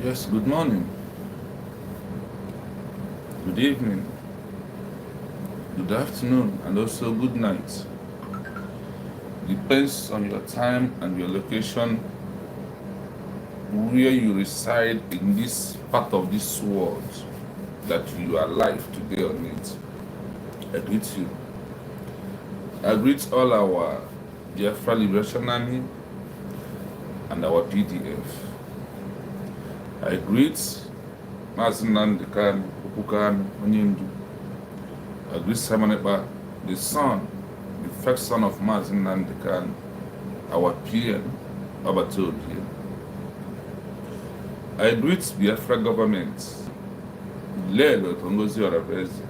Yes, good morning, good evening, good afternoon, and also good night. Depends on your time and your location where you reside in this part of this world that you are alive today on it. I greet you. I greet all our Biafra Liberation Army and our PDF. I greet Mazinan Dekan, Upukan, Onyendu. I greet Samanepa, the son, the first son of Mazinan Dekan, our PM, Babatodi. I greet Biafra government, led by Tongozi Orabezi.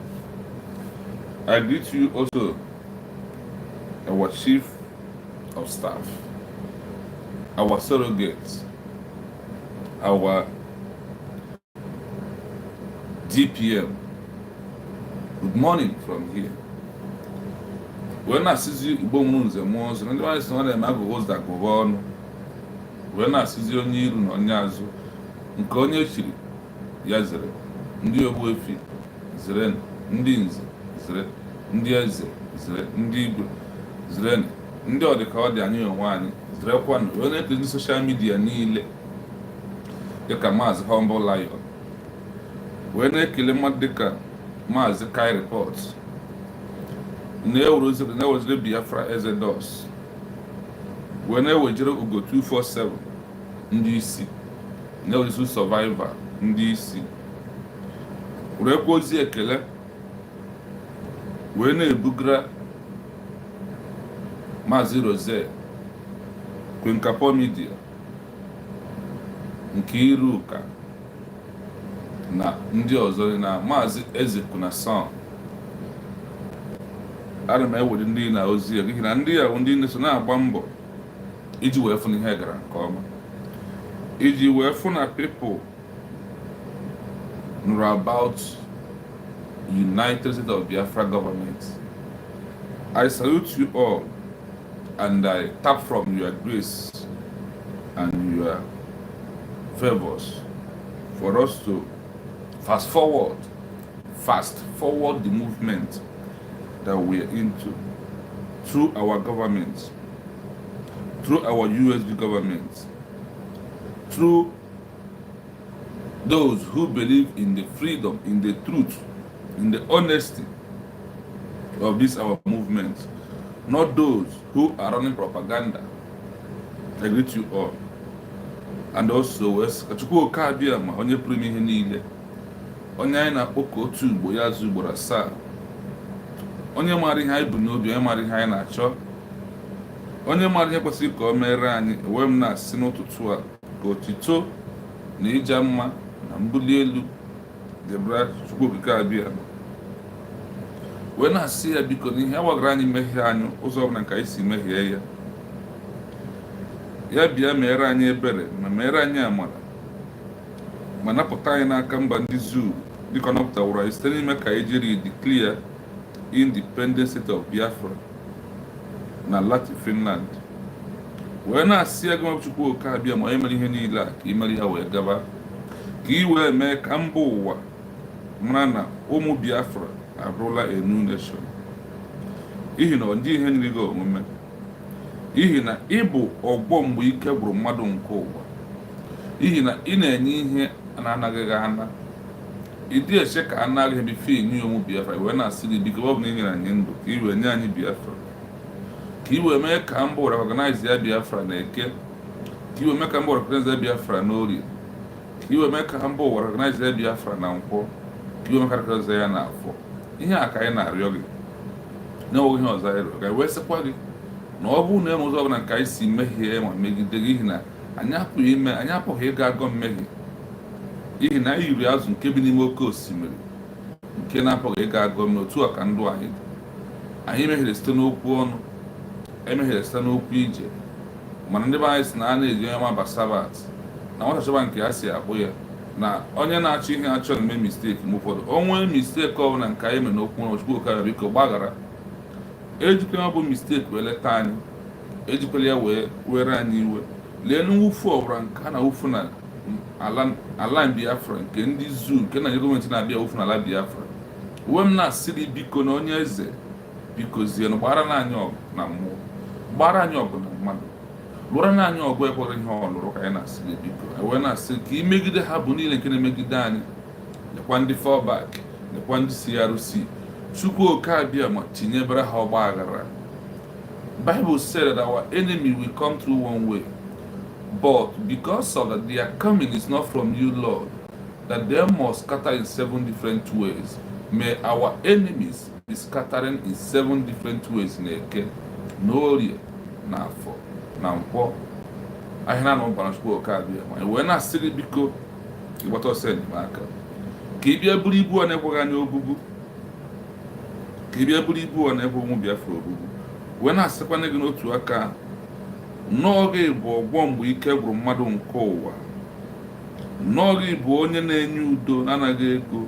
I greet you also, our chief of staff, our surrogates, our DPM. Good morning from here. When I see you, Bomun's and Mons, and I saw them, I go that go on. When I see you, Niru, on Yazu, Nkonyochi, Yazere, Ndio Wefi, Zeren, Ndinz, Zeren, Ndiaze, Zeren, Ndigo, Zeren, Ndio the card, the new one, Zrekwan, when it is social media, Nile, the Kamaz, humble lion. When I kill him at the car, Maz, the Kai reports. There was the Biafra as a DOS. When I was go 247, NDC. Now is a survivor, NDC. Records the killer. When a Bugra Maziro Queen Capo Media, Nkiruka, na ndị ọzọ na Maazị Eze kuna song. Ana m ewere ndị na ozi n'ihi na ndị a ndị na-eso na-agba mbọ iji wee fụ ihe gara nke ọma, iji wee fụ na people nụrụ about United States of Biafra government. I salute you all and I tap from your grace and your favors for us to fast forward the movement that we are into through our government, through our USB government, through those who believe in the freedom, in the truth, in the honesty of this our movement, not those who are running propaganda. I greet you all. And also, Kachukwu Kabia ma onye pụrụ ihe niile, onye anyị na-akpọku otu ugbo ya azụ ugboro asaa, onye maara ihe anyị bụ n'obi, onye maara ihe anyị na-achọ, onye maara ihe kwesịrị ka o mere anyị. Ewe m na-asị n'ụtụtụ a ka otito na ịja mma na mbuli elu debra Chukwu Okike abịa, wee na-asị ya biko n'ihe ya gwagara anyị mehie anyị ụzọ ọbụla nke anyị si mehie ya, ya bịa mere anyị ebere ma mere anyị amara ma napụta anyị n'aka mba ndị Zuu dịka ọ napụtawara anyị site n'ime ka anyị jiri declare independent state of Biafra na Lati Finland. Wee na-asị ya gị Chukwu Okike abịa ma onye mere ihe niile a ka ị mere ya wee gaba, ka ị wee mee ka mba ụwa mara na ụmụ Biafra abụrụla a new nation. Ihi na ọ dị ihe nyere gị omume, ihi na ị bụ ọgbọ mgbe ike gwụrụ mmadụ nke ụwa, ihi na ị na-enye ihe na-anaghị gị ana, ịdị eche ka anaghị ebife enye ụmụ Biafra. Wee na-asị gị biko ọ bụ na ị nyere anyị ndụ ka ị wee nye anyị Biafra, ka ị wee mee ka mba ụwa recognize ya Biafra na Eke, ka ị wee mee ka mba ụwa recognize ya Biafra na Orie, ka ị wee mee ka mba ụwa recognize ya Biafra na Nkwọ, ka ị wee mee ka recognize ya na Afọ. Ihe a ka anyị na-arịọ gị n'enweghị ihe ọzọ anyị rịọ ka wee sịkwa gị na ọ bụrụ na enwe ụzọ ọbụla nke anyị si mehie ma megide gị, ihi na anyị apụghị ịga agọ mmehie, ihi na anyị yiri azụ nke bi n'ime oke osimiri nke na-apụghị ịga agọ mmehie. Otu a ka ndụ anyị mehiere site n'okwu ọnụ, emehiere site n'okwu ije, mana ndị be anyị si na a na-eji onye maba sabat na nwata chọba nke ya si akpụ ya, na onye na-achọ ihe achọ na-eme misteki m ụfọdụ. O nwee misteki ọbụla nke anyị mere n'okwu na Chukwu Okike biko gbaghara. Ejikwala bụ misteki wee leta anyị, ejikwala ya wee were anyị iwe. Lee n'wufu ọbụla nke a na-awufu na ala Biafra nke ndị zoo nke Naịjirịa gọọmenti na-abịa ofu n'ala Biafra. Uwe m na-asịrị biko na onye eze biko zienụ gbara n'anyị ọgụ na mmụọ, gbara anyị ọgụ na mmadụ, lụrụ n'anyị ọgụ ekwere ihe ọ lụrụ ka anyị na-asịrị biko. Wee na-asị ka imegide ha bụ niile nke na-emegide anyị, lekwa ndị fallback, lekwa ndị CRC, Chukwu oke abịa ma tinyebere ha ọgba aghara. Bible said that our enemy will come through one way, but because of that their coming is not from you, Lord, that they must scatter in 7 different ways. May our enemies be scattering in 7 different ways in Eke, n'Orie, n'Afọ, na Nkwọ. Ahịa na ọbara Chukwu oke abịa ma wee na-asịrị biko ịgbata ọsọ enyemaka ka ị bịa buru ibu ọ na-ekweghị anya ogbugbu, ka ị bịa buru ibu ọ na-ekwe ụmụ Biafra ogbugbu. Wee na-asịkwana gị n'otu aka n'oge bụ ọgbọ mgbe ike gwụrụ mmadụ nke ụwa, n'oge bụ onye na-enye udo na-anaghị ego,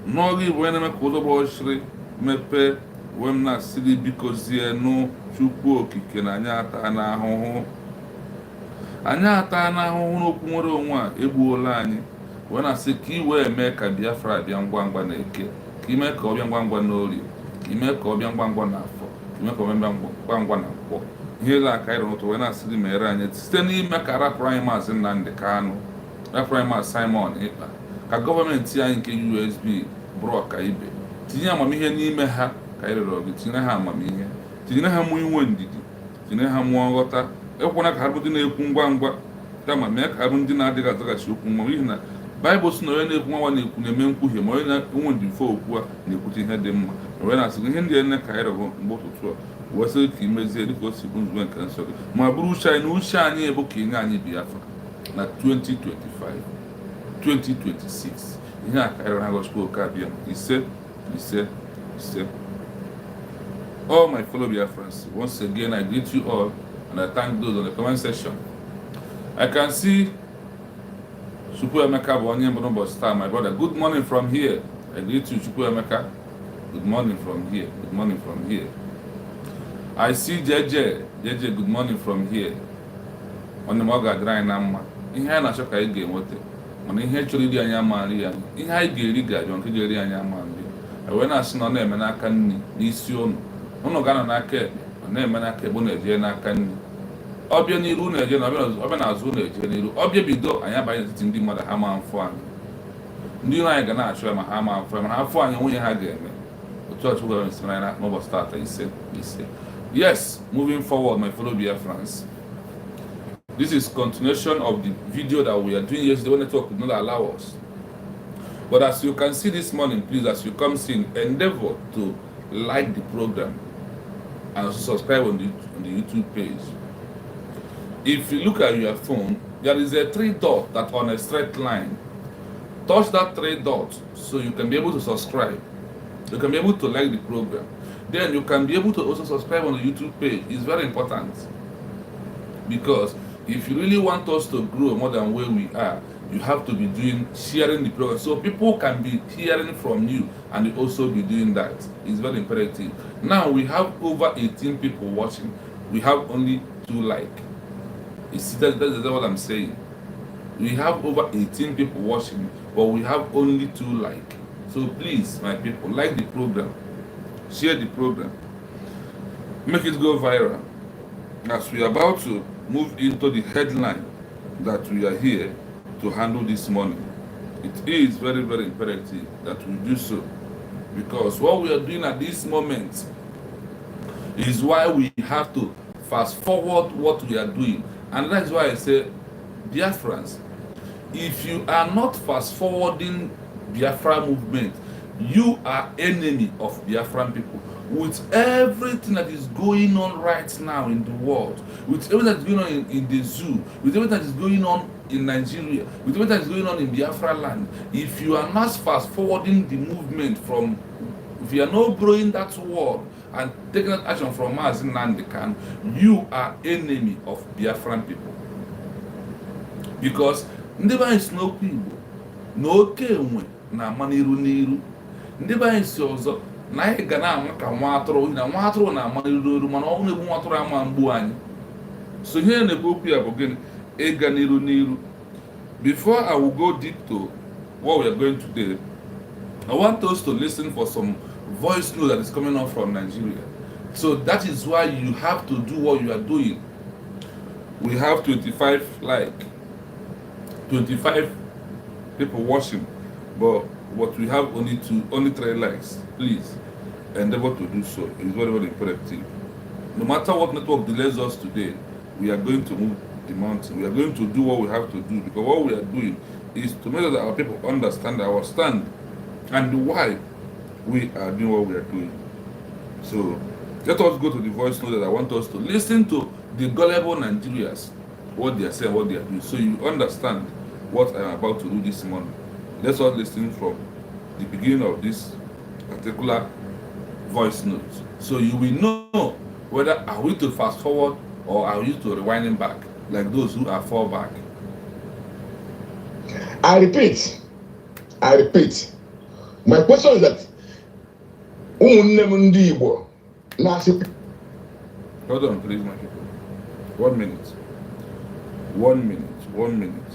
n'oge bụ onye na-eme ka ụzọ gbọchiri mepee. Wee m na-asị gị biko zienụ Chukwu okike na anyị ata n'ahụhụ, anyị ata n'ahụhụ n'okwu nwere onwe a egbuola anyị. Wee na-asị ka ị wee mee ka Biafra bịa ngwa ngwa na Eke, ka ime ka ọ bịa ngwa ngwa n'Orie, ka ime ka ọ bịa ngwa ngwa n'Afọ, ka ime ka ọ bịa ngwa ngwa na Nkwọ. Ihe ile aka ịrụ n'ụtụ wee na-asị gị mere anyị site n'ime ka rapụrụ anyị Maazị Nnamdi Kanu, rapụrụ anyị Maazị Simon Ekpa, ka gọọmenti anyị nke USB bụrụ ọkaibe, tinye amamihe n'ime ha ka anyị rịọrọ gị, tinye ha amamihe, tinye ha mụọ inwe ndidi, tinye ha mụọ nghọta. Ekwana ka ha bụ ndị na-ekwu ngwa ngwa, kama mee ka ha bụ ndị na-adịghị azaghachi okwu nwa, n'ihi na Baịbụl sị na onye na-ekwu nwa na-ekwu na-eme nkwuhie, ma onye na-enwe ndịmfe okwu a na-ekwute ihe dị mma. Wee na-asị gị ihe ndị ene ka anyị rịọrọ mgbe ụtụtụ a wee sị ka imezie dịka o si bụ nzube nke nsọ gị, ma bụrụ uche anyị na uche anyị bụ ka inye anyị Biafra na 2025 2026. Ihe a ka anyị rịọrọ ha Chukwu oke abịa ise ise ise. All my fellow Biafrans, once again I greet you all and I thank those on the comment section. I can see Chukwuemeka bụ onye mbụ n'ụbọchị taa, my brother. Good morning from here. I greet you, Chukwuemeka. Good morning from here. Good morning from here. I see JJ. JJ, good morning from here. Onye m ọ ga-adịrị anyị na mma. Ihe anyị na-achọ ka anyị ga-enweta, mana ihe chọrọ iri anyị ama nri anyị. Ihe anyị ga-eri ga-ajọ nke ga-eri anyị ama nri. Wee na-asị na ọ na-eme n'aka nri n'isi ụnụ ga-anọ n'aka ekpe, ọ na-eme n'aka ekpe, na-eje n'aka nri. Ọbịa n'iru na-eje na ọbịa n'azụ na-eje n'iru. Ọbịa bido anyị abanye n'etiti ndị mmadụ, ha ma mfụ anyị. Ndị iro anyị ga na-achọ ya ma ha ma mfụ ya, mana ha fụ anyị nwunye ha ga-eme. Otu ọchụ gwara nsị anyị n'ụbọchị taata ise ise. Yes, moving forward, my fellow Biafrans. This is continuation of the video that we are doing yesterday when network could not allow us. But as you can see this morning, please, as you come in, endeavor to like the program and also subscribe on the YouTube page. If you look at your phone, there is a 3 dot that on a straight line. Touch that 3 dots so you can be able to subscribe. You can be able to like the program. Then you can be able to also subscribe on the YouTube page. It's very important, because if you really want us to grow more than where we are, you have to be sharing the program so people can be hearing from you and you also be doing that. It's very imperative. Now we have over 18 people watching. We have only 2 likes. You see, that's what I'm saying. We have over 18 people watching, but we have only 2 likes. So please, my people, like the program, share the program, make it go viral. As we are about to move into the headline that we are here to handle this morning, it is very, very imperative that we do so, because what we are doing at this moment is why we have to fast forward what we are doing. And that's why I say, Biafrans, if you are not fast forwarding Biafra movement, you are enemy of Biafran people. With everything that is going on right now in the world, with everything that is going on in the zoo, with everything that is going on in Nigeria, with everything that is going on in Biafra land, if you are not fast forwarding the movement from, if you are not growing that word and taking that action from us in Nandekan, you are enemy of Biafran people. Because never is no people, no kenwe na maniru niru. Never is also na anyị ga na-ama ka nwa atụrụ na amaniru mana ọ na-egbu nwa atụrụ ama mgbu anyị. So ihe na-ekwu okwu ya bụ gịnị? Ịga n'iru. before I will go deep to what we are going today, I want us to listen for some voice note that is coming out from Nigeria. So that is why you have to do what you are doing. We have 25 people watching, but what we have only 3 likes. Please endeavor to do so. It's very, very imperative. No matter what network delays us today, we are going to move the mountain. We are going to do what we have to do, because what we are doing is to make sure that our people understand our stand and why we are doing what we are doing. So let us go to the voice note that I want us to listen to the gullible Nigerians, what they are saying, what they are doing, so you understand what I'm about to do this morning. Let's all listen from the beginning of this particular voice note, so you will know whether are we to fast forward or are we to rewinding back, like those who are fall back. I repeat. My question is that hold on, please, my people. 1 minute. 1 minute. 1 minute.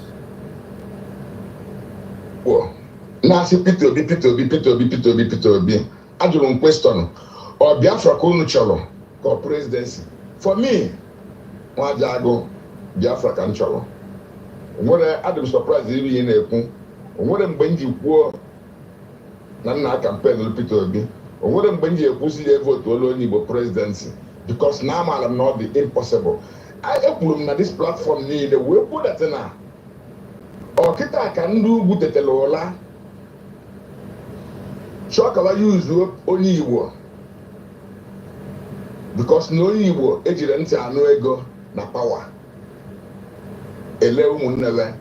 Nasi Peter Obi. I don't question. Or Biafra Kunu Cholo, or presidency. For me, Biafra can cholo. What I'm surprised if you know, what I'm going to go, Nana campaign with Peter Obi, or what I'm going to pussy vote to only presidency, because now I'm not the impossible. I help them this platform need the way put that now. Or kita can do good at the Lola. Shock about use only Igbo. Because no Igbo, agent and no ego, na power. Eleven mun never.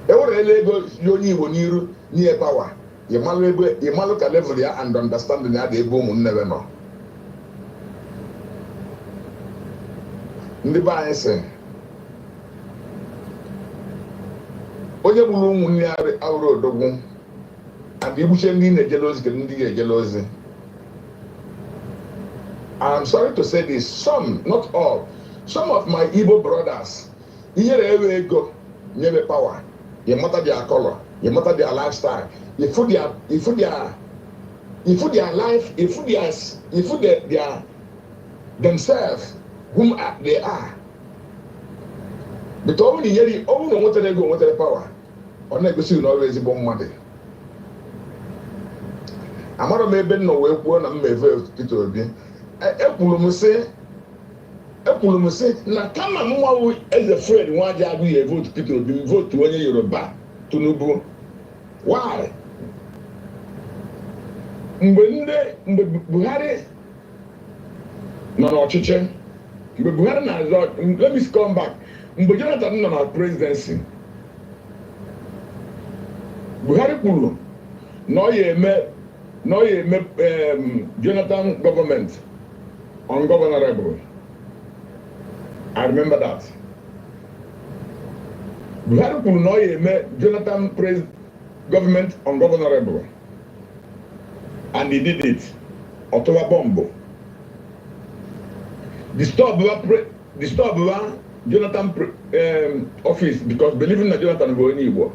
Ewo ego yoni Igbo niru near power. Yemalu ka level ya and understanding ya the Igbo mun never know. Ndị ba anyị sị onye gburu ụmụnne ya awụrụ odogwu and igbuche ndị na-ejele ozi ka ndị ga-ejele ozi. I'm sorry to say this, some, not all, some of my Igbo brothers, inyere ewe ego nyebe power, you matter their color, you matter their lifestyle, you put their life, you put their themselves whom they are. Because only yeri own what they go, what the power. On never see always bomb money. I'm not maybe no way one and may Peter Obi. Epulumuse, na kama mwa as a friend one day we vote Peter Obi, vote to any Yoruba to Nubu. Why? Mbende Buhari no chiche. But Buhari na let me come back. Mgbe Jonathan nọ na presidency, Buhari kwuru na ọ ya eme Jonathan government ungovernable. I remember that. Buhari kwuru na ọ ya eme Jonathan government ungovernable, and he did it. October bomb. Disturb Jonathan office because believing that Jonathan will only work.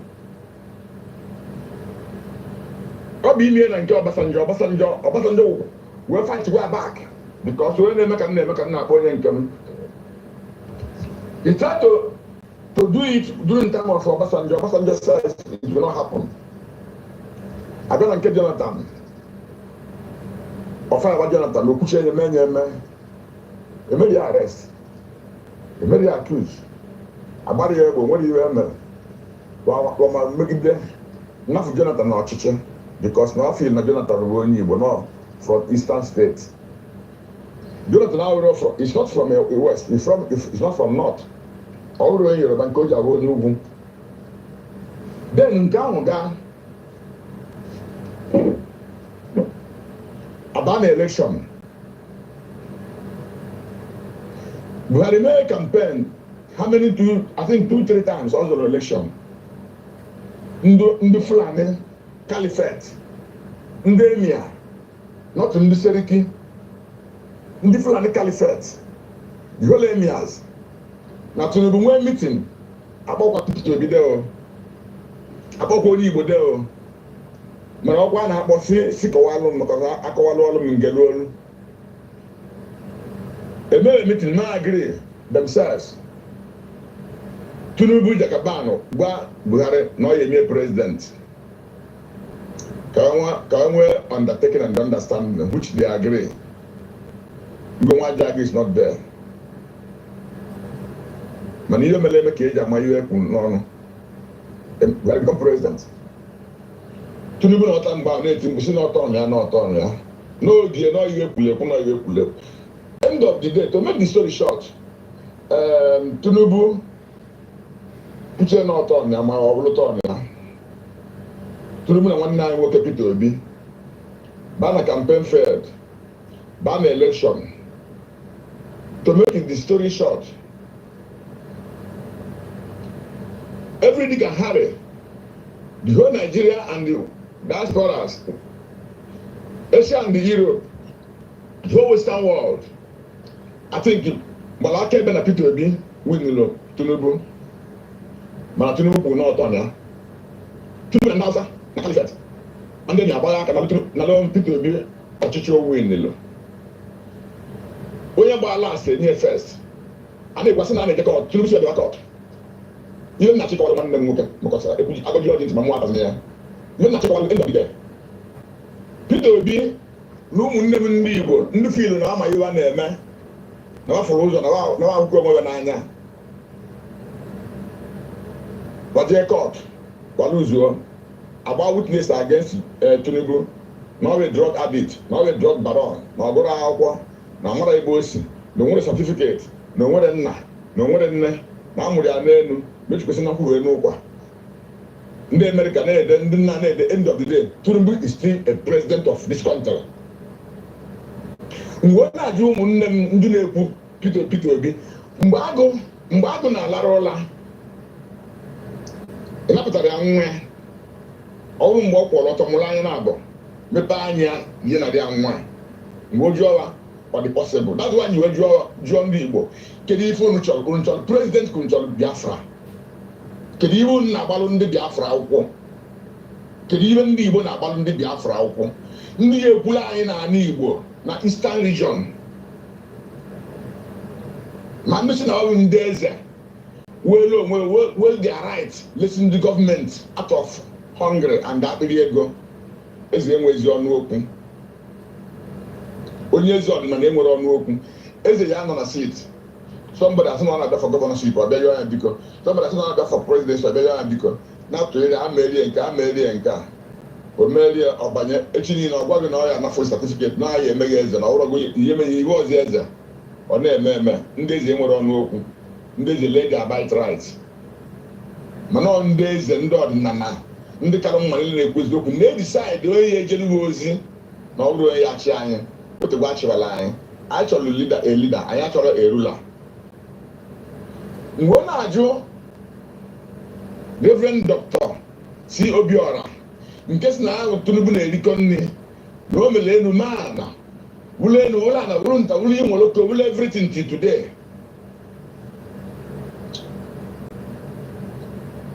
Obi me na nke Obasanjo we fight to go back because when they make na onye nkem. He tried to do it during time of Obasanjo. Obasanjo says it will not happen. I don't like Jonathan. Offer about Jonathan, we push the men. Immediate arrest, immediate accused. About the what do you remember? Well, making them not for Jonathan or Chichen, because now feel that Jonathan will not from Eastern States. Jonathan is not from the West, it's not from North. All the way you're a coach, I will move. Then down, about the election. Buhari made a campaign, how many I think 2-3 times also the election. Ndu Fulani, Caliphate, Ndemia, not Ndu Seriki, Ndu Fulani Caliphate, the whole emirs. Now to the one meeting, akpọkwa Peter Obi dee o, akpọkwa onye Igbo dee o, mana ọkwa na-akpọ si kọwalụ m maka akọwalụ ọlụ m ngelu olu. Emere meeting na agree themselves. Tinubu Jakaban gwa Buhari na ọ ga-eme president. Ka nwee undertaking and understanding which they agree. Nwa Jag is not there. Mana ihe mere eme ka eji ama ihe ekwu n'ọnụ. Buhari become president. Tinubu na ọta mgbe a na-eti mkpu si na ọtọ ọnụ ya na ọtọ ọnụ ya. N'oge na ihe ekwulekwu na ihe ekwulekwu. End of the day, to make the story short, Tinubu uche na ọtọ ọnụ ya ma ọ bụrụ ọtọ ọnụ ya. Tinubu na nwanne anyị nwoke Peter Obi baa na campaign failed, baa na election. To make the story short, every day can hurry. The whole Nigeria and the diasporas, Asia and the Europe, the whole Western world, I think Malaka Ben Peter Obi win Tinubu. Mana Tinubu will not on ya. Tinubu and Nasa, Nakalisat. And then Yabaya can not Peter Obi or Chicho win. When you buy last near first, and it wasn't any record, Tinubu said the record. You not check all one them because I got you into my mother's there. You not check all the end of the day. Peter Obi, no one never knew, no feeling of my you and man. No for those no I'll go over 9 years. But they caught, Waluzo, about witness against Tinubu. Now we drug addict, now we drug baron, now go out, now what I bossy, no one certificate, no one and no one and now we are then, which was not who know. In the American, then at the end of the day, Tinubu is still a president of this country. What are you doing? Peter Obi, Mbago na Larola. And after the young all more for lot of Mulanabo, Mepania, Yena de Angwan, Mojoa, or the possible. That's why you draw John Dibo. Kedifo Kunchal, President Kunchal Biafra. Kedivo Nabalun de Biafra, Kedivan Dibo Nabalun de Biafra, Nye Pula in Anibo, na Eastern region. My mission now in desert. Well, they are right. Listen to the government out of hunger and that period go. As the way you are open. When you're on the name of open, as a young on a seat. Somebody has not for governorship or better because somebody has not for presidency or better because now to the American. Omelia or Banya, actually, no, what na for certificate. Now, you may as an hour he was there. Or name, Ndezi Moron open. Ndezi lady about rights. Manon days and dog nana. Ndekaram Malay was looking. They decide the way you was in. No way actually. Put the watch of a line. Actually, leader, I actually a ruler. When are you? Reverend Doctor C. Obiora. In case now, Tinubu na economy, no melenu mana, ulenu ulana ulunta uli moloko ule everything till today.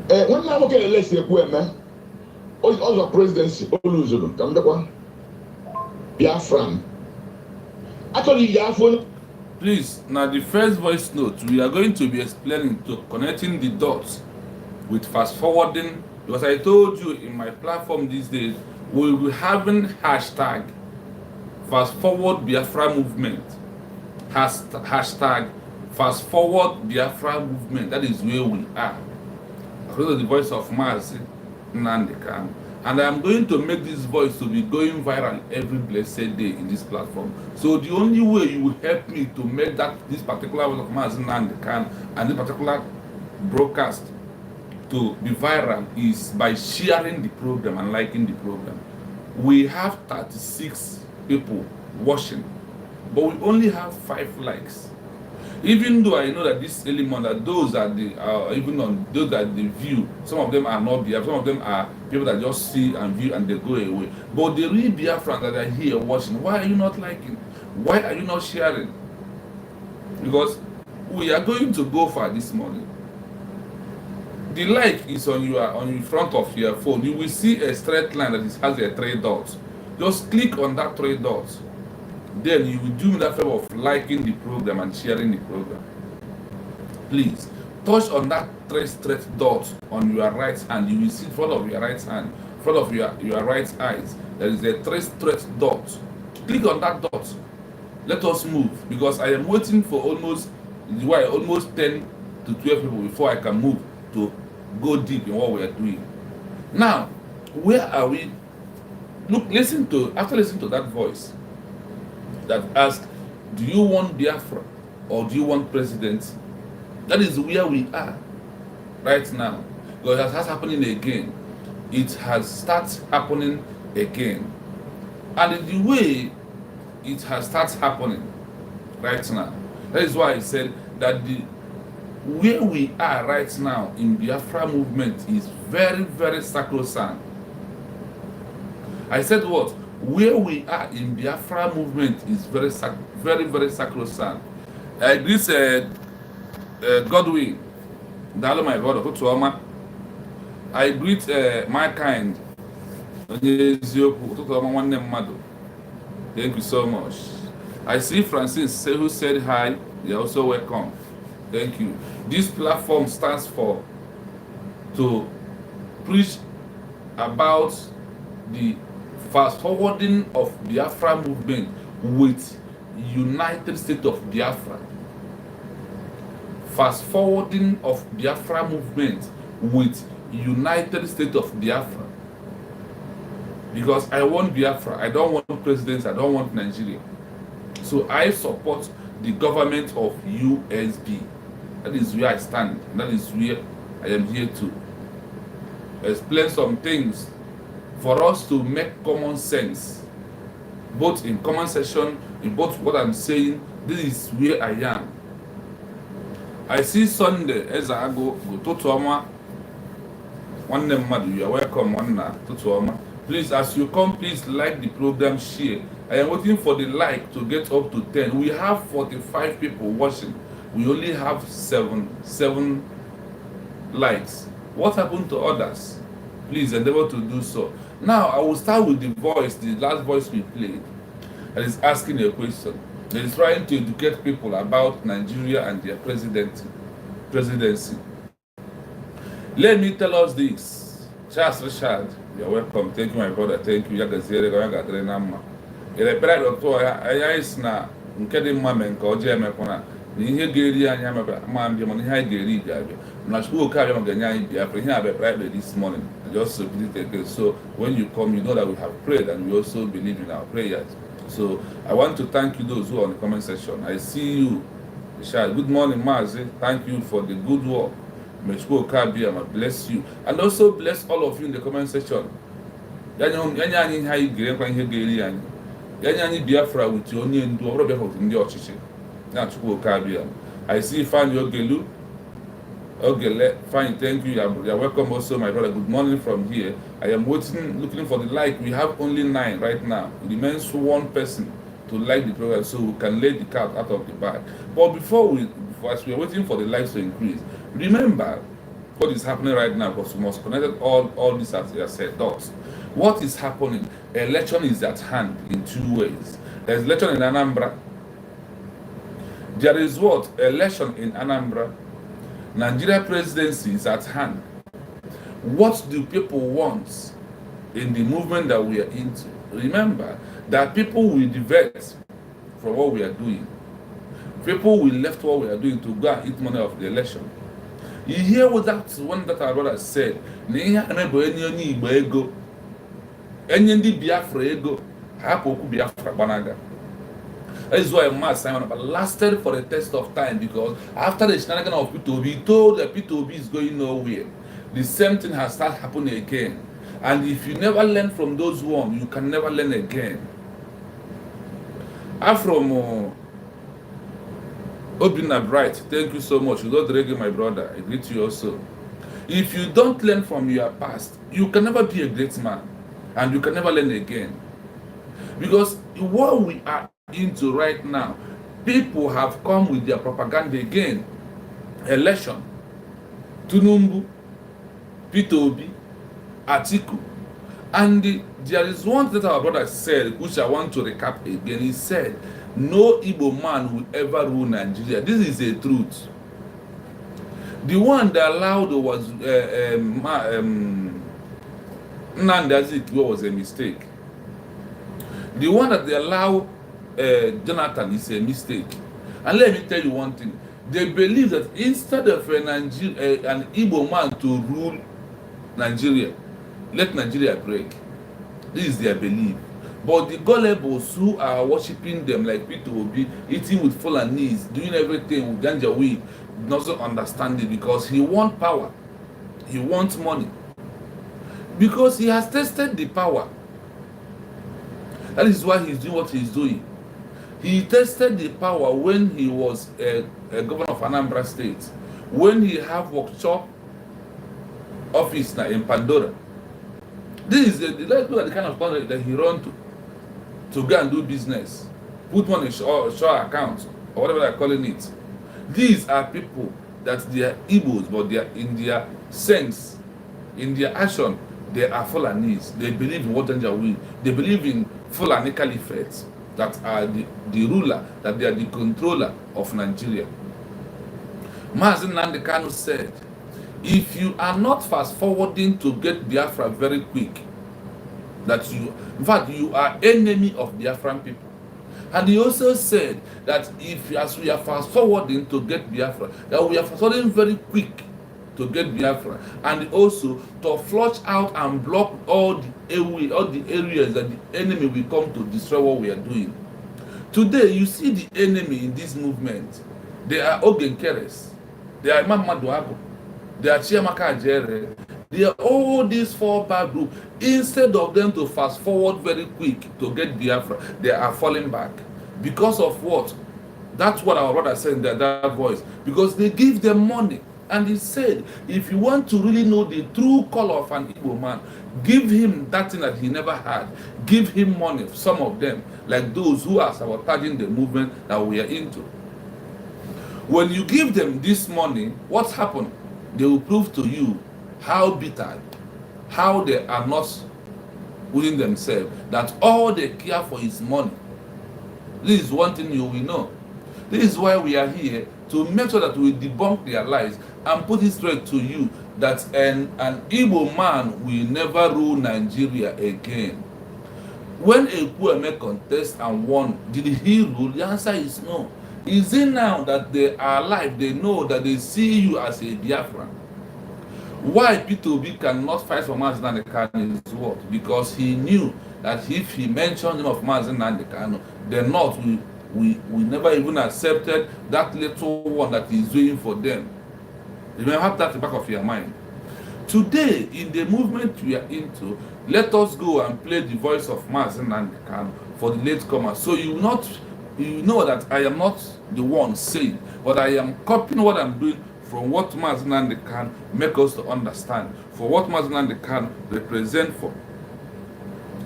When I look at the list, you man, also presidency, Oluzulu, come the one, Biafran. Actually, Biafran. Please, now the first voice note we are going to be explaining to connecting the dots with fast forwarding. Because I told you in my platform these days, we'll be having hashtag fast forward Biafra movement. Hashtag fast forward Biafra movement. That is where we are. According to the voice of Mazi Nandekam. And I'm going to make this voice to be going viral every blessed day in this platform. So the only way you will help me to make this particular voice of Mazi Nandekam and this particular broadcast to be viral is by sharing the program and liking the program. We have 36 people watching, but we only have 5 likes. Even though I know that this element, that those are the even on those that they view, some of them are not Biafra, some of them are people that just see and view and they go away. But the real Biafra that are here watching, why are you not liking? Why are you not sharing? Because we are going to go far this morning. The like is on your front of your phone. You will see a straight line that has a 3 dots. Just click on that 3 dots. Then you will do that favor of liking the program and sharing the program. Please touch on that 3 straight dots on your right hand. You will see in front of your right hand, in front of your right eyes, there is a 3 straight dots. Click on that dot. Let us move, because I am waiting for almost 10 to 12 people before I can move to go deep in what we are doing. Now, where are we? Look, after listening to that voice that asked, do you want Biafra or do you want presidency? That is where we are right now. Because it has happening again. It has started happening again. And in the way it has started happening right now, that is why I said that where we are right now in Biafra movement is very, very sacrosanct. I said what? Where we are in Biafra movement is very, very sacrosanct. I greet Godwin, Dalo my brother, Tutuoma. I greet my kind. Thank you so much. I see Francis who said hi. You're also welcome. Thank you. This platform stands to preach about the fast forwarding of Biafra movement with United States of Biafra. Fast forwarding of Biafra movement with United States of Biafra. Because I want Biafra, I don't want presidents, I don't want Nigeria. So I support the government of USB. That is where I stand. That is where I am here to explain some things for us to make common sense. Both in comment section, in both what I'm saying, this is where I am. I see Sunday as I go to Tutuoma. One name, Madu, you are welcome. One Tutuoma. Please, as you come, please like the program, share. I am waiting for the like to get up to 10. We have 45 people watching. We only have 7 likes. What happened to others? Please endeavor to do so. Now, I will start with the voice, the last voice we played, that is asking a question. That is trying to educate people about Nigeria and their presidency. Let me tell us this. Charles Richard, you are welcome. Thank you, my brother. Thank you. Ihe ga-eri anyị ama mbịa mana ihe anyị ga-eri ga-abịa na chukwu oke abịa maka nye anyị Biafra ihe abịa Friday this morning. I just repeat it again. So when you come, you know that we have prayed and we also believe in our prayers. So I want to thank you those who are on the comment section. I see you, Richard. Good morning, Mazi. Thank you for the good work. May chukwu oke abịa ma bless you and also bless all of you in the comment section. Yanye anyị ihe anyị ga-erekwa ihe ga-eri anyị. Yanye anyị Biafra with onye ndu ọ bụrụ Biafra with ndị ọchịchị. I see Fanny Ogelu. Fine, thank you. You're welcome also, my brother. Good morning from here. I am looking for the like. We have only 9 right now. It remains 1 person to like the program so we can lay the cat out of the bag. But as we are waiting for the likes to increase, remember what is happening right now, because we must connect all this as I said dots. What is happening? Election is at hand in 2 ways. There's election in Anambra. There is what? Election in Anambra. Nigeria presidency is at hand. What do people want in the movement that we are into? Remember that people will divert from what we are doing. People will left what we are doing to go and eat money of the election. You hear what that one that our brother said? Any Biafra ego, hapoku Biafra banaga. That is why Mass Simon lasted for a test of time, because after the shenanigan of P2B, he told that P2B is going nowhere. The same thing has started happening again. And if you never learn from those ones, you can never learn again. From Obina Bright, thank you so much. You don't reggae, my brother. I greet you also. If you don't learn from your past, you can never be a great man. And you can never learn again. Because what we are into right now, people have come with their propaganda again. Election, Tunumbu, Peter Obi, Atiku. And there is one that our brother said, which I want to recap again. He said, no Igbo man will ever rule Nigeria. This is a truth. The one that allowed was Nnamdi Azikiwe was a mistake. The one that they allow Jonathan is a mistake. And let me tell you one thing. They believe that instead of an Igbo man to rule Nigeria, let Nigeria break. This is their belief. But the gullibles who are worshipping them like Peter Obi, eating with Fulanese, doing everything with ganja weed, doesn't understand it because he wants power. He wants money. Because he has tested the power. That is why he's doing what he's doing. He tested the power when he was a governor of Anambra State. When he have workshop office now in Pandora. This is the kind of country that he run to go and do business. Put money in shore accounts or whatever they're calling it. These are people that they are Igbos, but they are in their sense, in their action, they are Fulanese. They believe in what danger will. They believe in Fulani Caliphate, that are the ruler, that they are the controller of Nigeria. Mazi Nnamdi Kanu said, if you are not fast forwarding to get Biafra very quick, that you, in fact, you are enemy of Biafran people. And he also said that if as we are fast forwarding to get Biafra, that we are fast forwarding very quick to get Biafra, and also to flush out and block all the areas that the enemy will come to destroy what we are doing. Today, you see the enemy in this movement. They are Ogenkeres, they are Imam Maduago, they are Chiamaka Ajere, they are all these four bad groups. Instead of them to fast forward very quick to get Biafra, they are falling back. Because of what? That's what our brother said in that voice. Because they give them money. And he said, if you want to really know the true color of an Igbo man, give him that thing that he never had. Give him money, some of them, like those who are sabotaging the movement that we are into. When you give them this money, what's happened? They will prove to you how bitter, how they are not within themselves, that all they care for is money. This is one thing you will know. This is why we are here, to make sure that we debunk their lies and put it straight to you that an Igbo man will never rule Nigeria again. When a Kwame contest and won, did he rule? The answer is no. Is it now that they are alive, they know that they see you as a Biafran? Why Peter Obi cannot fight for Mazi Nnamdi Kanu is what? Because he knew that if he mentioned the name of Mazi Nnamdi Kanu, the North we never even accepted that little one that he's doing for them. You may have that at the back of your mind. Today, in the movement we are into, let us go and play the voice of Mazi Nnamdi Kanu for the latecomers. So you know that I am not the one saying, but I am copying what I'm doing from what Mazi Nnamdi Kanu make us to understand, for what Mazi Nnamdi Kanu represent for.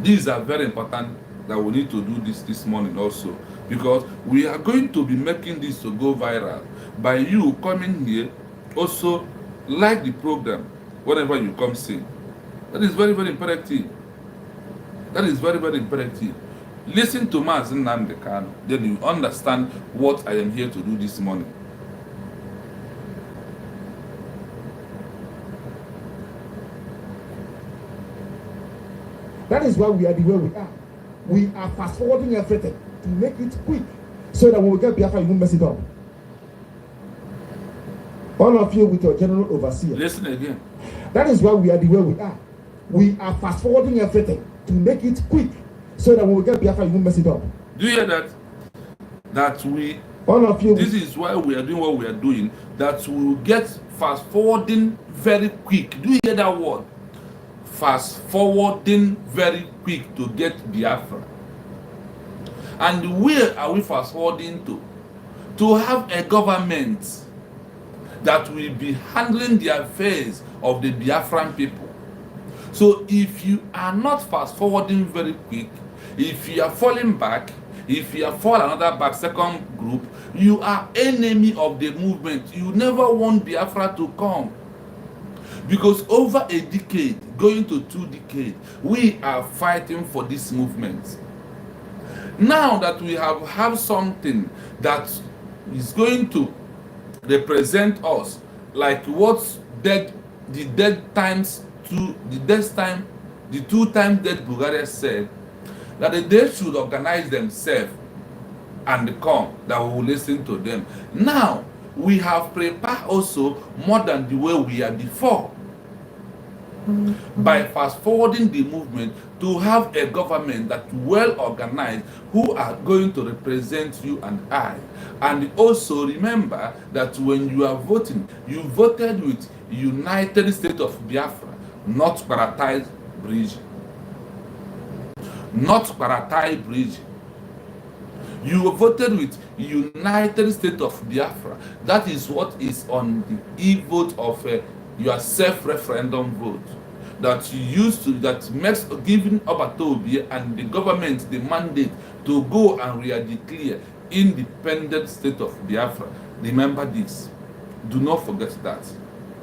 These are very important that we need to do this morning also, because we are going to be making this to go viral by you coming here. Also, like the program whenever you come see. That is very, very imperative. That is very, very imperative. Listen to Mazi Nnamdi Kanu, then you understand what I am here to do this morning. That is why we are the way we are. We are fast forwarding everything to make it quick, so that when we get Biafra, you won't mess it up. All of you with your general overseer. Listen again. That is why we are the way we are. We are fast forwarding everything to make it quick, so that when we get Biafra, you won't mess it up. Do you hear that? That we, all of you. This is why we are doing what we are doing, that we will get fast forwarding very quick. Do you hear that word? Fast forwarding very quick to get Biafra. And where are we fast forwarding to? To have a government that will be handling the affairs of the Biafran people. So if you are not fast forwarding very quick, if you are falling back, if you are fall another back, second group, you are enemy of the movement. You never want Biafra to come. Because over a decade, going to 2 decades, we are fighting for this movement. Now that we have something that is going to represent us, like what's dead, the 2 times dead Bulgaria said, that they should organize themselves and come, that we will listen to them. Now, we have prepared also more than the way we are before. By fast forwarding the movement to have a government that well organized, who are going to represent you and I. And also remember that when you are voting, you voted with United States of Biafra, not Paratai Bridge. Not Paratai Bridge. You voted with United States of Biafra. That is what is on the e-vote of your self-referendum vote that you used to, that makes giving Obatobi and the government the mandate to go and re-declare independent state of Biafra. Remember this. Do not forget that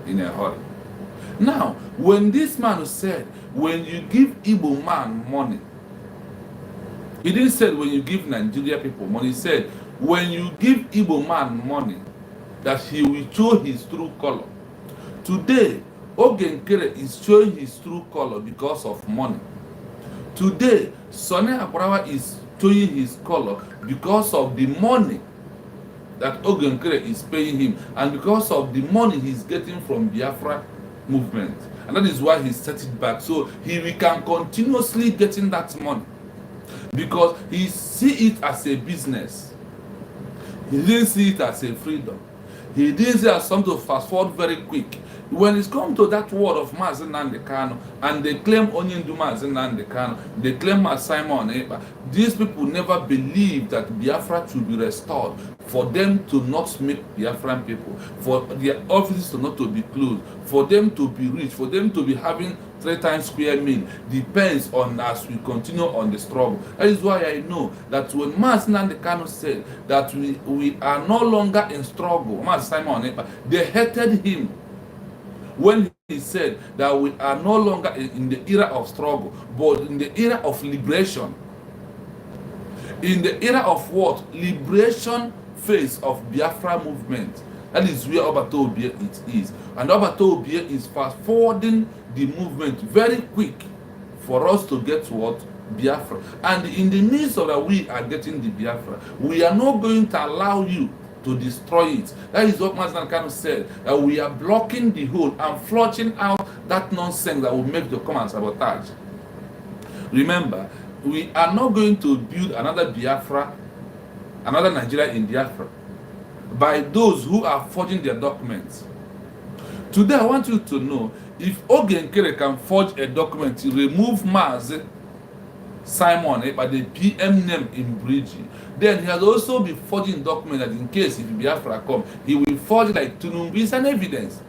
in a hurry. Now, when this man said, when you give Igbo man money, he didn't say when you give Nigeria people money. He said when you give Igbo man money, that he will show his true color. Today, Ogenkere is showing his true color because of money. Today, Sonny Abrawa is showing his color because of the money that Ogenkere is paying him, and because of the money he's getting from Biafra movement. And that is why he set it back. So we can continuously getting that money. Because he see it as a business. He didn't see it as a freedom. He didn't see it as something to fast forward very quick. When it's come to that word of Mazen Nandekano, and they claim Onyindu Mazen Nandekano, they claim Simon Eba, these people never believed that Biafra should be restored, for them to not make Biafran people, for their offices to not to be closed, for them to be rich, for them to be having 3 times square meal. Depends on as we continue on the struggle. That is why I know that when Mazen Nandekano said that we are no longer in struggle, Mazen Simon Eba, they hated him. When he said that we are no longer in the era of struggle, but in the era of liberation. In the era of what? Liberation phase of Biafra movement. That is where Obatobi it is. And Obatobi is fast forwarding the movement very quick for us to get what? Biafra. And in the midst of that, we are getting the Biafra. We are not going to allow you to destroy it. That is what Mazen Kano said, that we are blocking the hole and flushing out that nonsense that will make the come and sabotage. Remember, we are not going to build another Biafra, another Nigeria in Biafra, by those who are forging their documents. Today, I want you to know, if Ogenkere can forge a document to remove Mazen Simon by the PM name in Bridgie, then he has also been forging documents that in case if Biafra come, he will forge like Tunumbi. It's an evidence.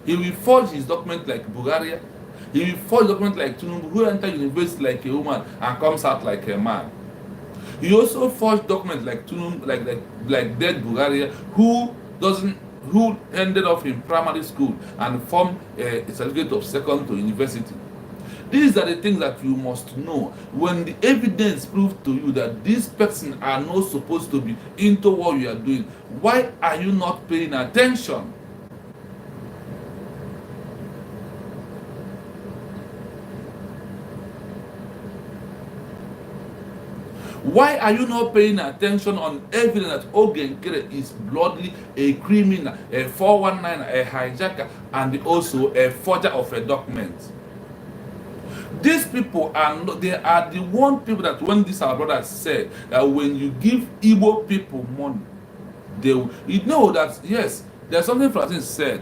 He will forge his document like Bulgaria. He will forge document like Tunumbi, who enter university like a woman and comes out like a man. He also forged documents like Tunumbi, like dead Bulgaria, who ended up in primary school and formed a certificate of second to university. These are the things that you must know. When the evidence proves to you that these persons are not supposed to be into what you are doing, why are you not paying attention? Why are you not paying attention on evidence that Ogenkere is bloodily a criminal, a 419, a hijacker, and also a forger of a document? These people they are the one people that when this our brother said that when you give Igbo people money, you know that yes, there's something Francis said.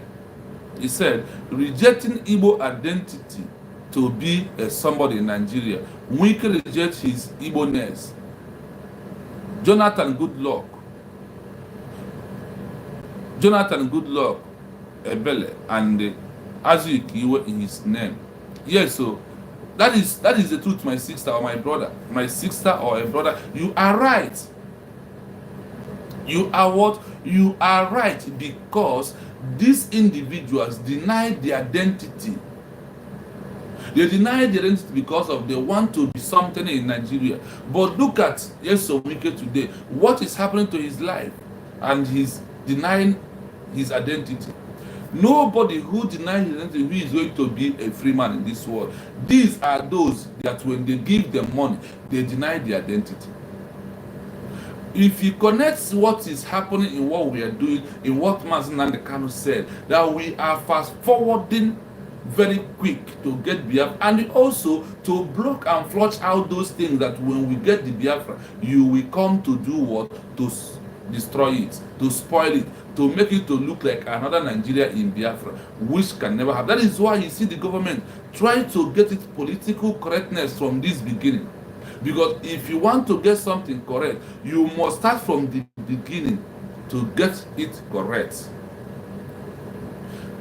He said rejecting Igbo identity to be somebody in Nigeria. We can reject his Igbo-ness. Jonathan Goodluck, Ebele, and Azuki in his name. Yes, so that is the truth, my sister or my brother, my sister or a brother. You are right. You are what? You are right, because these individuals deny the identity. They deny the identity because of they want to be something in Nigeria. But look at Yesomike today. What is happening to his life? And he's denying his identity. Nobody who denies his identity who is going to be a free man in this world. These are those that when they give them money, they deny the identity. If you connect what is happening in what we are doing, in what Mazi Nnamdi Kanu said, that we are fast forwarding very quick to get Biafra, and also to block and flush out those things that when we get the Biafra, you will come to do what? To destroy it, to spoil it, to make it to look like another Nigeria in Biafra, which can never happen. That is why you see the government try to get its political correctness from this beginning. Because if you want to get something correct, you must start from the beginning to get it correct.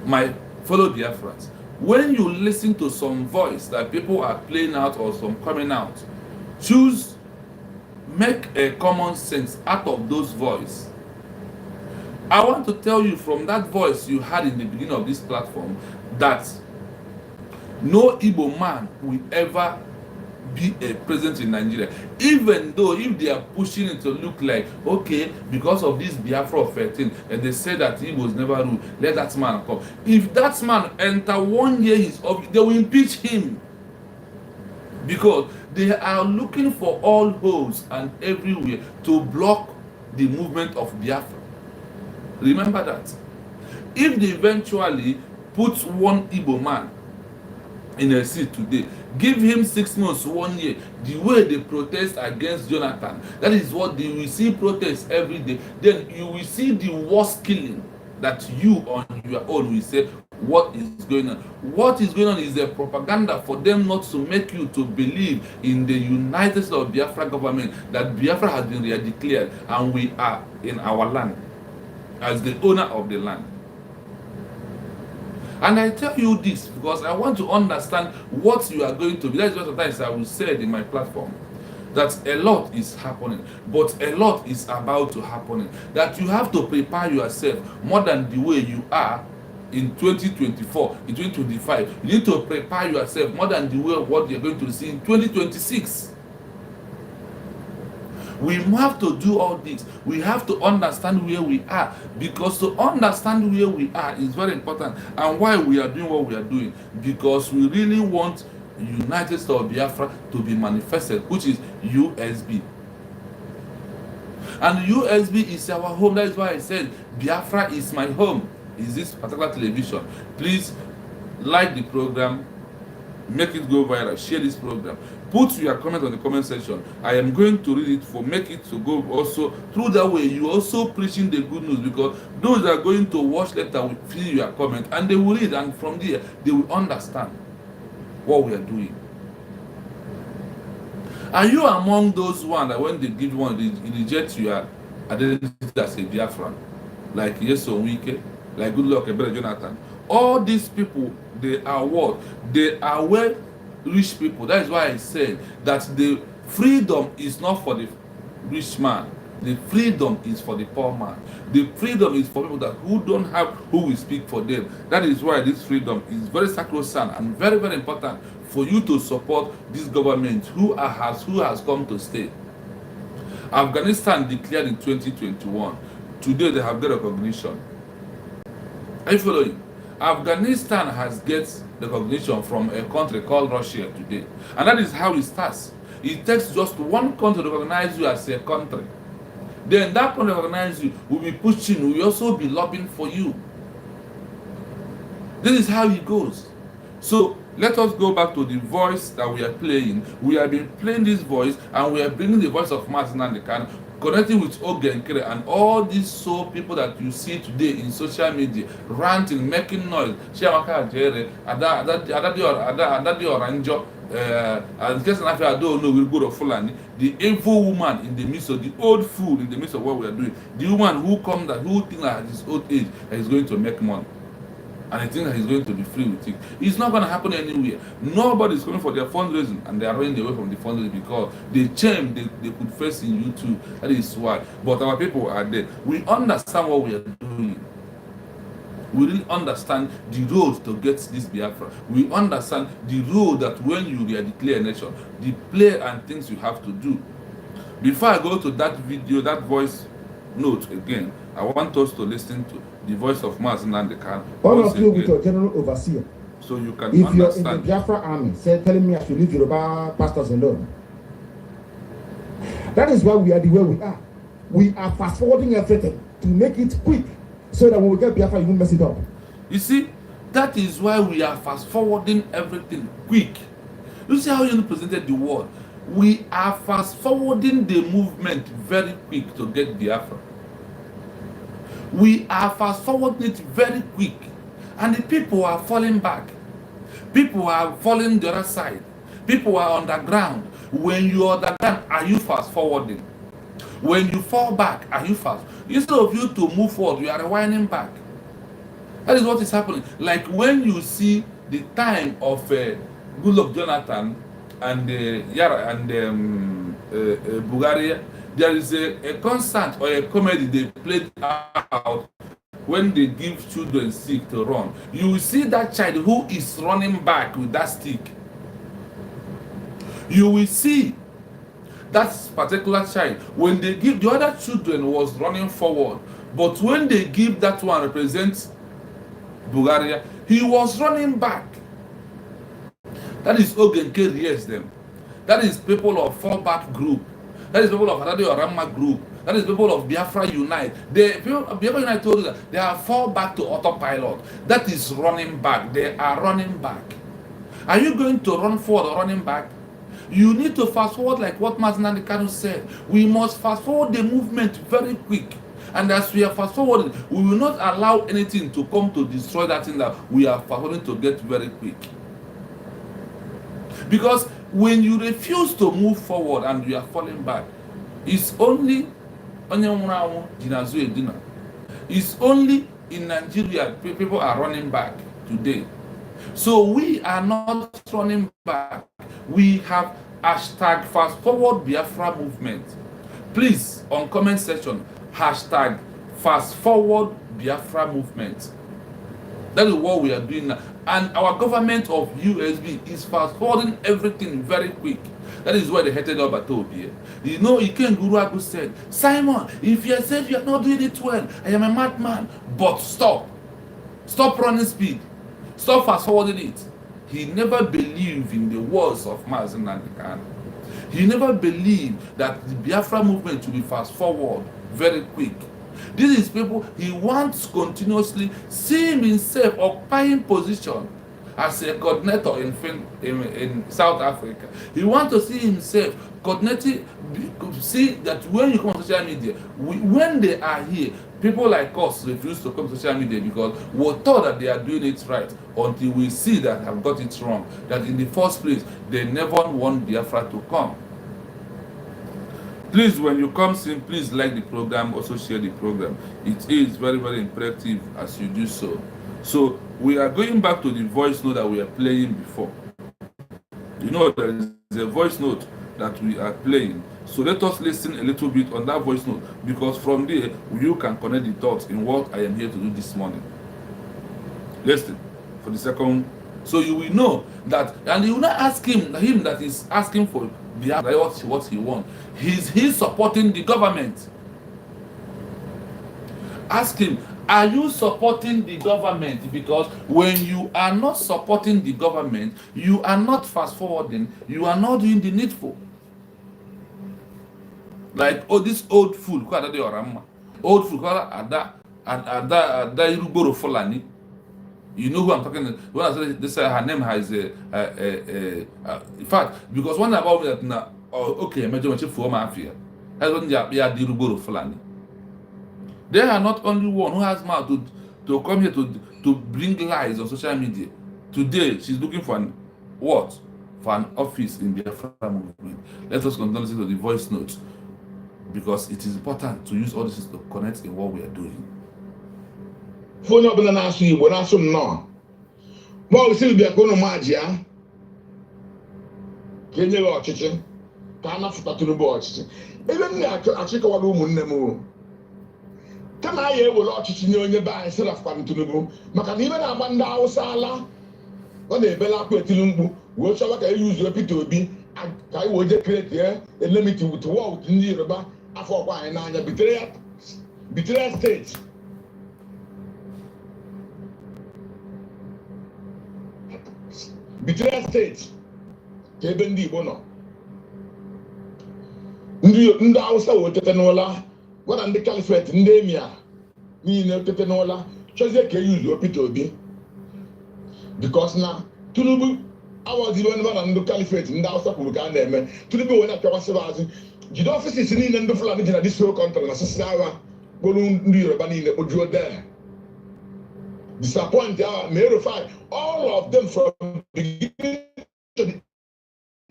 My fellow Biafrans, when you listen to some voice that people are playing out or some coming out, make a common sense out of those voices. I want to tell you from that voice you had in the beginning of this platform that no Igbo man will ever be a president in Nigeria, even though if they are pushing it to look like, okay, because of this Biafra of 13, and they say that he was never ruled, let that man come. If that man enter 1 year his office, they will impeach him, because they are looking for all holes and everywhere to block the movement of Biafra. Remember that. If they eventually put one Igbo man in a seat today, give him 6 months, 1 year, the way they protest against Jonathan, that is what they will see protests every day. Then you will see the worst killing that you on your own will say, what is going on? What is going on is a propaganda for them not to make you to believe in the United States of Biafra government that Biafra has been declared and we are in our land as the owner of the land. And I tell you this because I want to understand what you are going to be. That's what sometimes I will say in my platform. That a lot is happening, but a lot is about to happen. That you have to prepare yourself more than the way you are in 2024, in 2025. You need to prepare yourself more than the way what you're going to see in 2026. We have to do all this. We have to understand where we are, because to understand where we are is very important, and why we are doing what we are doing, because we really want United States of Biafra to be manifested, which is USB. And USB is our home. That is why I said Biafra is my home. Is this particular television? Please like the program, make it go viral, share this program, put your comment on the comment section. I am going to read it for make it to go also through that way. You also preaching the good news, because those that are going to watch later will fill your comment and they will read, and from there they will understand what we are doing. Are you among those one that when they give one, they reject your identity as a Biafran, like Yesomike, like Good Luck Ebere Jonathan? All these people, they are what? They are well-rich people. That is why I said that the freedom is not for the rich man. The freedom is for the poor man. The freedom is for people that who don't have who will speak for them. That is why this freedom is very sacrosanct and very, very important for you to support this government who has come to stay. Afghanistan declared in 2021. Today they have got recognition. Are you following? Afghanistan has get recognition from a country called Russia today. And that is how it starts. It takes just one country to recognize you as a country. Then that country recognize you, will be pushing, will also be lobbying for you. This is how it goes. So let us go back to the voice that we are playing. We have been playing this voice, and we are bringing the voice of Mazi Nnamdi Kanu, connecting with Ogenkere and all these people that you see today in social media, ranting, making noise. Chiamaka Ajere, Adadi Oranjo, and case I don't know, we'll go to Fulani. The evil woman in the midst of the old fool in the midst of what we are doing. The woman who thinks that at his old age is going to make money. and I think that he's going to be free with it. It's not going to happen anywhere. Nobody's coming for their fundraising, and they are running away from the fundraising because the shame they could face in YouTube. That is why. But our people are there. We understand what we are doing. We really understand the road to get this Biafra. We understand the road that when you declare a nation, the play and things you have to do. Before I go to that video, that voice note again, I want us to listen to the voice of Mazen Nandekan. All of you with your general overseer. So you can if understand. You're in the Biafra army, telling me I should leave Yoruba pastors alone. That is why we are the way we are. We are fast forwarding everything to make it quick, so that when we get Biafra, you won't mess it up. You see, that is why we are fast forwarding everything quick. You see how you presented the word. We are fast forwarding the movement very quick to get Biafra. We are fast forwarding it very quick, and the people are falling back. People are falling the other side. People are underground. When you are underground, are you fast forwarding? When you fall back, are you fast? Instead of you to move forward, you are rewinding back. That is what is happening. Like when you see the time of Goodluck Jonathan and Yara and Bulgaria, there is a concert or a comedy they played out when they give children stick to run. You will see that child who is running back with that stick. You will see that particular child, when they give, the other children was running forward, but when they give that one represents Bulgaria, he was running back. That is Ogenke Ries them. That is people of fallback group. That is people of Radio Rama group. That is people of Biafra Unite. The people of Biafra Unite told you that they are fall back to autopilot. That is running back. They are running back. Are you going to run forward or running back? You need to fast forward like what Mazen Nandekan said. We must fast forward the movement very quick. And as we are fast forwarding, we will not allow anything to come to destroy that thing that we are fast forwarding to get very quick. Because when you refuse to move forward and you are falling back, it's only it's only in Nigeria people are running back today. So we are not running back. We have hashtag fast forward Biafra movement. Please, on comment section, hashtag fast forward Biafra movement. That is what we are doing now. And our government of USB is fast forwarding everything very quick. That is why they hated Obatobie. You know, Iken Guru Agu said, Simon, if you say you are not doing it well, I am a madman. But stop. Stop running speed. Stop fast forwarding it. He never believed in the words of Mazen Nandekan. He never believed that the Biafra movement will be fast forward very quick. This is people he wants continuously see himself occupying position as a coordinator in South Africa. He wants to see himself coordinating, see that when you come on social media, when they are here, people like us refuse to come to social media because we're thought that they are doing it right until we see that have got it wrong. That in the first place, they never want Biafra to come. Please, when you come in, please like the program, also share the program. It is very, very imperative as you do so. So we are going back to the voice note that we are playing before. You know, there is a voice note that we are playing. So let us listen a little bit on that voice note, because from there you can connect the dots in what I am here to do this morning. Listen for the second, so you will know that, and you will not ask him that is asking for what he wants. He's supporting the government. Ask him, are you supporting the government? Because when you are not supporting the government, you are not fast forwarding, you are not doing the needful. Like, oh, this old fool, old fool, Ada Iruboro Fulani. You know who I'm talking about. When I say this, her name has in fact, because one about me that now, okay, imagine for mafia. That's when you are Iruboro Fulani. They are not only one who has mouth to come here to bring lies on social media. Today, she's looking for what? For an office in the Biafra movement. Let us continue to listen to the voice notes, because it is important to use all this to connect in what we are doing. phone up na na-asụ Igbo na-asụ nnọọ ma ọ sị bịa ka ụnụ maji ya ka enye gị ọchịchị ka a napụta Tinubu ọchịchị ebe m na-achịkọwara ụmụnne m kama anyị ewere ọchịchị nye onye be anyị serafkwana Tinubu maka na ibe na-agba ndị Hausa ala ọ na-ebela akwa etili mkpu wee chọwa ka eyuzuo Peter Obi ka anyị wee je kreti enmity with war with ndị Yoruba afọ ọkwa anyị n'anya betrayal state ka ebe ndị Igbo nọ ndị Hausa wee tete n'ụla gwara ndị kalifet ndị emia niile tete n'ụla chọzie ka eyuzuo Peter Obi because na Tinubu awazibe ndị na ndị kalifet ndị Hausa kwuru ka a na-eme Tinubu wee na-apịakwasịba azụ jide ọfịsis niile ndị Fulani ji na dis whole country na sisi agha kpolu ndị Yoruba niile kpojuo there disappoint our verify all of them from beginning to the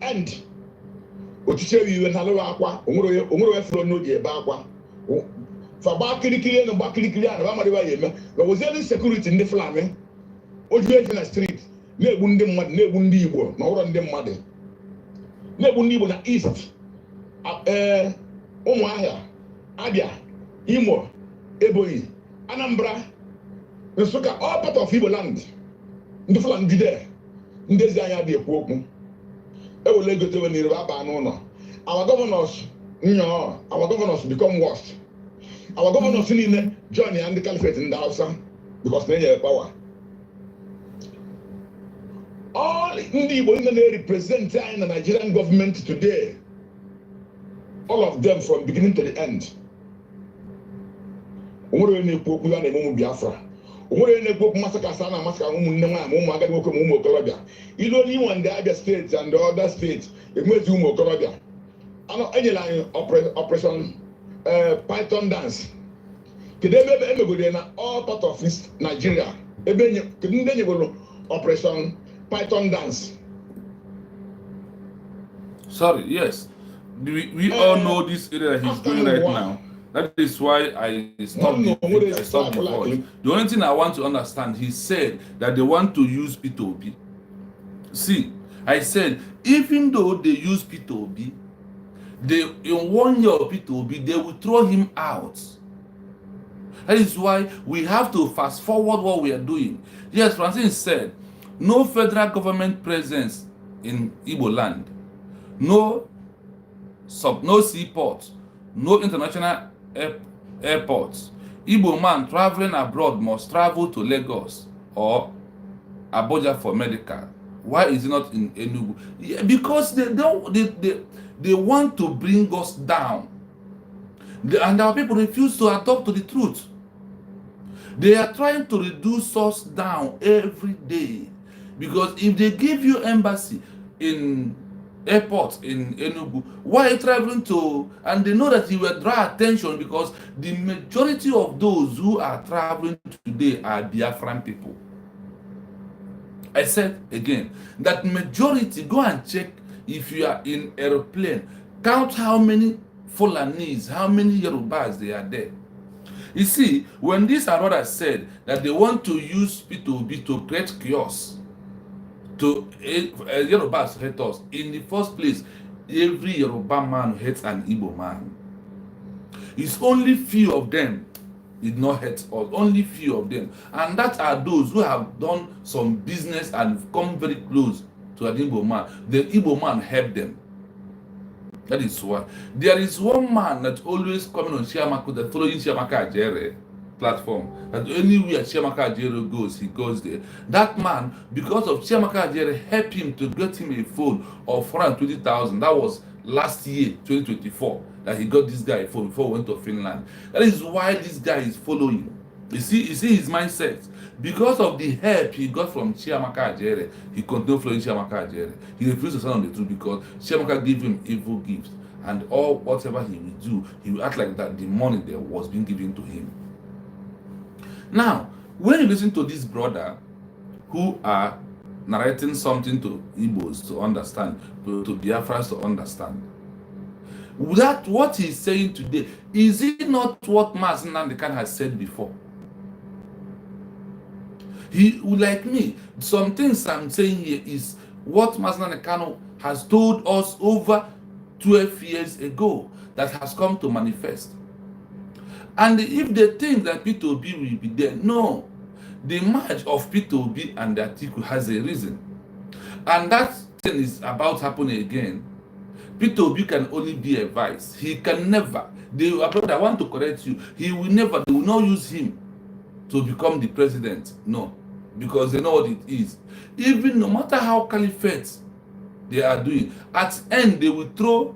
end. Ochiche iwe na lewa akwa onwere flo no di ebe akwa fa ba kirikiri no ba kirikiri ana ba mari ba yeme na was there security ndị Fulani oju eje na street na-egbu ndị mmadụ na-egbu ndị Igbo na ọrụ ndị mmadụ na-egbu ndị Igbo na east Ụmụahịa Abia Imo Ebonyi Anambra Nsukka all part of Igbo land ndị Fulani dị there ndị ezi anya dị ekwu okwu ewele egotewe n'ire aba n'ụlọ our governors become worse our governors niile join ya ndị caliphate ndị Hausa because na-enye power all ndị Igbo niile na-represent anyị na Nigerian government today all of them from beginning to the end onwere na-ekwu okwu ya na-eme ụmụ Biafra onwere na-ekwu okwu masaka asa na masaka ụmụnne nwaanyị ụmụ agadi nwoke ma ụmụ okorobịa ilu onye Imo ndị Abia steeti and the other states enwezi ụmụ okorobịa enyere anyị operation Python dance kedu ebe emegoro na all part of Nigeria kedu ndị enyegoro operation Python dance? Sorry, yes, we all know this area he's doing right now. That is why I stopped the voice. The only thing I want to understand, he said that they want to use P2B. See, I said, even though they use P2B, in 1 year of P2B, they will throw him out. That is why we have to fast forward what we are doing. Yes, Francis said, no federal government presence in Igbo land, no seaport, no international airports. Igbo man traveling abroad must travel to Lagos or Abuja for medical. Why is it not in Enugu? Yeah, because they want to bring us down. And our people refuse to adopt to the truth. They are trying to reduce us down every day. Because if they give you embassy in airport in Enugu, why are you traveling to? And they know that you will draw attention because the majority of those who are traveling today are Biafran people. I said again that majority, go and check if you are in aeroplane, count how many Fulanese, how many Yorubas they are there. You see, when this Aroda said that they want to use P2B to create chaos, to Yorubas hate us. In the first place, every Yoruba man hates an Igbo man. It's only few of them did not hate us. Only few of them. And that are those who have done some business and come very close to an Igbo man. The Igbo man helped them. That is why. There is one man that always coming on Chiamaka, that following Chiamaka Ajere platform, that anywhere Chiamaka Ajere goes, he goes there. That man, because of Chiamaka Ajere, helped him to get him a phone of 420,000. That was last year, 2024, that he got this guy a phone before he went to Finland. That is why this guy is following. You see his mindset. Because of the help he got from Chiamaka Ajere, he continued following Chiamaka Ajere. He refused to stand on the truth because Chiamaka gave him evil gifts. And all whatever he will do, he will act like that the money that was being given to him. Now, when you listen to this brother who are narrating something to Igbos to understand, to Biafras to understand, that what he's saying today, is it not what Mazi Nnamdi Kanu has said before? He, like me, some things I'm saying here is what Masna Kano has told us over 12 years ago that has come to manifest. And if they think that P2B will be there, no. The merge of P2B and the Atiku has a reason. And that thing is about happening again. P2B can only be a vice. He can never. I want to correct you. He will never, they will not use him to become the president. No. Because they know what it is. Even no matter how caliphate they are doing, at end they will throw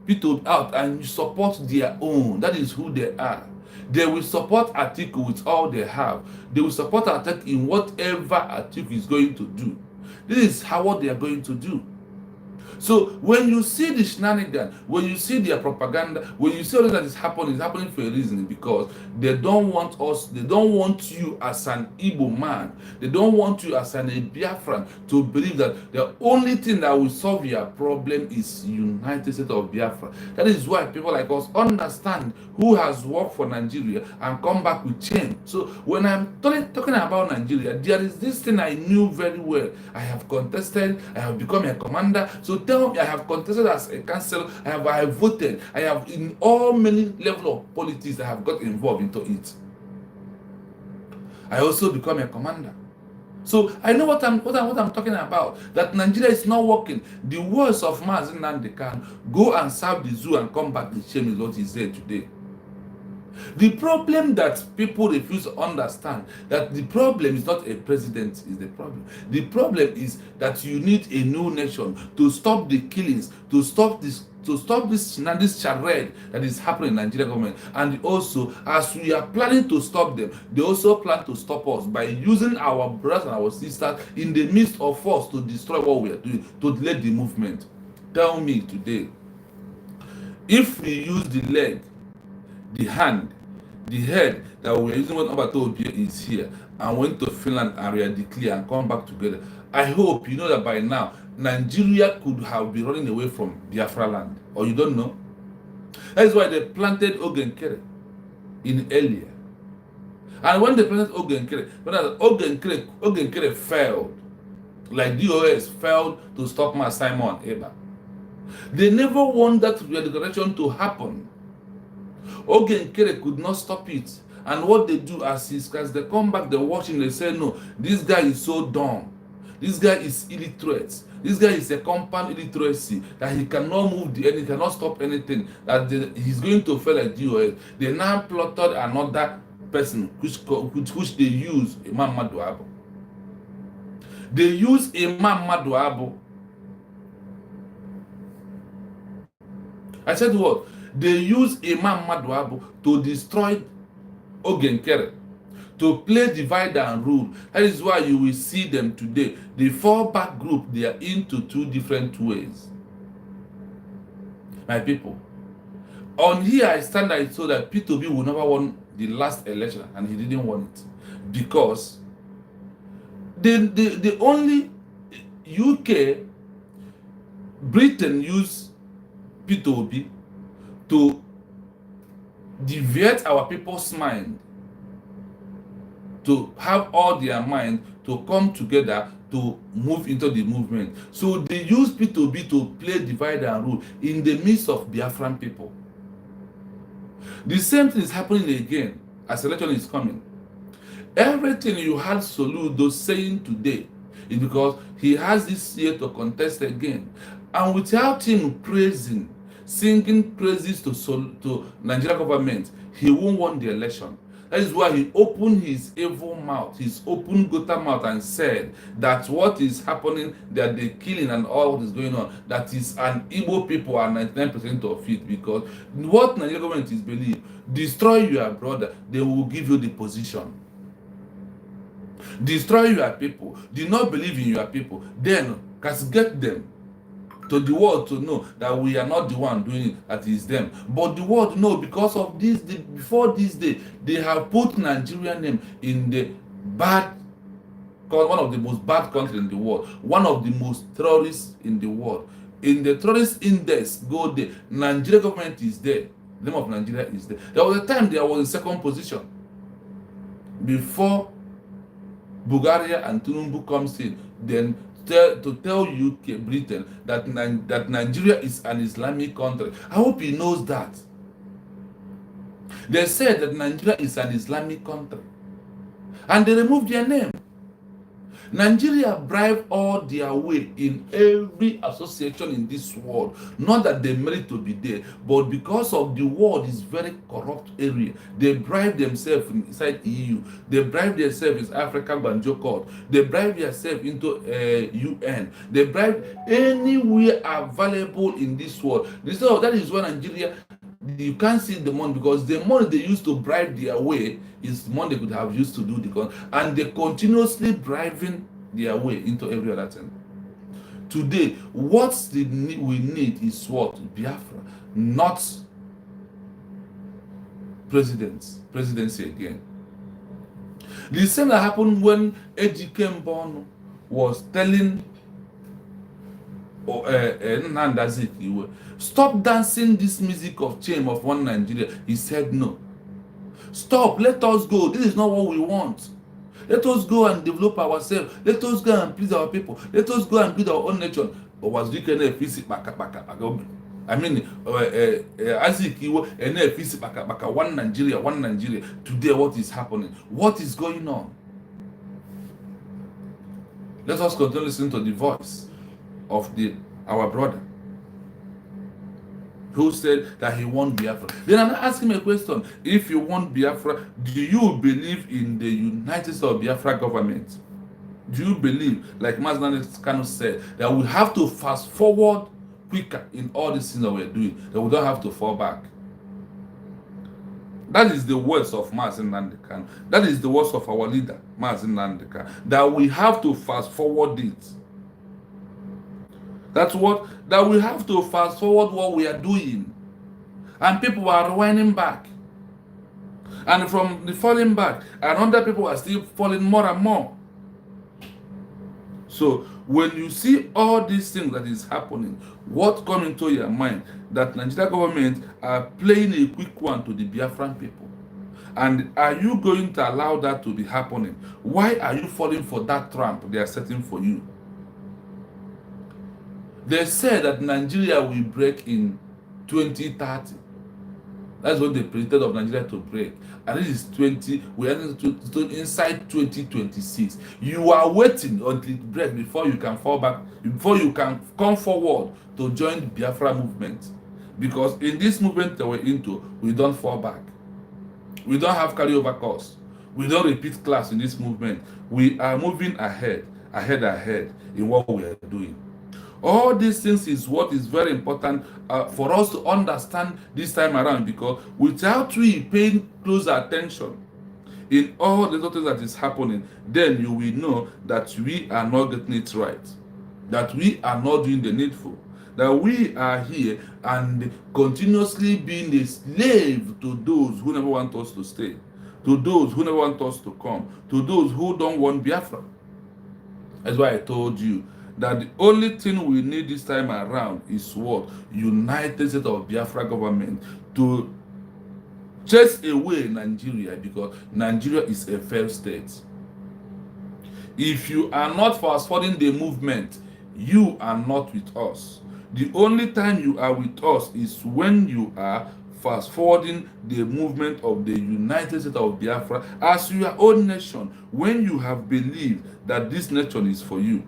P2B out and support their own. That is who they are. They will support Atiku with all they have. They will support Atiku in whatever Atiku is going to do. This is how what they are going to do. So when you see the shenanigans, when you see their propaganda, when you see all that is happening, it's happening for a reason, because they don't want us, they don't want you as an Igbo man, they don't want you as an Biafran to believe that the only thing that will solve your problem is United States of Biafra. That is why people like us understand who has worked for Nigeria and come back with change. So when I'm talking about Nigeria, there is this thing I knew very well. I have contested, I have become a commander. So tell me, I have contested as a councillor, I have voted, I have in all many levels of politics I have got involved into it. I also become a commander. So I know what I'm talking about. That Nigeria is not working. The words of Mazi Nnamdi Kanu, go and serve the zoo and come back, the shame is what he said today. The problem that people refuse to understand, that the problem is not a president is the problem. The problem is that you need a new nation to stop the killings, to stop this charade that is happening in the Nigerian government. And also, as we are planning to stop them, they also plan to stop us by using our brothers and our sisters in the midst of us to destroy what we are doing, to delay the movement. Tell me today, if we use the leg, the hand, the head that we're using when Obatobia is here and went to Finland and we are declared and come back together, I hope you know that by now Nigeria could have been running away from Biafra land. Or you don't know? That is why they planted Ogenkere in earlier. And when they planted Ogenkere, Ogenkere failed. Like DOS failed to stop my Simon Eba. They never want that redirection to happen. Ogenkere could not stop it. And what they do as they come back, they're watching, they say, no, this guy is so dumb. This guy is illiterate. This guy is a compound illiteracy that he cannot move the end, he cannot stop anything, that he's going to fail like DOS. They now plotted another person which they use, Imam Maduabo. They use Imam Maduabo. I said what? They use Imam Maduabo to destroy Ogenkere, to play divide and rule. That is why you will see them today. The fallback group, they are into two different ways. My people, on here I stand, I saw that P2B will never won the last election, and he didn't want it because the only UK, Britain used P2B to deviate our people's mind, to have all their mind to come together to move into the movement. So they use P2B to play divide and rule in the midst of Biafran people. The same thing is happening again as election is coming. Everything you had Soludo saying today is because he has this year to contest again. And without him praising, singing praises to Nigerian government, he won't win the election. That is why he opened his evil mouth, his open gutter mouth, and said that what is happening, that the killing and all what is going on, that is an Igbo people are 99% of it, because what Nigerian government is believe, destroy your brother, they will give you the position. Destroy your people, do not believe in your people, then castigate them to the world to know that we are not the one doing it, that is them. But the world know because of this, before this day, they have put Nigerian name in the bad, one of the most bad countries in the world, one of the most terrorists in the world. In the terrorist index, go there, Nigeria government is there, the name of Nigeria is there. There was a time they was in second position before Bulgaria and Tinubu comes in, then to tell UK, Britain, that Nigeria is an Islamic country. I hope he knows that. They said that Nigeria is an Islamic country, and they removed their name. Nigeria bribe all their way in every association in this world. Not that they merit to be there, but because of the world is very corrupt area, they bribe themselves inside EU. They bribe themselves in African Banjo Court. They bribe themselves into UN. They bribe anywhere available in this world. So that is why Nigeria, you can't see the money, because the money they used to bribe their way is money they could have used to do the country, and they continuously bribing their way into every other thing. Today, what we need is what? Biafra, not presidency again. The same that happened when Ejike Mbonu was telling Nandaziki, stop dancing this music of shame of one Nigeria. He said no. Stop, let us go. This is not what we want. Let us go and develop ourselves. Let us go and please our people. Let us go and build our own nation. Or was I mean, Azikiwo and one Nigeria, one Nigeria. Today, what is happening? What is going on? Let us continue listening to the voice of our brother who said that he wants Biafra. Then I'm asking him a question. If you want Biafra, do you believe in the United States of Biafra government? Do you believe, like Mazdan Kanu said, that we have to fast forward quicker in all these things that we're doing, that we don't have to fall back? That is the words of Mazin Nandekan. That is the words of our leader, Mazin Nandekan, that we have to fast forward it. That we have to fast forward what we are doing. And people are rewinding back. And from the falling back, and other people are still falling more and more. So when you see all these things that is happening, what comes into your mind? That Nigeria government are playing a quick one to the Biafran people. And are you going to allow that to be happening? Why are you falling for that trap they are setting for you? They said that Nigeria will break in 2030. That's what they predicted of Nigeria to break. And this is we are inside 2026. You are waiting until it breaks before you can fall back, before you can come forward to join the Biafra movement. Because in this movement that we're into, we don't fall back. We don't have carryover course. We don't repeat class in this movement. We are moving ahead in what we are doing. All these things is what is very important for us to understand this time around, because without we paying close attention in all the things that is happening, then you will know that we are not getting it right, that we are not doing the needful, that we are here and continuously being a slave to those who never want us to stay, to those who never want us to come, to those who don't want Biafra. That's why I told you that the only thing we need this time around is what? United States of Biafra government to chase away Nigeria, because Nigeria is a failed state. If you are not fast forwarding the movement, you are not with us. The only time you are with us is when you are fast forwarding the movement of the United States of Biafra as your own nation, when you have believed that this nation is for you.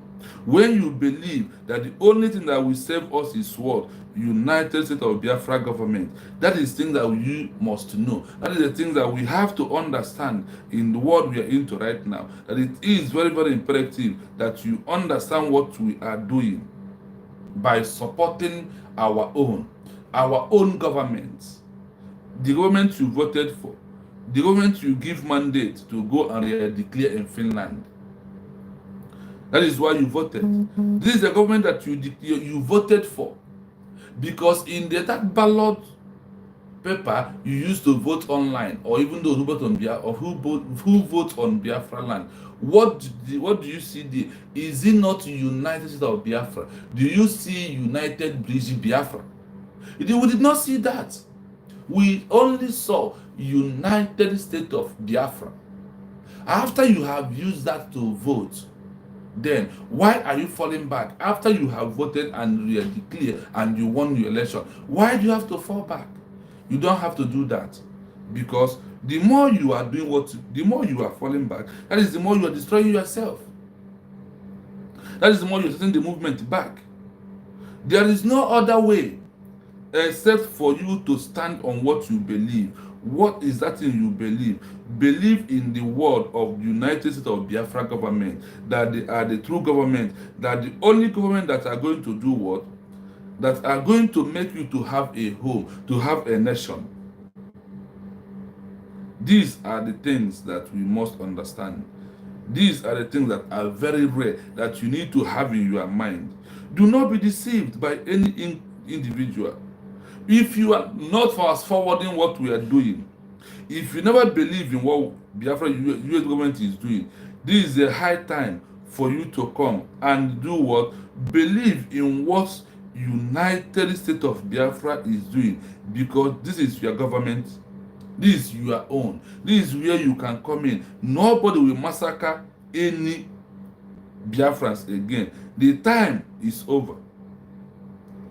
When you believe that the only thing that will save us is what? United States of Biafra government. That is thing that you must know. That is the thing that we have to understand in the world we are into right now. That it is very, very imperative that you understand what we are doing by supporting our own governments. The government you voted for, the government you give mandate to go and declare in Finland. That is why you voted. This is the government that you voted for. Because in that ballot paper, you used to vote online, or even those who vote on who vote on Biafra land. What do you see there? Is it not United States of Biafra? Do you see United British Biafra? We did not see that. We only saw United States of Biafra. After you have used that to vote, then why are you falling back? After you have voted and you are declared and you won your election, why do you have to fall back? You don't have to do that, because the more you are doing the more you are falling back, that is the more you are destroying yourself. That is the more you are setting the movement back. There is no other way except for you to stand on what you believe. What is that thing you believe? Believe in the word of the United States of Biafra government, that they are the true government, that the only government that are going to do what? That are going to make you to have a home, to have a nation. These are the things that we must understand. These are the things that are very rare, that you need to have in your mind. Do not be deceived by any individual. If you are not fast forwarding what we are doing, if you never believe in what Biafra US government is doing, this is a high time for you to come and do what? Believe in what United States of Biafra is doing, because this is your government. This is your own. This is where you can come in. Nobody will massacre any Biafrans again. The time is over.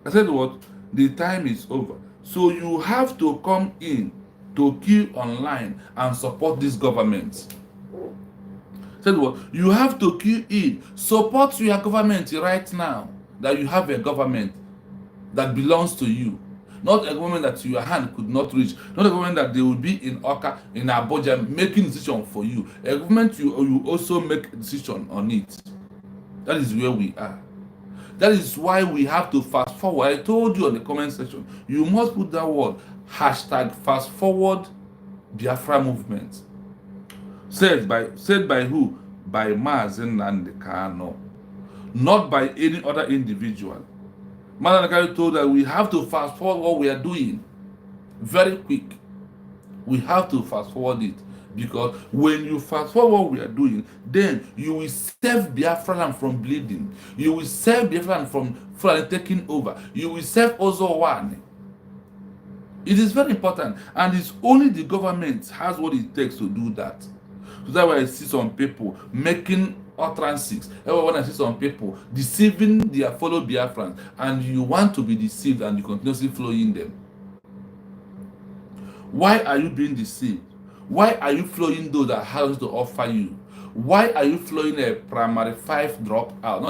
I said what? The time is over. So you have to come in to queue online and support this government. I said what? You have to queue in. Support your government right now. That you have a government that belongs to you. Not a government that your hand could not reach. Not a government that they will be in Oka, in Abuja, making decision for you. A government you also make a decision on it. That is where we are. That is why we have to fast forward. I told you on the comment section, you must put that word, hashtag fast forward Biafra movement. Said by who? By Mazen Nnamdi Kanu. Not by any other individual. Mazen Nnamdi Kanu told that we have to fast forward what we are doing. Very quick. We have to fast forward it. Because when you fast forward what we are doing, then you will save Biafra land from bleeding. You will save Biafra land from taking over. You will save also one. It is very important, and it's only the government has what it takes to do that. So that's why I see some people making utterances. When I see some people deceiving their fellow Biafrans, and you want to be deceived and you continuously flowing them. Why are you being deceived? Why are you flowing those that have to offer you? Why are you flowing a primary 5 dropout?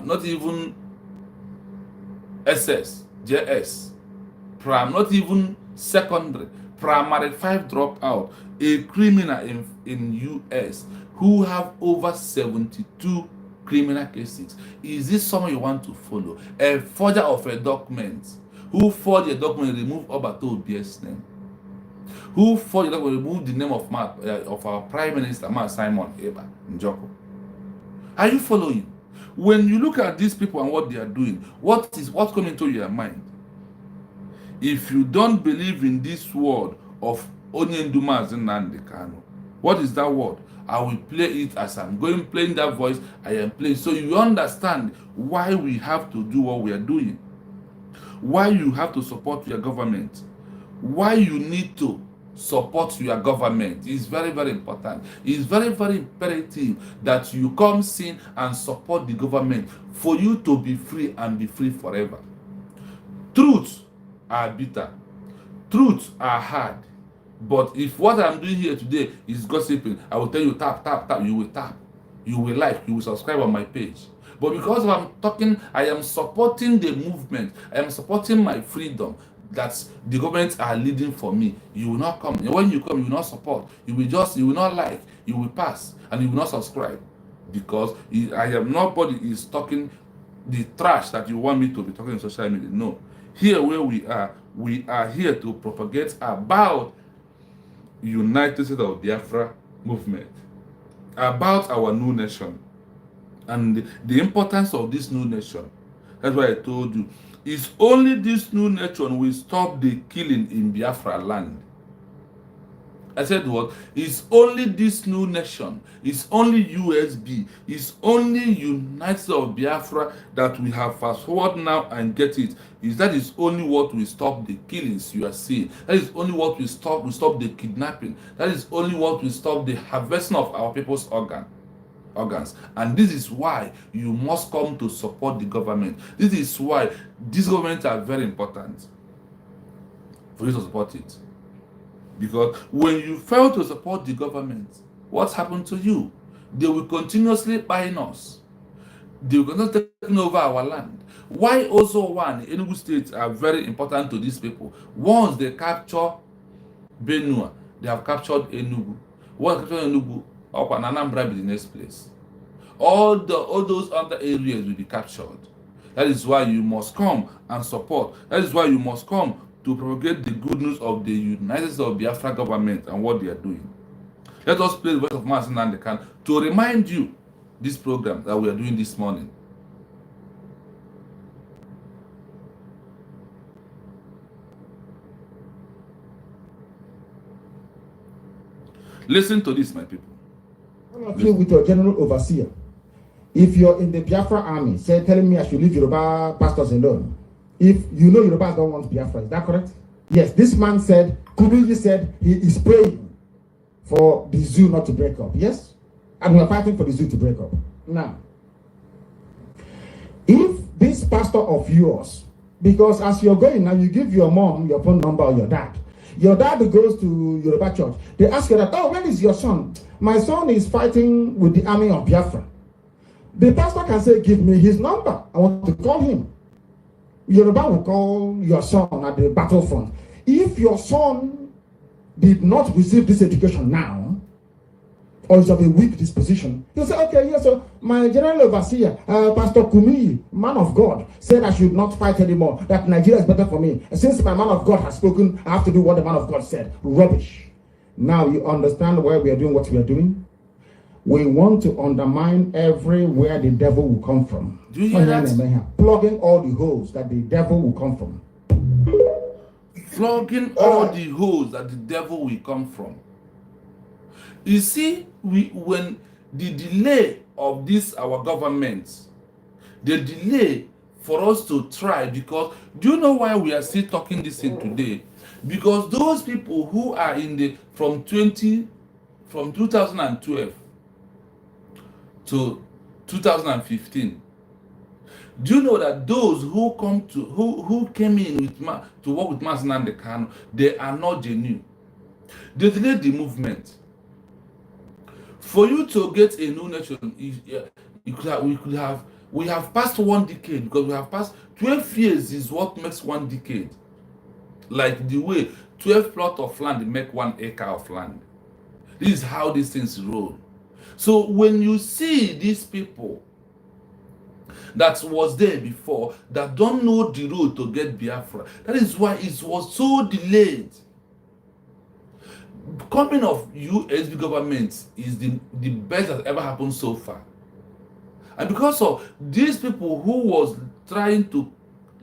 Not even SS, JS, not even secondary, primary 5 dropout, a criminal in US who have over 72 criminal cases. Is this someone you want to follow? A forger of a document, who forged a document, remove Obato Obi's name. Who forged that will remove the name of our Prime Minister, Simon Eba Njoko. Are you following? When you look at these people and what they are doing, what's coming to your mind? If you don't believe in this word of Onyenduma Mazen Nnamdi Kanu, what is that word? I will play it as I'm playing that voice. I am playing, so you understand why we have to do what we are doing. Why you have to support your government. Why you need to support your government is very, very important. It's very, very imperative that you come in and support the government for you to be free and be free forever. Truths are bitter. Truths are hard. But if what I'm doing here today is gossiping, I will tell you tap, tap, tap, you will tap. You will like, you will subscribe on my page. But because I'm talking, I am supporting the movement. I am supporting my freedom. That the government are leading for me. You will not come. When you come, you will not support. You will not like. You will pass, and you will not subscribe, because nobody is talking the trash that you want me to be talking in social media. No, here where we are here to propagate about United States of Biafra movement, about our new nation, and the importance of this new nation. That's why I told you. It's only this new nation will stop the killing in Biafra land. I said what? It's only this new nation, it's only USB, it's only United States of Biafra that we have fast forward now and get it. That is only what will stop the killings you are seeing. That is only what will stop the kidnapping. That is only what will stop the harvesting of our people's organs. And this is why you must come to support the government. This is why these governments are very important for you to support it. Because when you fail to support the government, what's happened to you? They will continuously buying us. They will continuously taking over our land. Why also one Enugu states are very important to these people? Once they capture Benue, they have captured Enugu. Once they capture Enugu, Anambra will be the next place. All those other areas will be captured. That is why you must come and support. That is why you must come to propagate the good news of the United States of Biafra government and what they are doing. Let us play the voice of Mazi Nnamdi Kanu to remind you this program that we are doing this morning. Listen to this, my people. One of you with your general overseer. If you're in the Biafra army, telling me I should leave Yoruba pastors alone. If you know Yoruba don't want Biafra, is that correct? Yes, this man said, Kuduji said he is praying for the zoo not to break up. Yes? And we are fighting for the zoo to break up. Now, if this pastor of yours, because as you're going now, you give your mom your phone number or your dad. Your dad goes to Yoruba church. They ask you that, oh, when is your son? My son is fighting with the army of Biafra. The pastor can say, give me his number. I want to call him. Yoruba will call your son at the battlefront. If your son did not receive this education now, or is of a weak disposition, he'll say, okay, yes, sir, my general overseer, Pastor Kumi, man of God, said I should not fight anymore, that Nigeria is better for me. And since my man of God has spoken, I have to do what the man of God said. Rubbish. Now you understand why we are doing what we are doing? We want to undermine everywhere the devil will come from. Do you hear that? Plugging all the holes that the devil will come from. Flogging all the holes that the devil will come from. You see, when the delay of this, our government, the delay for us to try, because do you know why we are still talking this thing today? Because those people who are in the from 2012 to 2015, do you know that those who came in with to work with Mazi Nnamdi Kanu, they are not genuine. They delayed the movement. For you to get a new nation, we have passed 1 decade, because we have passed 12 years is what makes 1 decade. Like the way 12 plots of land make 1 acre of land. This is how these things roll. So when you see these people that was there before, that don't know the road to get Biafra, that is why it was so delayed. Coming of USB government is the best that ever happened so far. And because of these people who was trying to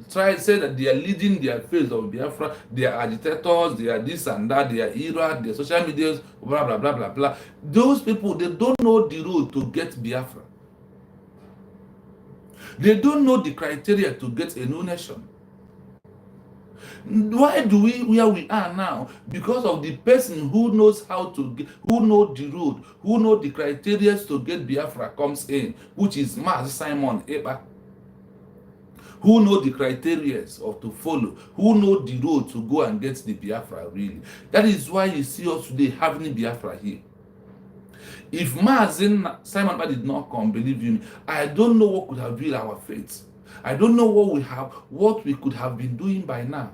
say that they are leading their phase of Biafra, they are agitators, they are this and that, they are era, they are social media, blah, blah, blah, blah, blah. Those people, they don't know the road to get Biafra. They don't know the criteria to get a new nation. Why do we where we are now? Because of the person who knows how to get, who know the road, who know the criteria to get Biafra comes in, which is Mazi Simon Ekpa. Who know the criteria of to follow, who know the road to go and get the Biafra really. That is why you see us today having Biafra here. If Mazi Simon Ekpa did not come, believe you me, I don't know what could have been our fate. I don't know what we could have been doing by now.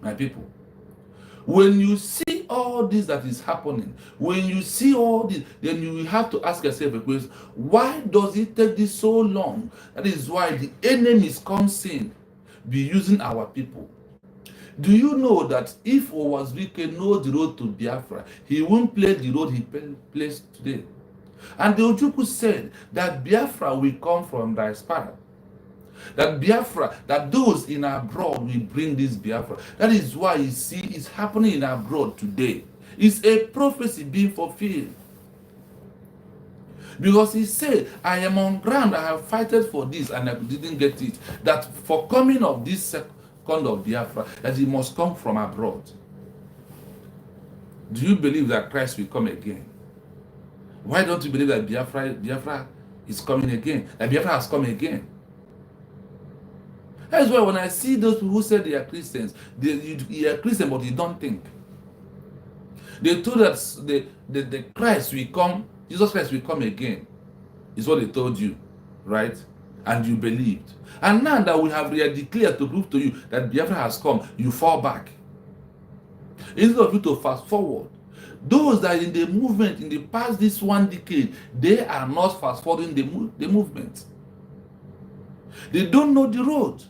My people, when you see all this that is happening, when you see all this, then you will have to ask yourself a question: why does it take this so long? That is why the enemies comes in, be using our people. Do you know that if Owazwike knows the road to Biafra, he won't play the road he plays today? And the Ojukwu said that Biafra will come from diaspora. That Biafra, that those in abroad will bring this Biafra. That is why you see it's happening in abroad today. It's a prophecy being fulfilled. Because he said, I am on ground, I have fighted for this, and I didn't get it. That for coming of this second of Biafra, that he must come from abroad. Do you believe that Christ will come again? Why don't you believe that Biafra is coming again? That Biafra has come again? That's why when I see those people who say they are Christians, they are Christian, but you don't think. They told us the Christ will come, Jesus Christ will come again, is what they told you, right? And you believed. And now that we have declared to prove to you that Biafra has come, you fall back. Instead of you to fast forward, those that in the movement in the past this 1 decade, they are not fast forwarding the movement. They don't know the road.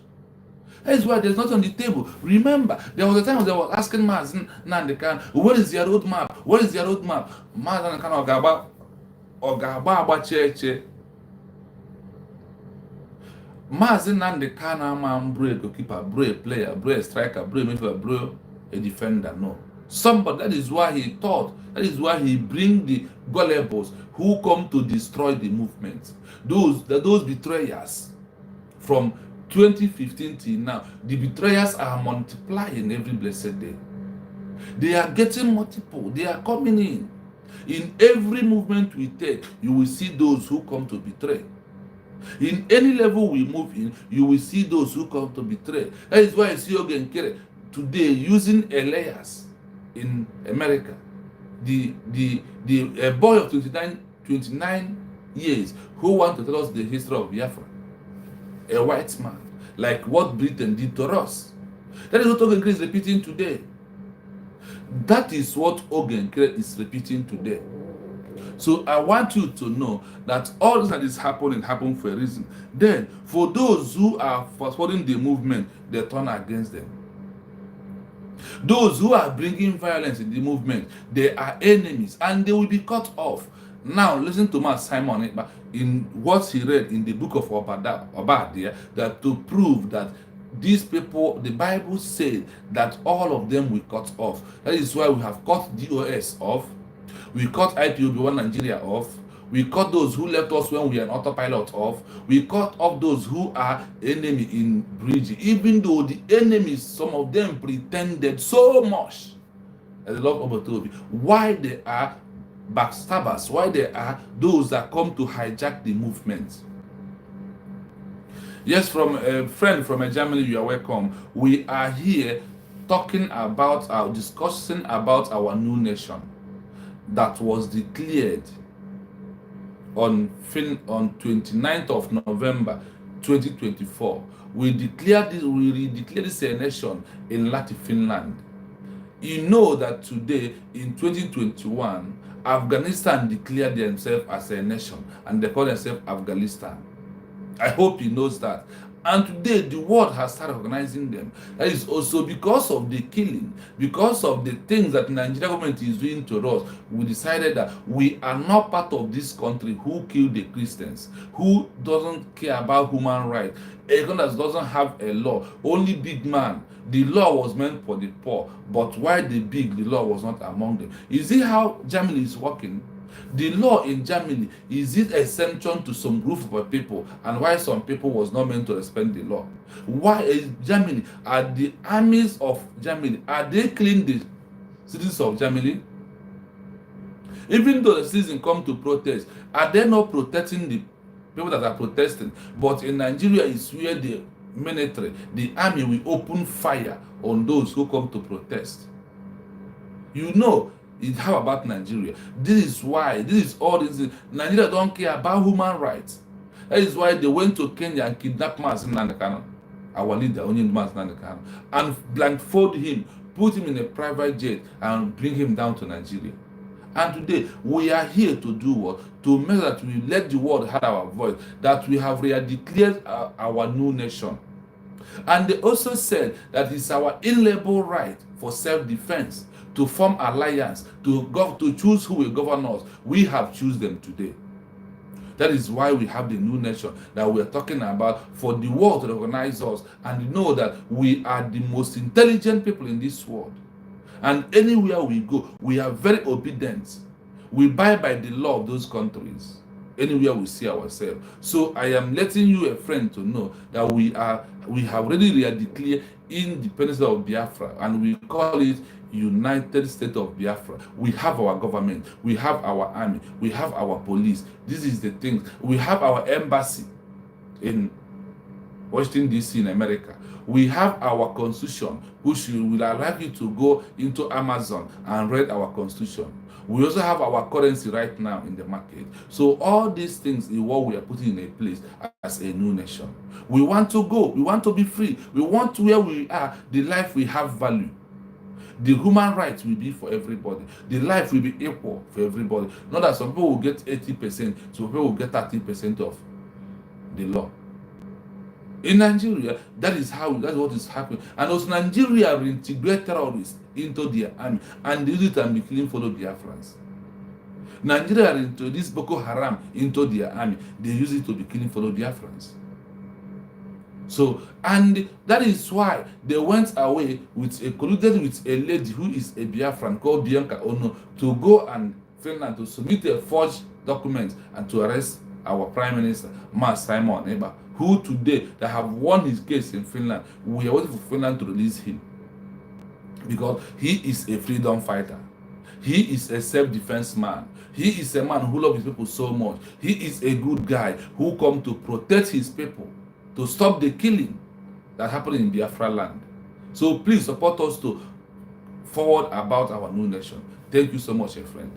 That's why there's nothing on the table. Remember, there was a time they were asking Mazen Nandekan, what is your roadmap? What is your roadmap? Mazen Nandekan Ogaba Abacheche. Mazen Nandekan man bro goalkeeper, bro player, bro striker, bro midfielder, bro a defender. No. Somebody, that is why he thought, that is why he bring the gullibles who come to destroy the movement. Those betrayers from 2015 till now, the betrayers are multiplying every blessed day. They are getting multiple. They are coming in. In every movement we take, you will see those who come to betray. In any level we move in, you will see those who come to betray. That is why I see Ogen Kere today using Elias in America. The boy of 29 years who want to tell us the history of Biafra. A white man, like what Britain did to us. That is what Ogen Kere is repeating today. That is what Ogen Kere is repeating today. So I want you to know that all that is happening happened for a reason. Then, for those who are supporting the movement, they turn against them. Those who are bringing violence in the movement, they are enemies and they will be cut off. Now, listen to Matt Simon in what he read in the book of Obadiah, that to prove that these people, the Bible said that all of them will cut off. That is why we have cut DOS off, we cut IPOB1 Nigeria off, we cut those who left us when we are an autopilot off, we cut off those who are enemy in bridge, even though the enemies, some of them pretended so much, as a lot of Obotobi, why they are backstabbers, why they are those that come to hijack the movement. Yes, from a friend from Germany, you are welcome. We are here talking about discussing about our new nation that was declared on 29th of November 2024. We declared this a nation in Latin Finland. You know that today in 2021, Afghanistan declared themselves as a nation and they call themselves Afghanistan. I hope he knows that. And today the world has started recognizing them. That is also because of the killing, because of the things that the Nigerian government is doing to us. We decided that we are not part of this country who killed the Christians, who doesn't care about human rights, a country that doesn't have a law, only big man. The law was meant for the poor, but why the big, the law was not among them. You see how Germany is working? The law in Germany, is it exemption to some group of people, and why some people was not meant to respect the law? Why is Germany, are the armies of Germany, are they killing the citizens of Germany? Even though the citizens come to protest, are they not protecting the people that are protesting? But in Nigeria is where the military, the army will open fire on those who come to protest. You know, how about Nigeria? This is why, this is all this. Nigeria don't care about human rights. That is why they went to Kenya and kidnapped Mazen Nandekano, our leader, Mazen Nandekano, and blindfold him, put him in a private jet, and bring him down to Nigeria. And today, we are here to do what? To make that we let the world have our voice, that we have declared our new nation. And they also said that it's our inalienable right for self-defense, to form alliance, to choose who will govern us. We have chosen them today. That is why we have the new nation that we are talking about, for the world to recognize us and know that we are the most intelligent people in this world. And anywhere we go, we are very obedient. We abide by the law of those countries. Anywhere we see ourselves. So I am letting you, a friend, to know that we have already declared independence of Biafra, and we call it United States of Biafra. We have our government, we have our army, we have our police. This is the thing. We have our embassy in Washington DC in America. We have our constitution, which will allow you to go into Amazon and read our constitution. We also have our currency right now in the market. So all these things is what we are putting in a place as a new nation. We want to go. We want to be free. We want where we are, the life we have value. The human rights will be for everybody. The life will be equal for everybody. Not that some people will get 80%, some people will get 30% of the law. In Nigeria, that's what is happening. And also Nigeria will integrate terrorists into their army, and they use it and be killing fellow Biafrans. Nigeria will introduce Boko Haram into their army. They use it to be killing fellow Biafrans. So, and that is why they went away colluded with a lady who is a Biafran called Bianca Ono to go and Finland to submit a forged document and to arrest our Prime Minister, Simon Eba, who today that have won his case in Finland. We are waiting for Finland to release him because he is a freedom fighter. He is a self-defense man. He is a man who loves his people so much. He is a good guy who come to protect his people, to stop the killing that happened in Biafra land. So please support us to forward about our new nation. Thank you so much, my friend.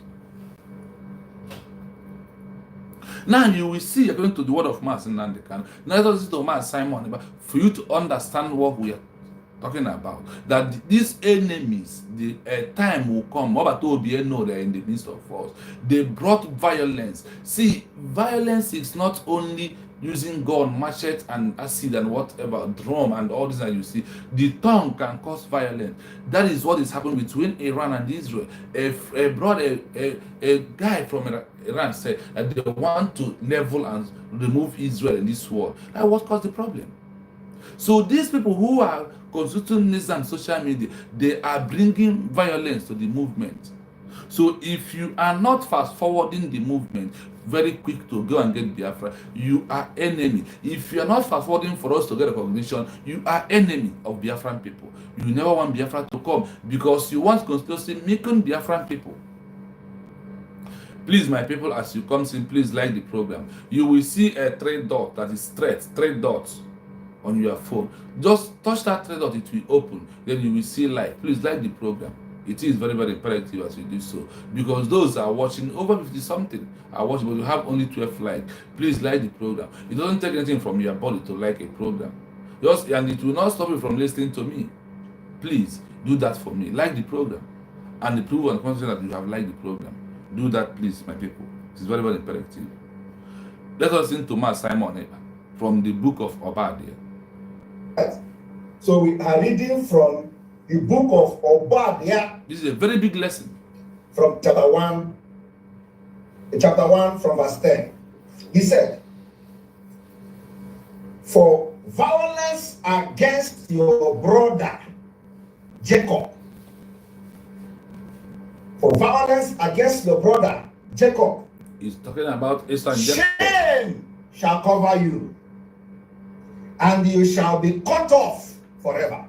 Now you will see, according to the word of Mass in Nandekan, let us listen to Mass Simon, for you to understand what we are talking about. That these enemies, the time will come. What about they know they're in the midst of us? They brought violence. See, violence is not only using gun, machete, and acid and whatever, drum and all this that you see. The tongue can cause violence. That is what is happening between Iran and Israel. A guy from Iran said that they want to level and remove Israel in this war. That what caused the problem. So these people who are consulting this and social media, they are bringing violence to the movement. So if you are not fast forwarding the movement, very quick to go and get Biafra, you are enemy. If you are not fast forwarding for us to get recognition, you are enemy of Biafran people. You never want Biafra to come because you want conspiracy making Biafran people. Please, my people, as you come in, please like the program. You will see a 3 dot that is straight, 3 dots on your phone. Just touch that 3 dot, it will open. Then you will see like. Please like the program. It is very, very imperative as you do so, because those are watching over 50 something are watching, but you have only 12 likes. Please like the program. It doesn't take anything from your body to like a program, and it will not stop you from listening to me. Please do that for me. Like the program, and the proof and confidence that you have liked the program. Do that, please, my people. It is very, very imperative. Let us listen to Mass Simon from the book of Obadiah. So we are reading from the book of Obadiah. This is a very big lesson. From chapter 1 from verse 10. He said, for violence against your brother Jacob. For violence against your brother Jacob. He's talking about Esau and Jacob. Shame shall cover you, and you shall be cut off forever.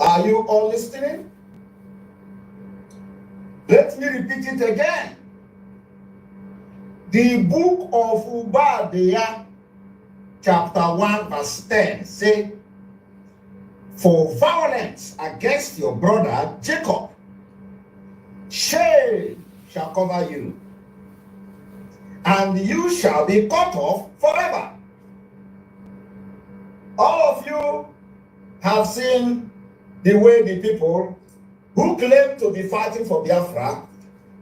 Are you all listening? Let me repeat it again. The book of Obadiah, chapter 1, verse 10, say, for violence against your brother Jacob, shame shall cover you, and you shall be cut off forever. All of you have seen the way the people who claim to be fighting for Biafra,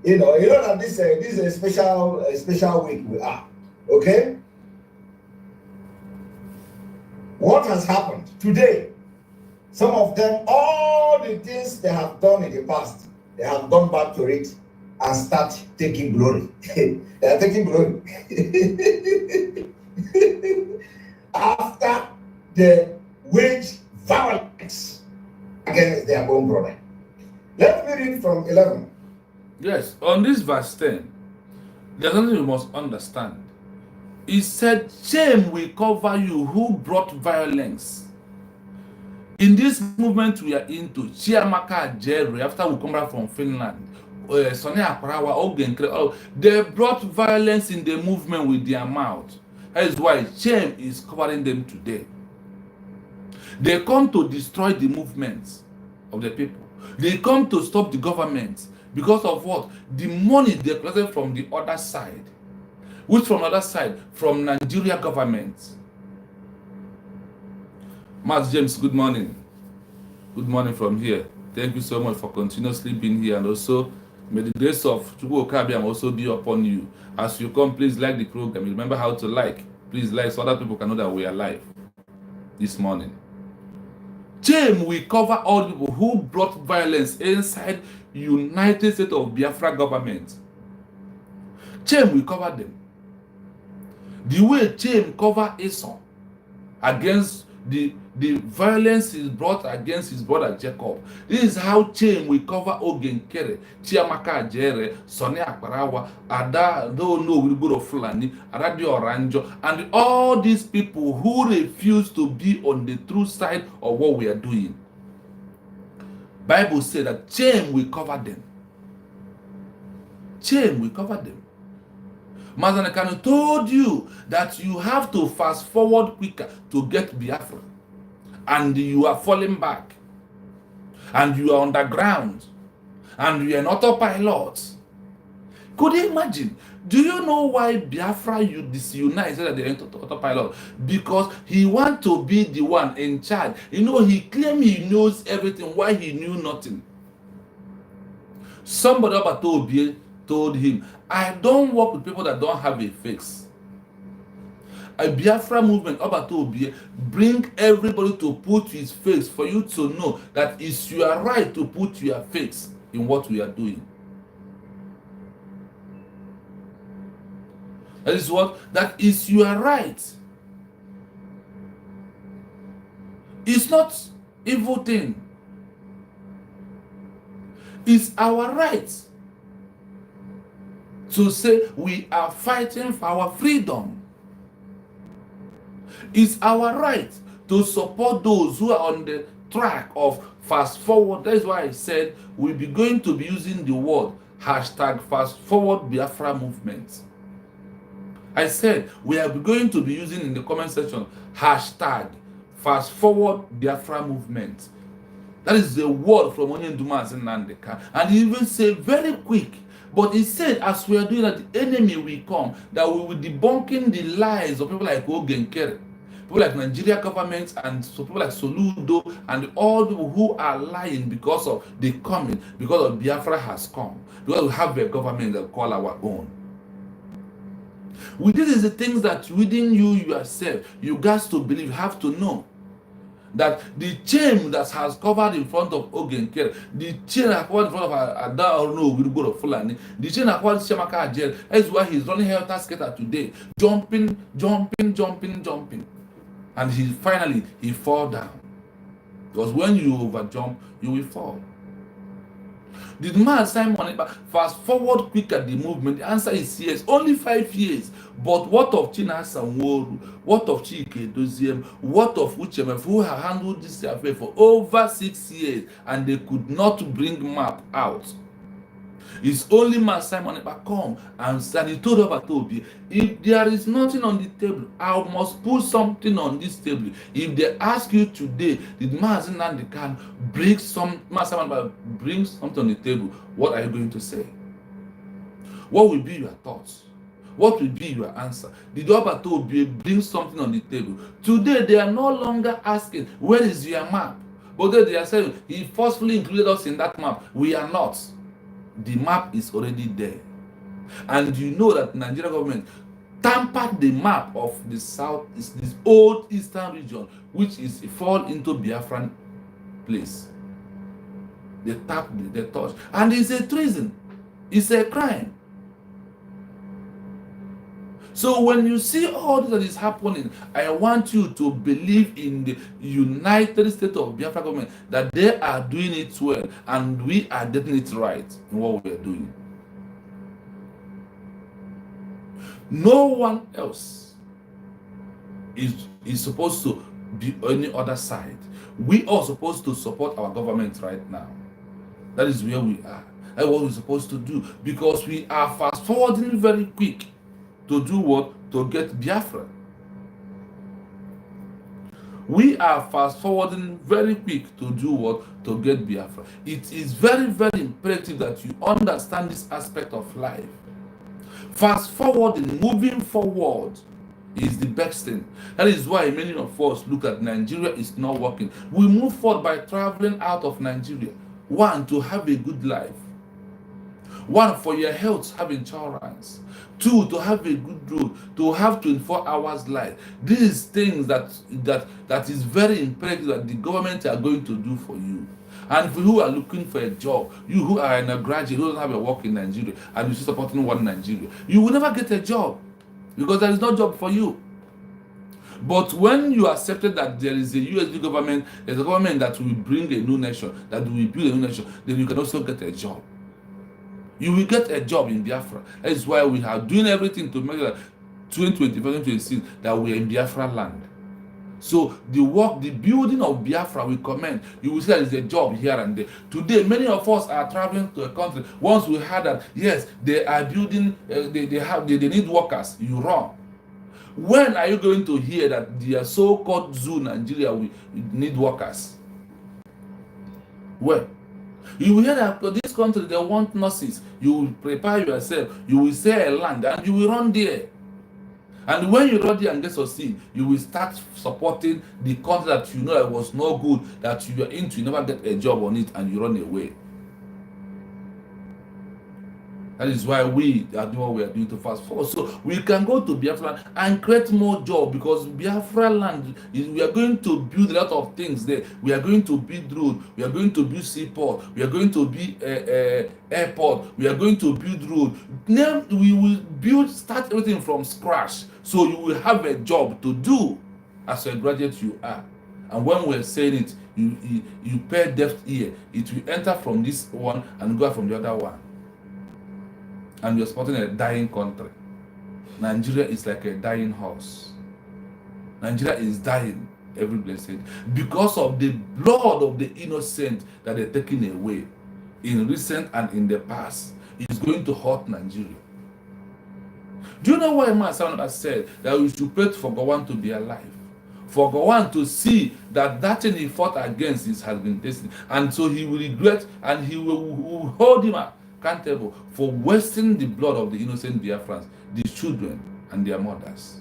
you know that this is a special week we are, okay? What has happened today? Some of them, all the things they have done in the past, they have gone back to it and start taking glory. They are taking glory. After the wage violence against their own brother. Let me read from 11. Yes, on this verse 10, there's something you must understand. He said, shame will cover you who brought violence. In this movement we are into, Chiamaka Jerry, after we come back from Finland, Sonny Akarawa, Ogen, they brought violence in the movement with their mouth. That is why shame is covering them today. They come to destroy the movements of the people. They come to stop the government because of what? The money they collected from the other side. Which from the other side? From Nigeria government. Matt James, good morning. Good morning from here. Thank you so much for continuously being here, and also may the grace of Chukwu Okabiam also be upon you. As you come, please like the program. Remember how to like. Please like so other people can know that we are live this morning. Shame will cover all people who brought violence inside United States of Biafra government. Shame will cover them. The way shame cover Esau against the violence is brought against his brother Jacob. This is how shame will cover Ogenkere, Chiamaka Jere, Sonny Akbarawa, Ada, don't know, will go to Fulani, Aradi Oranjo, and all these people who refuse to be on the true side of what we are doing. Bible says that shame will cover them. Shame will cover them. Mazanekano told you that you have to fast forward quicker to get Biafra. And you are falling back. And you are underground. And you are an autopilot. Could you imagine? Do you know why Biafra you disunite so that they are autopilot? Because he wants to be the one in charge. You know, he claims he knows everything. Why he knew nothing? Somebody about told him, I don't work with people that don't have a fix. A Biafra movement about to bring everybody to put his face for you to know that it's your right to put your face in what we are doing. That is what? That is your right. It's not evil thing. It's our right to say we are fighting for our freedom. It's our right to support those who are on the track of fast forward. That is why I said we'll be going to be using the word hashtag fast forward Biafra movement. I said we are going to be using in the comment section hashtag fast forward Biafra movement. That is the word from Onyen Dumas in Nandeka. And he even said very quick. But he said, as we are doing that, the enemy will come, that we will debunking the lies of people like Ogenkere, people like Nigeria government, and so people like Soludo, and all people who are lying because of the coming, because of Biafra has come, because we have a government that we call our own. With this is the things that within you yourself, you guys to believe, have to know. That the chain that has covered in front of Ogenkere, the chain that covered in front of Ada or no, we'll go to Fulani, the chain that covered Chiamaka jail, that's why he's running helter skelter today, jumping. And he fall down. Because when you overjump, you will fall. Did man assign money back? Fast forward quick at the movement. The answer is yes. Only 5 years. But what of China Sanworu? What of Chike Doziem? What of Uchemef, who have handled this affair for over 6 years and they could not bring map out? It's only man Simon Epa come and he told Obatobi, if there is nothing on the table, I must put something on this table. If they ask you today, did Mazin and the can bring something on the table, what are you going to say? What will be your thoughts? What will be your answer? Did Obatobi bring something on the table? Today they are no longer asking, where is your map? But they are saying, he forcefully included us in that map. We are not. The map is already there. And you know that the Nigerian government tampered the map of the south, is this old eastern region, which is fall into Biafran place. They tapped, they touched. And it's a treason. It's a crime. So when you see all that is happening, I want you to believe in the United States of Biafra government that they are doing it well and we are getting it right in what we are doing. No one else is supposed to be on the other side. We are supposed to support our government right now. That is where we are. That's what we're supposed to do, because we are fast forwarding very quick to do what? To get Biafra. We are fast forwarding very quick to do what? To get Biafra. It is very, very imperative that you understand this aspect of life. Fast forwarding, moving forward, is the best thing. That is why many of us look at Nigeria is not working. We move forward by traveling out of Nigeria. One, to have a good life. One, for your health, have insurance. Two, to have a good road, to have 24 hours life. These things that is very imperative that the government are going to do for you. And for you who are looking for a job, you who are in a graduate who doesn't have a work in Nigeria, and you're supporting one Nigeria, you will never get a job because there is no job for you. But when you accepted that there is a USD government, there's a government that will bring a new nation, that will build a new nation, then you can also get a job. You will get a job in Biafra. That is why we are doing everything to make that 2025, 2026 that we are in Biafra land. So the work, the building of Biafra, we commend. You will see there is a job here and there. Today, many of us are traveling to a country. Once we heard that, yes, they are building, they need workers, you run. When are you going to hear that the so-called zoo Nigeria will need workers? When? You will hear that for this country they want nurses. You will prepare yourself. You will sell a land and you will run there. And when you run there and get succeed, you will start supporting the country that you know it was no good, that you are into, you never get a job on it, and you run away. That is why we are doing what we are doing to fast forward. So we can go to Biafra and create more jobs, because Biafra land, we are going to build a lot of things there. We are going to build road. We are going to build seaport. We are going to build airport. We are going to build road. Then we will start everything from scratch. So you will have a job to do as a graduate you are. And when we're saying it, you pay deaf ear. It will enter from this one and go from the other one. And you're supporting a dying country. Nigeria is like a dying horse. Nigeria is dying every blessed because of the blood of the innocent that they're taking away in recent and in the past. It's going to hurt Nigeria. Do you know why my son has said that we should pray for Gowon to be alive? For Gowon to see that thing he fought against has been tasted. And so he will regret, and he will hold him accountable for wasting the blood of the innocent Biafrans, the children and their mothers.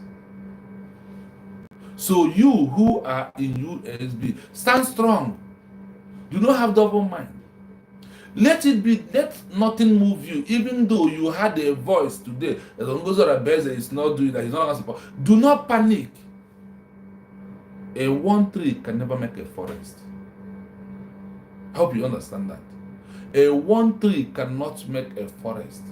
So you who are in USB, stand strong. Do not have double mind. Let nothing move you, even though you had a voice today that Ongozo Rabeze is not doing that, he's not support. Do not panic. A one tree can never make a forest. I hope you understand that. A one tree cannot make a forest.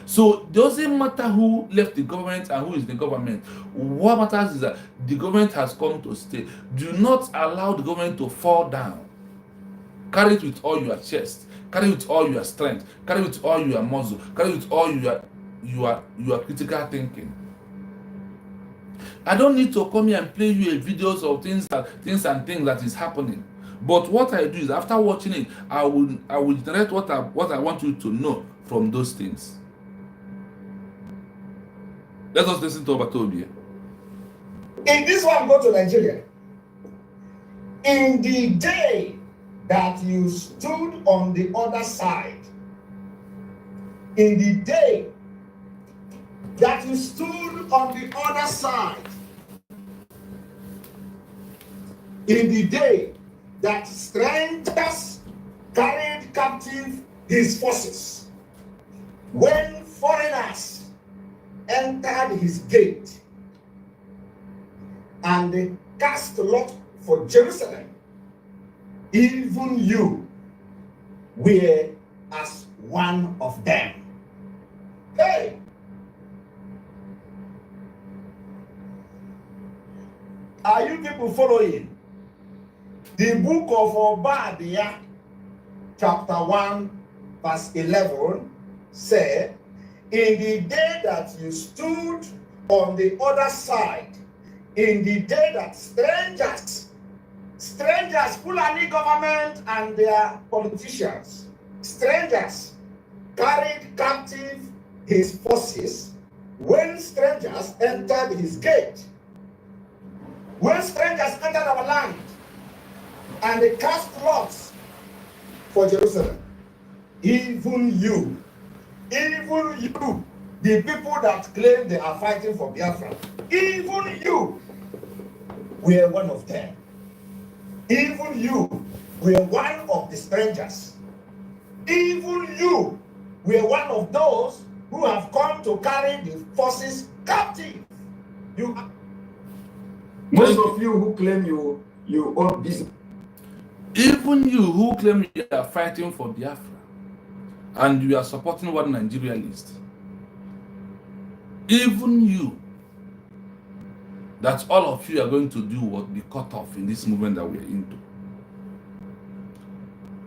So it doesn't matter who left the government and who is the government. What matters is that the government has come to stay. Do not allow the government to fall down. Carry it with all your chest. Carry it with all your strength. Carry it with all your muscle. Carry it with all your critical thinking. I don't need to come here and play you videos of things that is happening. But what I do is, after watching it, I will generate what I want you to know from those things. Let us listen to Obatobia. In this one, go to Nigeria. In the day that you stood on the other side, in the day that you stood on the other side, in the day that strangers carried captive his forces, when foreigners entered his gate and they cast lot for Jerusalem, even you were as one of them. Hey! Are you people following? The book of Obadiah, chapter 1, verse 11, said, in the day that you stood on the other side, in the day that strangers, Fulani government and their politicians, strangers carried captive his forces, when strangers entered his gate, when strangers entered our land, and they cast lots for Jerusalem, even you, the people that claim they are fighting for Biafra, even you were one of them. Even you were one of the strangers. Even you were one of those who have come to carry the forces captive. Most of you who claim you own business. Even you who claim you are fighting for Biafra and you are supporting one Nigeria list. Even you, that all of you are going to do what be cut off in this movement that we are into.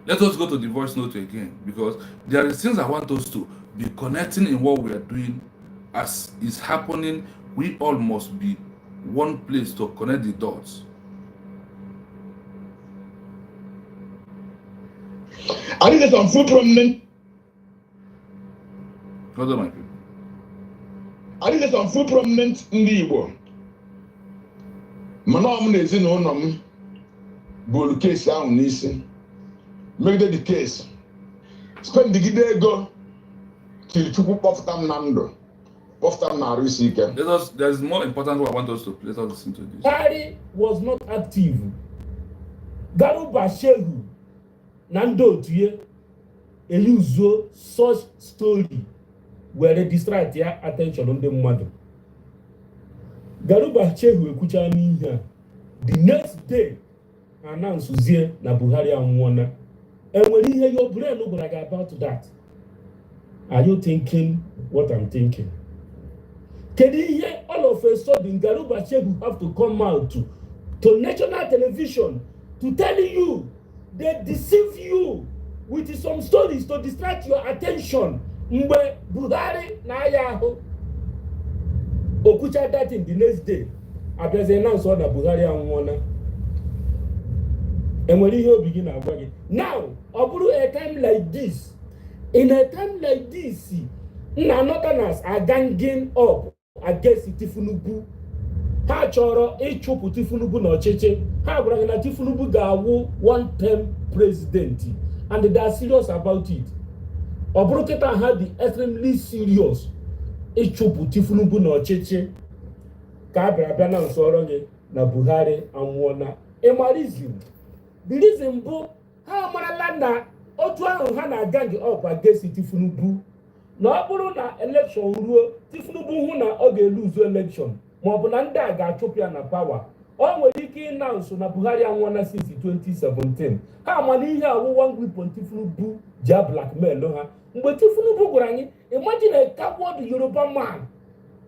Let us go to the voice note again, because there are things I want us to be connecting in what we are doing. As is happening, we all must be one place to connect the dots. I think there's some full prominent. Hold on, my people. I think there's some full prominent in the Igbo. Manam is in on bull case down nisi. Make the case. Spend the day go till to put off them nando. Off them na risika. There's more important what I want us to let us listen to this. Buhari was not active. Garuba Shehu Nando Tuye Eluzo such story where they distract their attention on the mother. Garuba Shehu Ekuchani here. The next day, announced Uzie na Buhari Amwana. And when you hear your brain, no, but I got about that. Are you thinking what I'm thinking? Can you hear all of a sudden Garuba Shehu have to come out to national television to tell you they deceive you with some stories to distract your attention? Mbe Buhari na yaho Okucha that in the next day. Abia announced na Buhari Amwana. And when you begin again. Now, over a time like this, in a time like this, Northerners are ganging up against Tifunubu. Ha chọrọ ịchụpụ Tifunubu n'ọchịchị. Ha gwara na Tifunubu ga-awụ one-term president, and they are serious about it. Obroketa had the extremely serious ịchụpụ Tifunubu n'ọchịchị. Ka abịa na nsọrọ gị na Buhari anwụọna. Emarizim. The reason bụ ha marala na otu ahụ ha na gang up against Tifunubu. Na ọ bụrụ na election ruo, Tifunubu hụ na ọ ga-eluzu election, ma ọ bụ na ndị a ga-achụpụ ya na power. O nwere ike ịnaụnsụ na Buhari anwụọna since 2017. Ha amana ihe awụ one weapon Tifunubu ji blackmail ha. Mgbe Tifunubu gwara anyị, imagine a coward Yoruba man.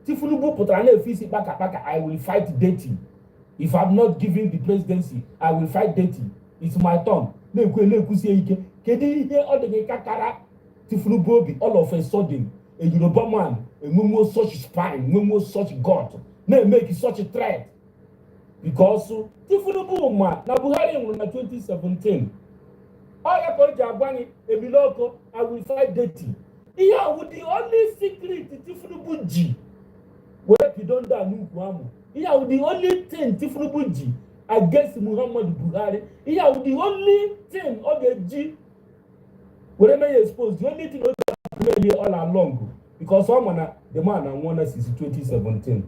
Tifunubu pụtara na-efe isi kpaka, I will fight dating. If I'm not giving the presidency, I will fight dating. It's my turn. Na-ekwusie ike. Kedu ihe ọ dị kakara Tifunubu obi all of a sudden a Yoruba man, a memo such spine, memo such God, na-make such a threat? Because Tifunubu ma na Buhari nwụrụ na 2017. Ọ ya ka o ji agwa anyị ebiloko, I will fight dating. Ihe ahụ the only secret Tifunubu ji wee pidonda n'ukwu amụ. Ihe ahụ the only thing Tifunubu ji against Muhammad Buhari. Ihe ahụ the only thing ọ ga-eji were may expose, the only thing all along, because someone the man and one since 2017.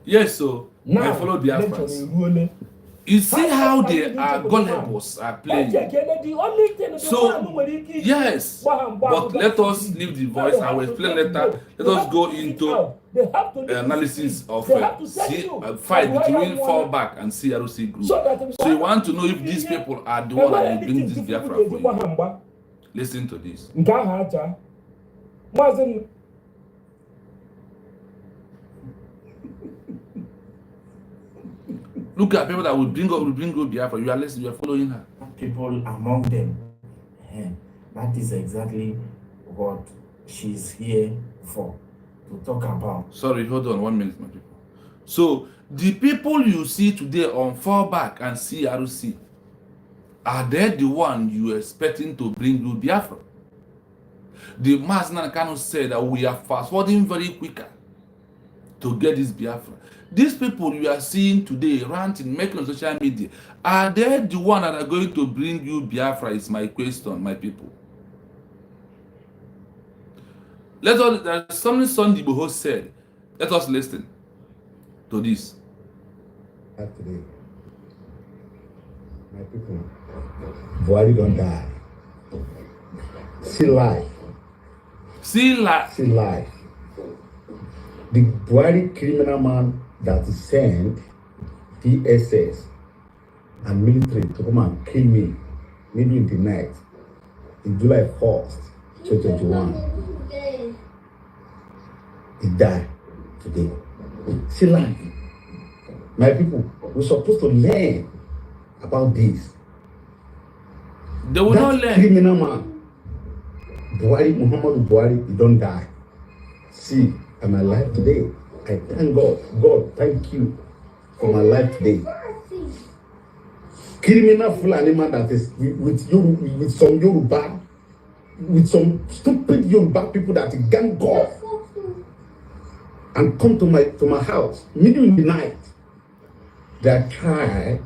Yes, so now I follow the BIAFRAS. You see how they are gullibles are playing. So yes, but let us leave the voice. I will explain later. Let us go into analysis of fight between fallback and CRC group. So you want to know if these people are the one that will bring this Biafra for you. Listen to this. Look at people that will bring up Biafra. You are listening, you are following her. People among them. That is exactly what she's here for, to talk about. Sorry, hold on 1 minute, my people. So, the people you see today on Fallback and CRC, are they the one you expecting to bring you Biafra? The Masna Kano said that we are fast forwarding very quicker to get this Biafra. These people you are seeing today ranting, making on social media, are they the one that are going to bring you Biafra? Is my question, my people. There's something Sunday Boho said. Let us listen to this. Today, my people, Buhari don't die. See life. See life. See life. The Buhari criminal man that sent DSS and military to come and kill me, maybe in the night, in July 1st, 2021. He died today. See life. My people, we're supposed to learn about this. They will not learn. Criminal man, Buhari, Muhammadu Buhari, he don't die. See, I'm alive today. I thank God. God, thank you for my life today. Criminal Fulani man that is with some Yoruba, with some stupid Yoruba people that gang off and come to my house middle in the night. They try.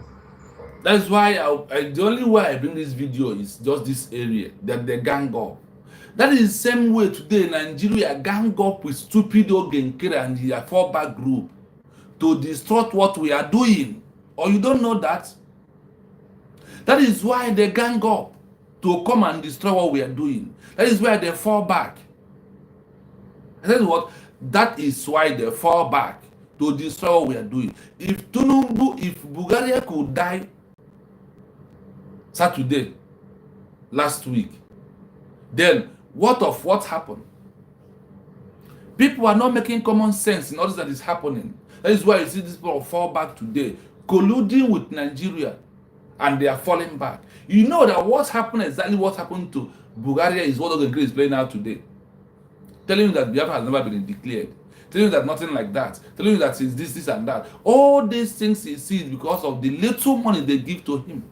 That's why the only way I bring this video is just this area that they gang up. That is the same way today in Nigeria gang up with stupid Ogenkere and their fallback group to distort what we are doing. Or you don't know that? That is why they gang up to come and destroy what we are doing. That is why they fall back. And that is what? That is why they fall back to destroy what we are doing. If Bulgaria could die Saturday, last week, then what happened? People are not making common sense in all that is happening. That is why you see these people fall back today, colluding with Nigeria, and they are falling back. You know that what's happened, exactly what happened to Bulgaria is what Ogenkere is playing out today. Telling you that Biafra has never been declared. Telling you that nothing like that. Telling you that it's this and that. All these things he sees because of the little money they give to him.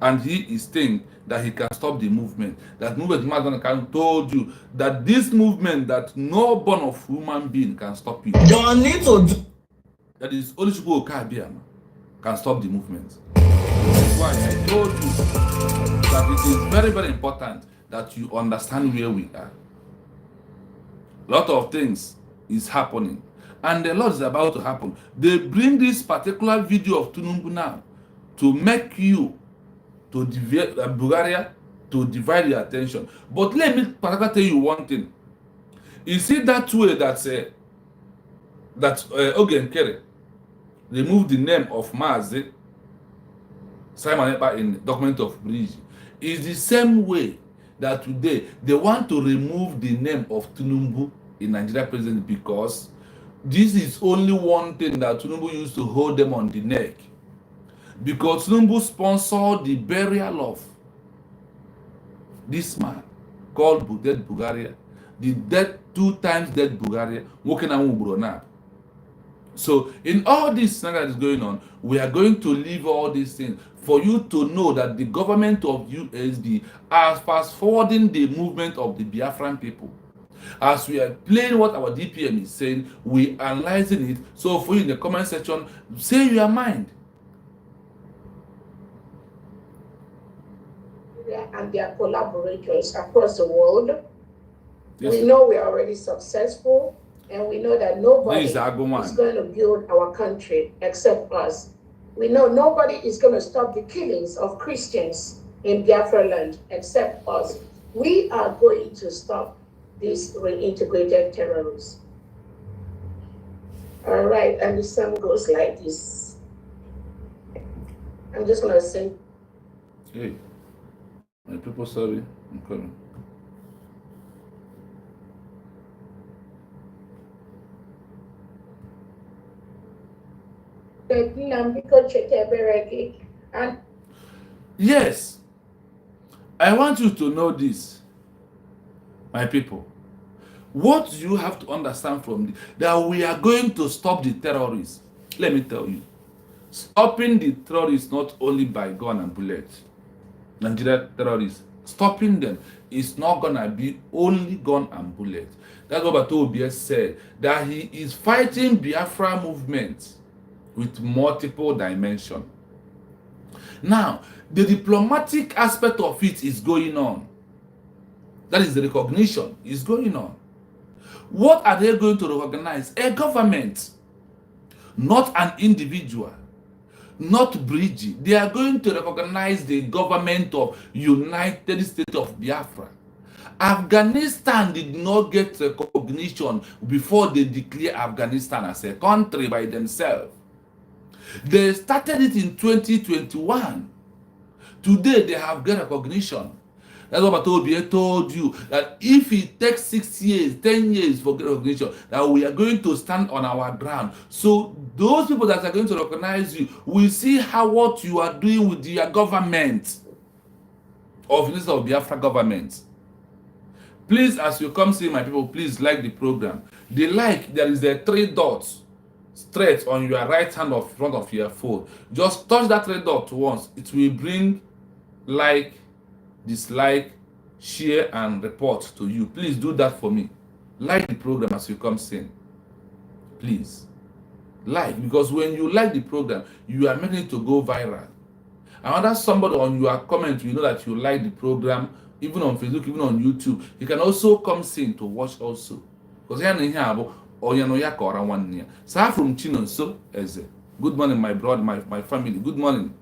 And he is saying that he can stop the movement. That movement, Madonna told you that this movement that no born of human being can stop it. Don't need to do. That is only Chukwu Okabiama can stop the movement. That's why I told you that it is very, very important that you understand where we are. A lot of things is happening, and a lot is about to happen. They bring this particular video of Tinubu now to make you to divide Bulgaria, to divide your attention. But let me particularly tell you one thing. You see that way that Ogenkere removed the name of Mazi Simon Ekpa in the document of bridge. Is the same way that today they want to remove the name of Tinubu in Nigeria president, because this is only one thing that Tinubu used to hold them on the neck. Because Tinubu sponsored the burial of this man called dead Bulgaria, the dead 2 times dead Bulgaria, So in all this that is going on, we are going to leave all these things for you to know that the government of USB are fast forwarding the movement of the Biafran people. As we are playing what our DPM is saying, we are analyzing it. So for you in the comment section, say your mind. And their collaborators across the world. Yes. We know we are already successful, and we know that nobody is going to build our country except us. We know nobody is going to stop the killings of Christians in Biafra land except us. We are going to stop these reintegrated terrorists. All right, and the song goes like this. I'm just going to sing. Hey, my people, sorry, I'm coming. And yes, I want you to know this, my people. What you have to understand from this, that we are going to stop the terrorists. Let me tell you, stopping the terrorists not only by gun and bullets, Nigerian terrorists, stopping them is not gonna be only gun and bullets. That's what Batobia said, that he is fighting Biafra movement with multiple dimensions. Now, the diplomatic aspect of it is going on. That is the recognition is going on. What are they going to recognize? A government, not an individual, not Bridgie. They are going to recognize the government of United States of Biafra. Afghanistan did not get recognition before they declare Afghanistan as a country by themselves. They started it in 2021. Today they have get recognition. That's what Batobie told you, that if it takes 6 years, 10 years for recognition, that we are going to stand on our ground. So those people that are going to recognize you will see how what you are doing with your government, of this of Biafra government. Please, as you come see my people, please like the program. The like, there is the 3 dots straight on your right hand of front of your phone. Just touch that 3 dots once. It will bring like, dislike, share, and report to you. Please do that for me. Like the program as you come see. Please. Like, because when you like the program, you are making it to go viral. And whether somebody on your comment, you know that you like the program, even on Facebook, even on YouTube, you can also come see to watch also. Because so from Chino, so as good morning, my brother, my family. Good morning,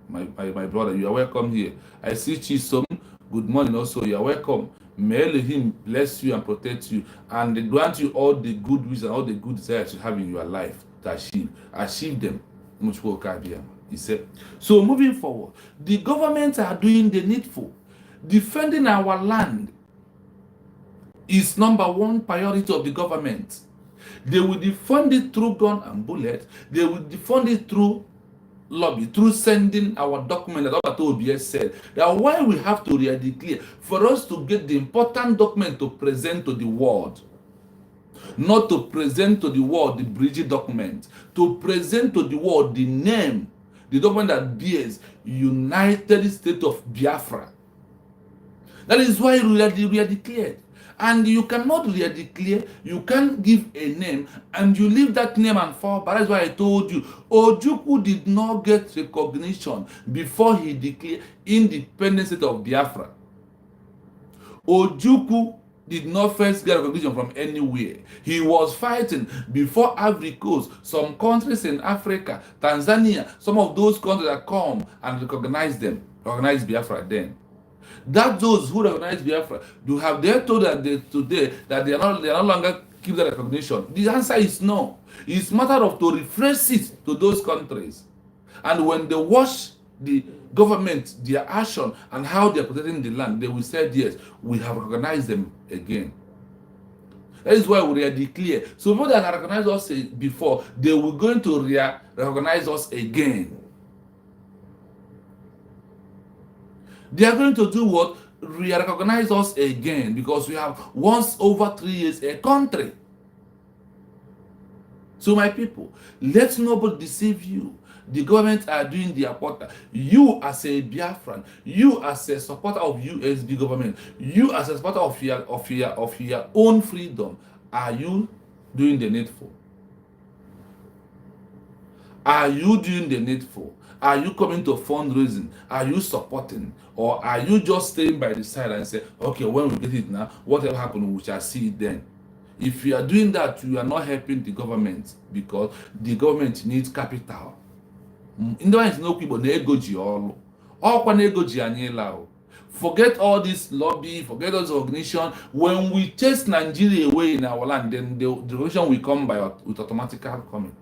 my brother. You are welcome here. I see Chisom. Good morning, also. You are welcome. May him bless you and protect you, and grant you all the good wishes and all the good desires you have in your life to achieve them. He said. So moving forward, the governments are doing the needful. Defending our land is #1 priority of the government. They will defend it through gun and bullets. They will defend it through lobby, through sending our document, that OBS said, that why we have to re-declare, for us to get the important document to present to the world. Not to present to the world the Bridgie document, to present to the world the name, the document that bears United States of Biafra. That is why we are declared. And you cannot re-declare, you can't give a name, and you leave that name and fall. But that's why I told you, Ojukwu did not get recognition before he declared independent state of Biafra. Ojukwu did not first get recognition from anywhere. He was fighting before Ivory Coast, some countries in Africa, Tanzania, some of those countries that come and recognize Biafra then. That those who recognize Biafra, have they told that today that they are no longer keep the recognition? The answer is no. It's a matter of to refresh it to those countries. And when they watch the government, their action and how they are protecting the land, they will say, yes, we have recognized them again. That is why we are declared. So people that have recognized us before, they will going to recognize us again. They are going to do what? Recognize us again, because we have once over 3 years a country. So my people, let nobody deceive you. The government are doing their part. You as a Biafran, you as a supporter of USB government, you as a supporter of your own freedom, are you doing the needful? Are you doing the needful? Are you coming to fundraising? Are you supporting? Or are you just staying by the side and say, okay, when we get it now, whatever happens, we shall see it then? If you are doing that, you are not helping the government, because the government needs capital. In the way, no people, forget all this lobby, forget all this organization. When we chase Nigeria away in our land, then the revolution will come with automatic coming.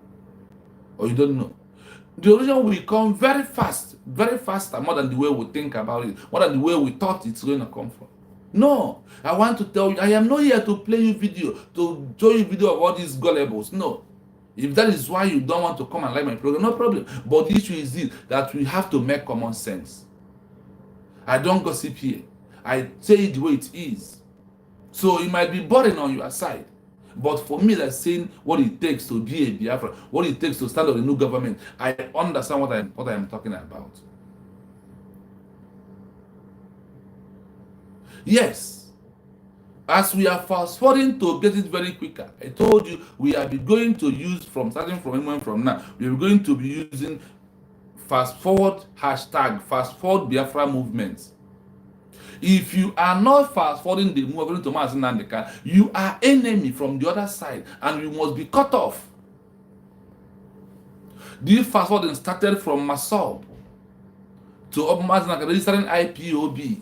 Or you don't know. The revolution will come very fast, more than the way we think about it, more than the way we thought it's going to come from. No, I want to tell you, I am not here to play you video, to show you video of all these gullibles. No, If that is why you don't want to come and like my program, no problem. But the issue is this, that we have to make common sense. I don't gossip here. I say it the way it is. So it might be boring on your side. But for me, that's saying what it takes to be a Biafra, what it takes to start on a new government. I understand what I am talking about. Yes. As we are fast forwarding to get it very quicker, I told you we are going to use starting from now, we are going to be using fast forward hashtag fast forward Biafra movements. If you are not fast forwarding the movement to Mazi Nnamdi Kanu, you are enemy from the other side and you must be cut off. This fast forwarding started from Masob to Mazi Nnamdi Kanu registering IPOB.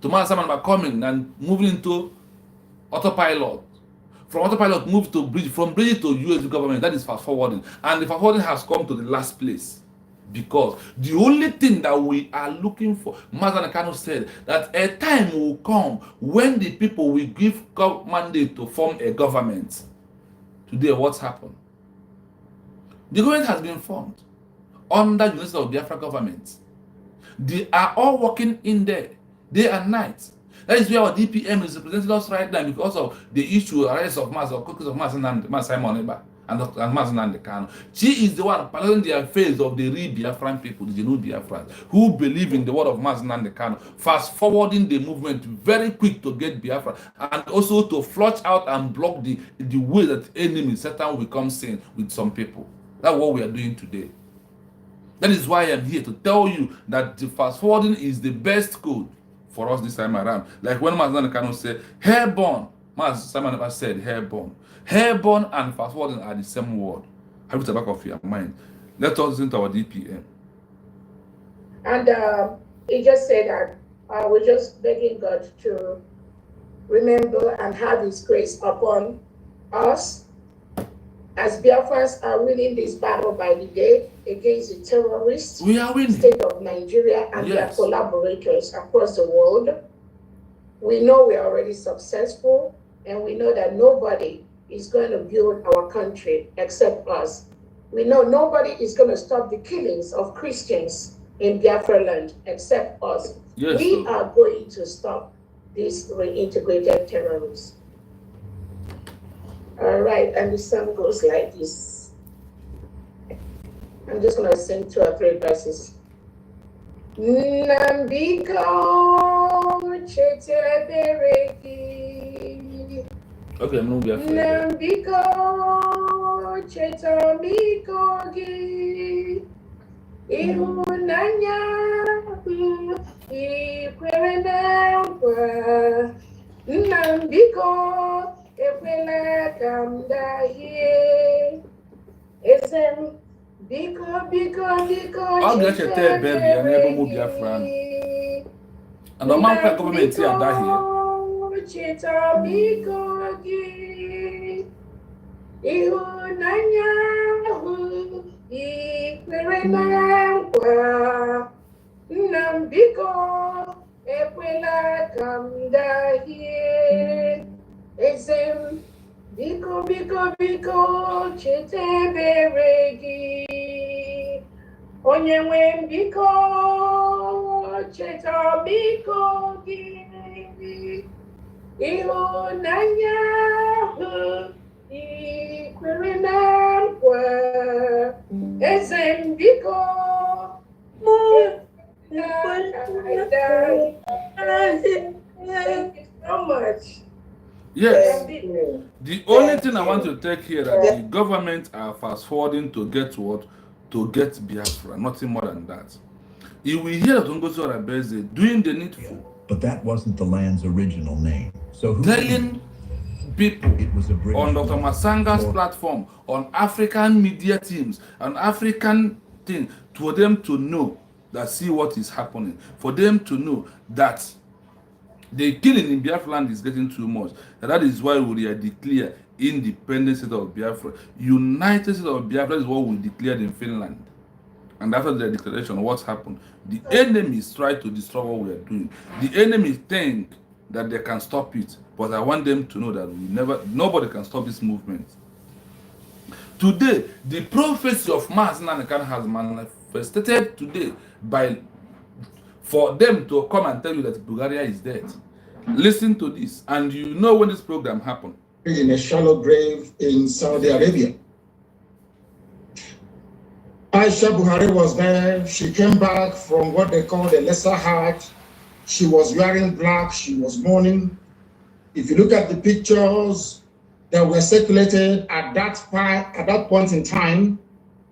To Mazi coming and moving into autopilot. From autopilot, move to bridge. From bridge to US government. That is fast forwarding. And the fast forwarding has come to the last place. Because the only thing that we are looking for, Mazi Kanu said that a time will come when the people will give mandate to form a government. Today, what's happened? The government has been formed under the University of Biafra government. They are all working in there, day and night. That is where our DPM is representing us right now because of the issue arrest of Mazi or cookies of Mazi Simon Eba and Mazi Nnamdi Kanu. She is the one palading the affairs of the real Biafran people, the genuine Biafrans, who believe in the word of Mazi Nnamdi Kanu, fast forwarding the movement very quick to get Biafra and also to flush out and block the way that enemy Satan will come in with some people. That's what we are doing today. That is why I am here to tell you that the fast forwarding is the best code for us this time around. Like when Mazi Nnamdi Kanu said, hairborn, Mazi Simon never said hairborn. Hairborn and fast forwarding are the same word. Have it at the back of your mind. Let us listen to our DPM. And he just said that we're just begging God to remember and have His grace upon us as Biafras are winning this battle by the day against the terrorists, we are winning. State of Nigeria and Yes. their collaborators across the world. We know we are already successful, and we know that nobody is going to build our country except us. We know nobody is going to stop the killings of Christians in Biafra land except us. Yes, we sir. are going to stop these reintegrated terrorists. All right, and the song goes like this. I'm just going to sing 2 or 3 verses. Nambiko chetebereki. Okay, I'm going to be afraid. Nambiko chetamiko gi. Ihunanya ikwerena kwa. Nambiko ekwela kamdahie. Esem biko. I'll get your tail, baby, and never move your friend. And the man can government here and here. Cheta biko gi. Ihunanya ikwerena kwa. Nambiko ekwela kamdahie. Esem biko chetebereki. Onye nwe biko cheta biko gi. Ihunanya ikwerena nkwa. Esem biko Thank you so much. Yes. The only thing I want to take here that the government are fast forwarding to get what? To get Biafra, nothing more than that. If we hear that Ngozi Orebeze doing the needful, but that wasn't the land's original name. So who telling people it was a British on Dr. Masanga's platform, on African media teams, on African thing, for them to know that see what is happening, for them to know that the killing in Biafra land is getting too much. And that is why we are declare independent state of Biafra. United State of Biafra is what we declared in Finland. And after the declaration, what's happened? The enemies try to destroy what we are doing. The enemies think that they can stop it, but I want them to know that nobody can stop this movement. Today, the prophecy of Mazi Nnamdi Kanu has manifested today for them to come and tell you that Bulgaria is dead. Listen to this, and you know when this program happened. In a shallow grave in Saudi Arabia. Aisha Buhari was there. She came back from what they call the lesser Hajj. She was wearing black. She was mourning. If you look at the pictures that were circulated at that point in time,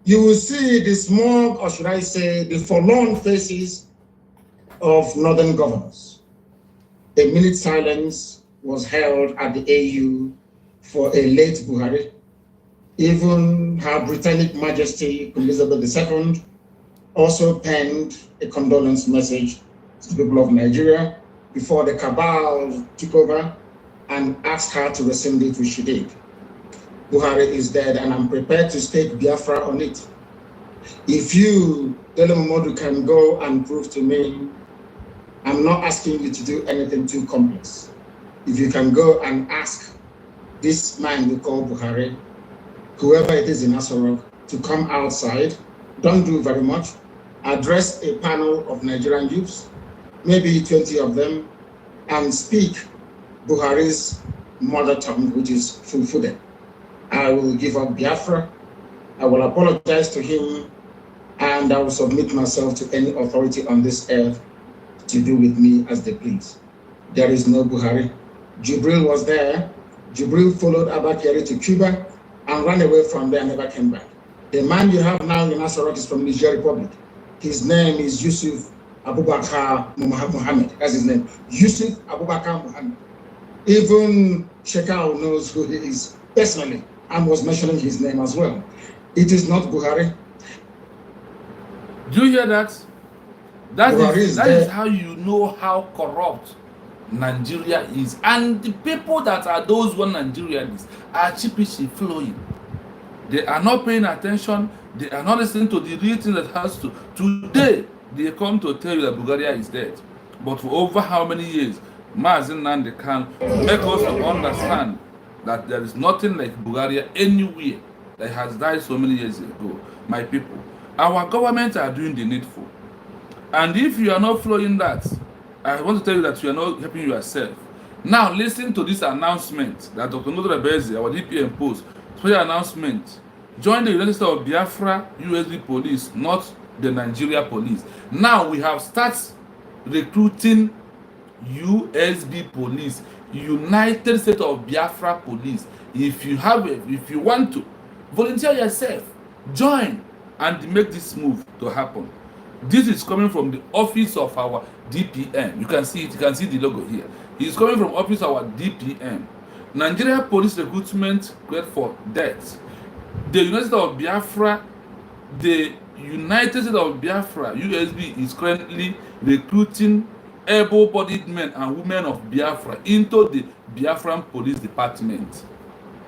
you will see the smug, or should I say, the forlorn faces of northern governors. A minute silence was held at the AU for a late Buhari. Even Her Britannic Majesty Queen Elizabeth II also penned a condolence message to the people of Nigeria before the cabal took over and asked her to rescind it, which she did. Buhari is dead, and I'm prepared to stake Biafra on it. If you, Dele Momodu, can go and prove to me, I'm not asking you to do anything too complex. If you can go and ask this man we call Buhari, whoever it is in Asorok, to come outside, don't do very much, address a panel of Nigerian youths, maybe 20 of them, and speak Buhari's mother tongue, which is Fulfulde. I will give up Biafra, I will apologize to him, and I will submit myself to any authority on this earth to do with me as they please. There is no Buhari. Jibril was there. Jibril followed Abba Kyari to Cuba and ran away from there and never came back. The man you have now in Asorok is from Niger Republic. His name is Yusuf Abubakar Muhammad. That's his name. Yusuf Abubakar Muhammad. Even Shekau knows who he is personally and was mentioning his name as well. It is not Buhari. Do you hear that? That is how you know how corrupt Nigeria is. And the people that are those one Nigerians are cheapishly flowing. They are not paying attention. They are not listening to the real thing that has to. Today, they come to tell you that Bulgaria is dead. But for over how many years, Mazi Nnamdi Kanu make us to understand that there is nothing like Bulgaria anywhere that has died so many years ago. My people, our government are doing the needful. And if you are not following that, I want to tell you that you are not helping yourself. Now listen to this announcement that Dr. Nodra Bezi, our DPM post, special announcement. Join the United States of Biafra USB police, not the Nigeria police. Now we have started recruiting USB police, United States of Biafra police. If you want to volunteer yourself, join and make this move to happen. This is coming from the office of our DPM. You can see it. You can see the logo here. It's coming from office of our DPM. Nigeria police recruitment great for death. The United States of Biafra, the United States of Biafra USB is currently recruiting able-bodied men and women of Biafra into the Biafran Police Department.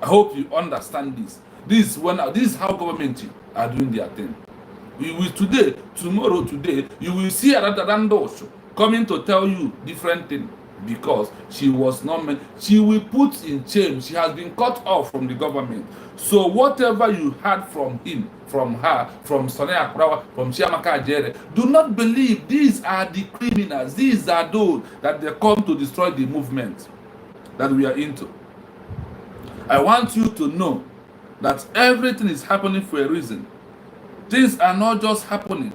I hope you understand this. This is how government are doing their thing. We will today, you will see another Dandosh coming to tell you different thing because she was not meant. She will put in shame. She has been cut off from the government. So whatever you heard from him, from her, from Sonia Akurawa, from Chiamaka Ajere, do not believe these are the criminals. These are those that they come to destroy the movement that we are into. I want you to know that everything is happening for a reason. Things are not just happening,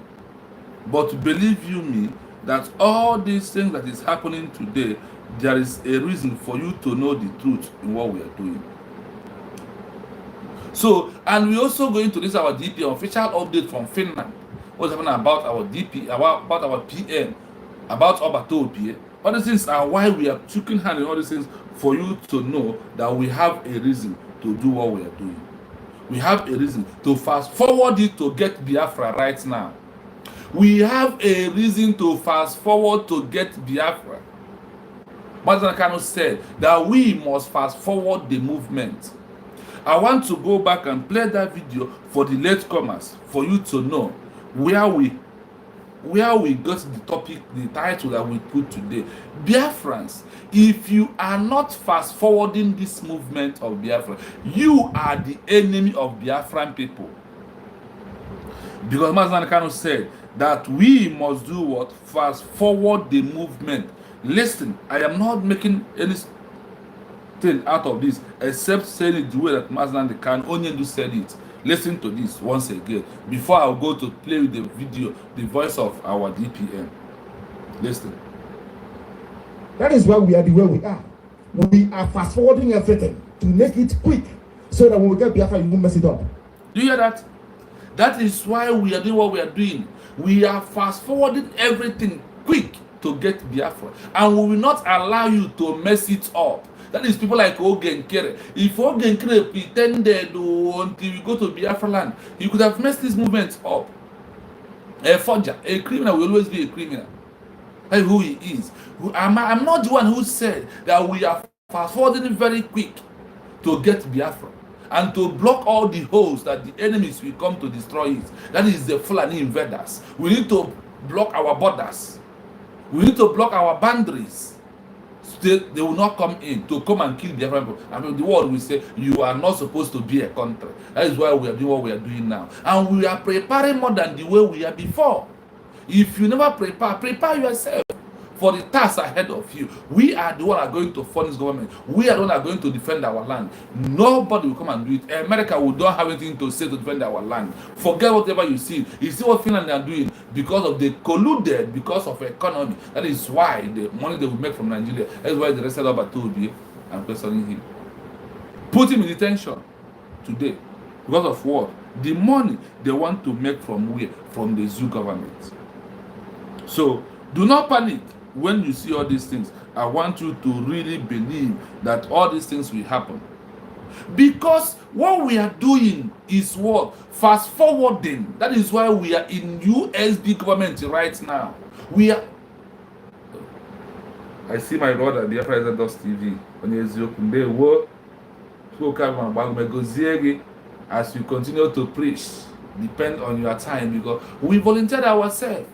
but believe you me, that all these things that is happening today, there is a reason for you to know the truth in what we are doing. So, and we also go into this our DP official update from Finland. What's happening about our DP, about our PM, about Obatopie. All these things are why we are choking hand in all these things for you to know that we have a reason to do what we are doing. We have a reason to fast forward it to get Biafra right now. We have a reason to fast forward to get Biafra. Mazi Kanu said that we must fast forward the movement. I want to go back and play that video for the latecomers for you to know where we where we got the topic, the title that we put today. Biafrans, if you are not fast forwarding this movement of Biafra, you are the enemy of Biafran people. Because Mazan Kano said that we must do what? Fast forward the movement. Listen, I am not making anything out of this except saying it the way that Mazan Kano only said it. Listen to this once again before I go to play with the video, the voice of our DPM. Listen. That is why we are the way we are. We are fast forwarding everything to make it quick so that when we get Biafra, you won't mess it up. Do you hear that? That is why we are doing what we are doing. We are fast forwarding everything quick to get Biafra, and we will not allow you to mess it up. That is people like Ogenkere. If Ogenkere pretended until we go to Biafra land, he could have messed this movement up. A forger, a criminal will always be a criminal. That's who he is. I'm not the one who said that we are fast forwarding very quick to get Biafra and to block all the holes that the enemies will come to destroy it. That is the Fulani invaders. We need to block our borders. We need to block our boundaries. They will not come in to come and kill the Biafran people. I mean, the world will say you are not supposed to be a country. That is why we are doing what we are doing now, and we are preparing more than the way we are before. If you never prepare yourself for the task ahead of you. We are the one that are going to fund this government. We are the one that are going to defend our land. Nobody will come and do it. America will don't have anything to say to defend our land. Forget whatever you see. You see what Finland are doing because of they colluded because of economy. That is why the money they will make from Nigeria. That's why they arrested Obatobi and questioning him. Put him in detention today because of what? The money they want to make from where? From the zoo government. So do not panic when you see all these things. I want you to really believe that all these things will happen. Because what we are doing is what? Fast forwarding. That is why we are in USB government right now. We are. I see my brother, BIAFRAS TV. As we continue to preach, depend on your time because we volunteered ourselves.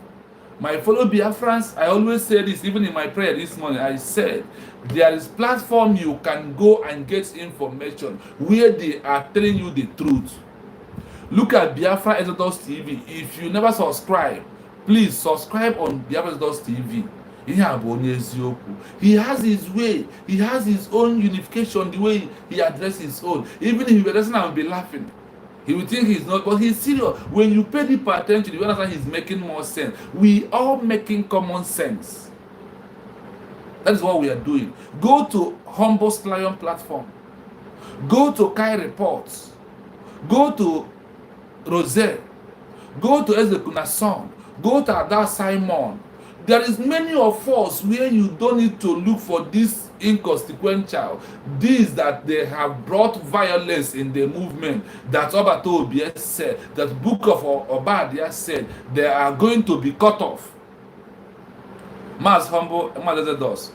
My fellow Biafrans, I always say this, even in my prayer this morning, I said, there is platform you can go and get information where they are telling you the truth. Look at BIAFRAS TV. If you never subscribe, please subscribe on BIAFRAS TV. He has his way. He has his own unification, the way he addresses his own. Even if he doesn't, I will be laughing. He will think he's not, but he's serious. When you pay deeper attention, you understand he's making more sense. We are making common sense. That is what we are doing. Go to Humble Lion platform. Go to Kai Reports. Go to Rosé. Go to Ezekuna Song. Go to Ada Simon. There is many of us where you don't need to look for this inconsequential, this that they have brought violence in the movement, that Obatobi said, that Book of Obadiah said, they are going to be cut off. Mas Humble, Mazados,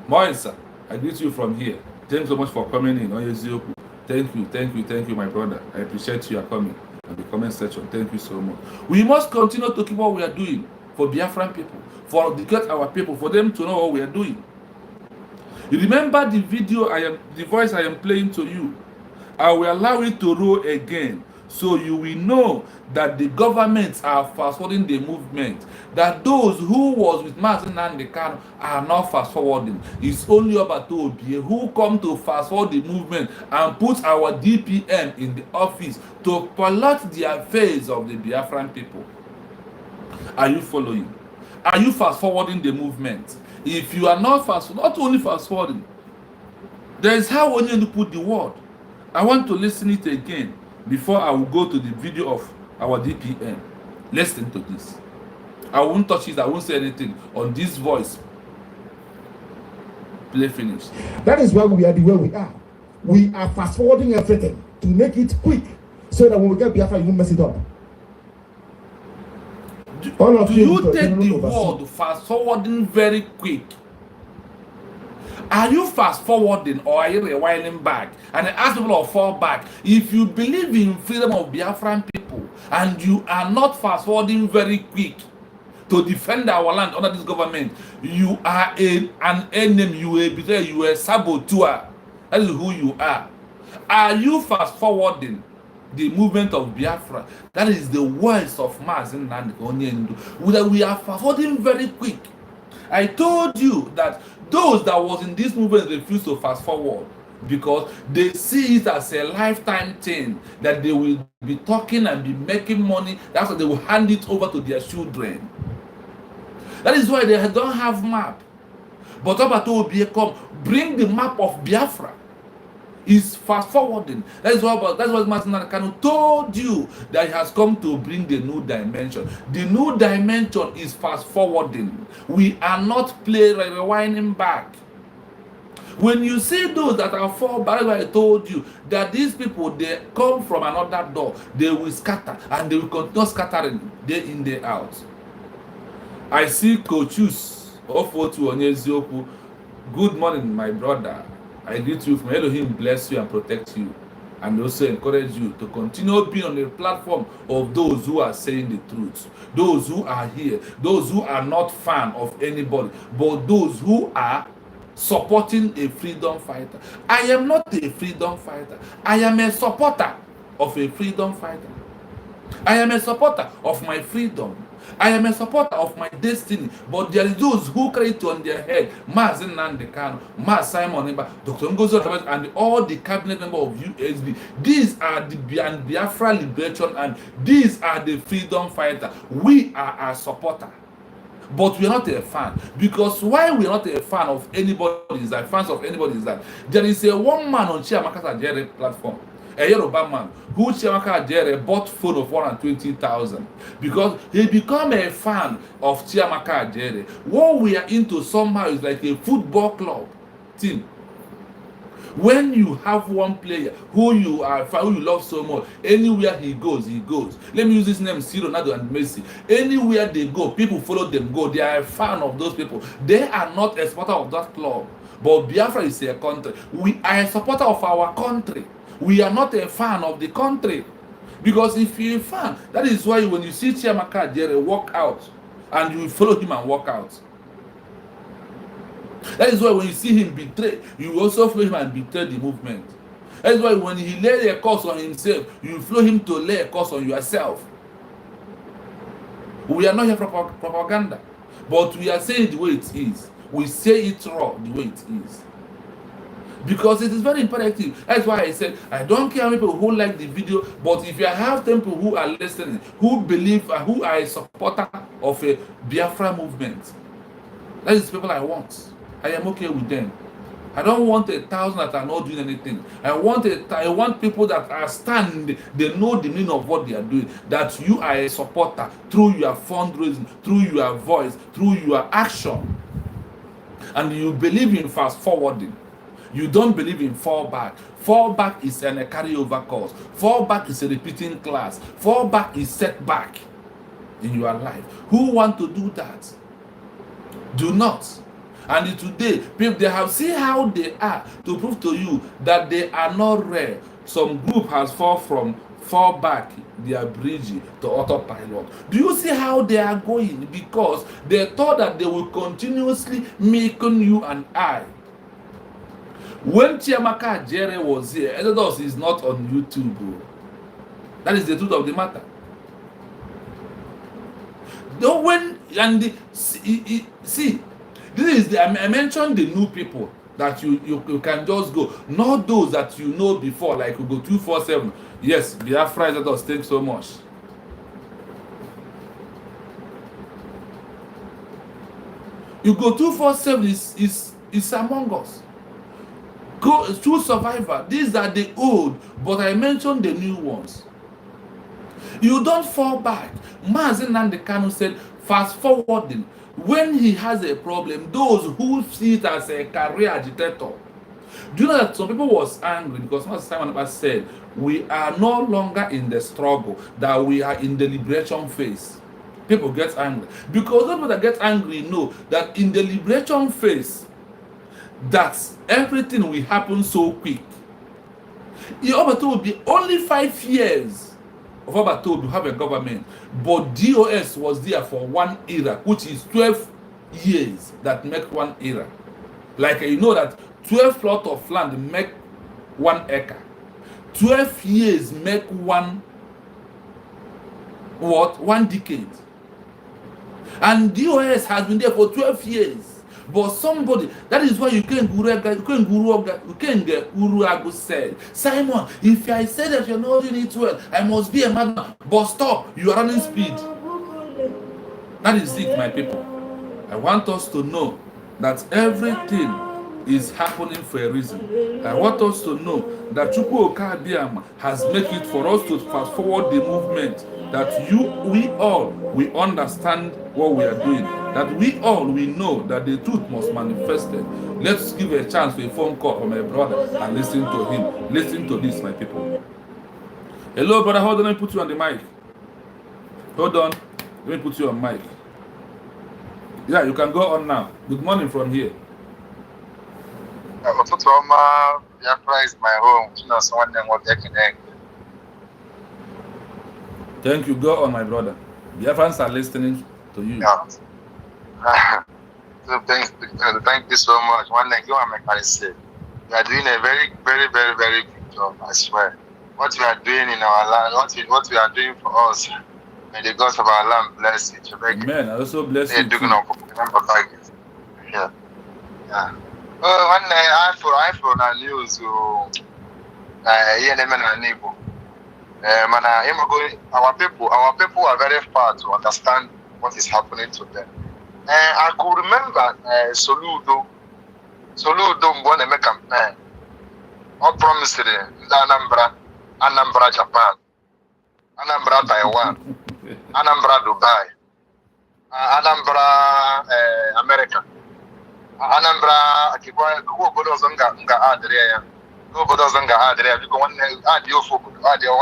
Moisa, I greet you from here. Thank you so much for coming in. Thank you, my brother. I appreciate you coming in the comment section. Thank you so much. We must continue to keep what we are doing for Biafran people, for educate our people, for them to know what we are doing. You remember the video the voice I am playing to you. I will allow it to roll again, so you will know that the governments are fast-forwarding the movement. That those who was with Martin and the Kano are not fast-forwarding. It's only Obatobi who come to fast-forward the movement and put our DPM in the office to pollute the affairs of the Biafran people. Are you following? Are you fast-forwarding the movement? If you are not not only fast-forwarding, there is how we need to put the word. I want to listen it again before I will go to the video of our DPM. Listen to this. I won't touch it. I won't say anything on this voice. Play finish. That is why we are the way we are. We are fast-forwarding everything to make it quick so that when we get Biafra, you won't mess it up. Do you take the word fast forwarding very quick? Are you fast forwarding or are you rewinding back? And I ask people to fall back. If you believe in freedom of Biafran people and you are not fast forwarding very quick, to defend our land under this government, you are an enemy, you are betrayer, you are a saboteur. That is who you are. Are you fast forwarding the movement of Biafra? That is the words of Mazen Nandi. That we are fast forwarding very quick. I told you that those that was in this movement refuse to fast forward because they see it as a lifetime thing, that they will be talking and be making money. That's why they will hand it over to their children. That is why they don't have map. But Obato will come, bring the map of Biafra. Is fast forwarding. That's what Martin Kanu told you, that he has come to bring the new dimension. The new dimension is fast forwarding. We are not rewinding back. When you see those that are fall back, I told you that these people, they come from another door, they will scatter and they will continue scattering day in, day out. I see coaches of Onyeziokwu. Good morning, my brother. I greet you from Elohim, bless you and protect you, and also encourage you to continue being on the platform of those who are saying the truth, those who are here, those who are not fan of anybody, but those who are supporting a freedom fighter. I am not a freedom fighter. I am a supporter of a freedom fighter. I am a supporter of my freedom. I am a supporter of my destiny, but there is those who carry it on their head. Mazen Nandekano, Mas Simon Eba, Dr. Ngozo, and all the cabinet members of USB. These are the Biafra liberation, and these are the freedom fighters. We are a supporter, but we are not a fan. Because why we are not a fan of anybody is that fans of anybody is that there is a one man on Chiamaka Jere platform, a Yoruba man, who Chiamaka Jere bought phone of 120,000 because he become a fan of Chiamaka Jere. What we are into somehow is like a football club team. When you have one player who you love so much, anywhere he goes, he goes. Let me use this name, Ronaldo and Messi. Anywhere they go, people follow them go. They are a fan of those people. They are not a supporter of that club. But Biafra is a country. We are a supporter of our country. We are not a fan of the country. Because if you're a fan, that is why when you see Chiamaka Jere walk out, and you follow him and walk out. That is why when you see him betray, you also follow him and betray the movement. That is why when he lay a curse on himself, you follow him to lay a curse on yourself. We are not here for propaganda, but we are saying the way it is. We say it raw the way it is. Because it is very imperative. That's why I said, I don't care people who like the video, but if you have people who are listening, who believe, who are a supporter of a Biafra movement, that is the people I want. I am okay with them. I don't want 1,000 that are not doing anything. I want people that are standing, they know the meaning of what they are doing, that you are a supporter through your fundraising, through your voice, through your action. And you believe in fast forwarding. You don't believe in fallback. Fallback is a carryover course. Fallback is a repeating class. Fallback is setback in your life. Who want to do that? Do not. And today, people, they have seen how they are to prove to you that they are not rare. Some group has fall back their bridge to autopilot. Do you see how they are going? Because they thought that they will continuously make on you and I. When Chiamaka Jere was here, Exodus is not on YouTube. Bro. That is the truth of the matter. Though when and see, this is I mentioned the new people that you can just go, not those that you know before, like you go 247. Yes, BIAFRAS Exodus, thanks so much. You go 247 is among us. Go true survivor. These are the old, but I mentioned the new ones. You don't fall back. Mazen Nandekano said, fast forwarding. When he has a problem, those who see it as a career agitator. Do you know that some people was angry because Master Simon said, we are no longer in the struggle, that we are in the liberation phase. People get angry. Because those people that get angry know that in the liberation phase, that everything will happen so quick. It will be only 5 years of Abato to have a government, but DOS was there for one era, which is 12 years that make one era. Like you know that 12 plot of land make 1 acre. 12 years make one what? 1 decade. And DOS has been there for 12 years. But somebody, that is why you can't get Uru said, Simon, if I say that you're not doing it well, I must be a madman. But stop, you are running speed. That is it, my people. I want us to know that everything is happening for a reason. I want us to know that Chukwu Okadiama has made it for us to fast forward the movement. That we all, we understand what we are doing. That we all, we know that the truth must manifest it. Let's give a chance for a phone call from my brother and listen to him. Listen to this, my people. Hello, brother. Hold on, let me put you on the mic. Hold on. Let me put you on mic. Yeah, you can go on now. Good morning from here. Biafra is my home. You know, someone then will take it. Thank you. Go on, my brother. Biafrans are listening to you. Yeah. So thank you so much. One thing you want to say, you are doing a very, very, very, very good job. I swear. What you are doing in our land, what you are doing for us, may the gods of our land bless you. Amen. I also bless you. Yeah. Yeah. One day I for the news. Our people are very far to understand what is happening to them. I could remember Soludo Mbone make campaign. I promised Anambra Japan, Anambra Taiwan, Anambra Dubai, Anambra America, Anambra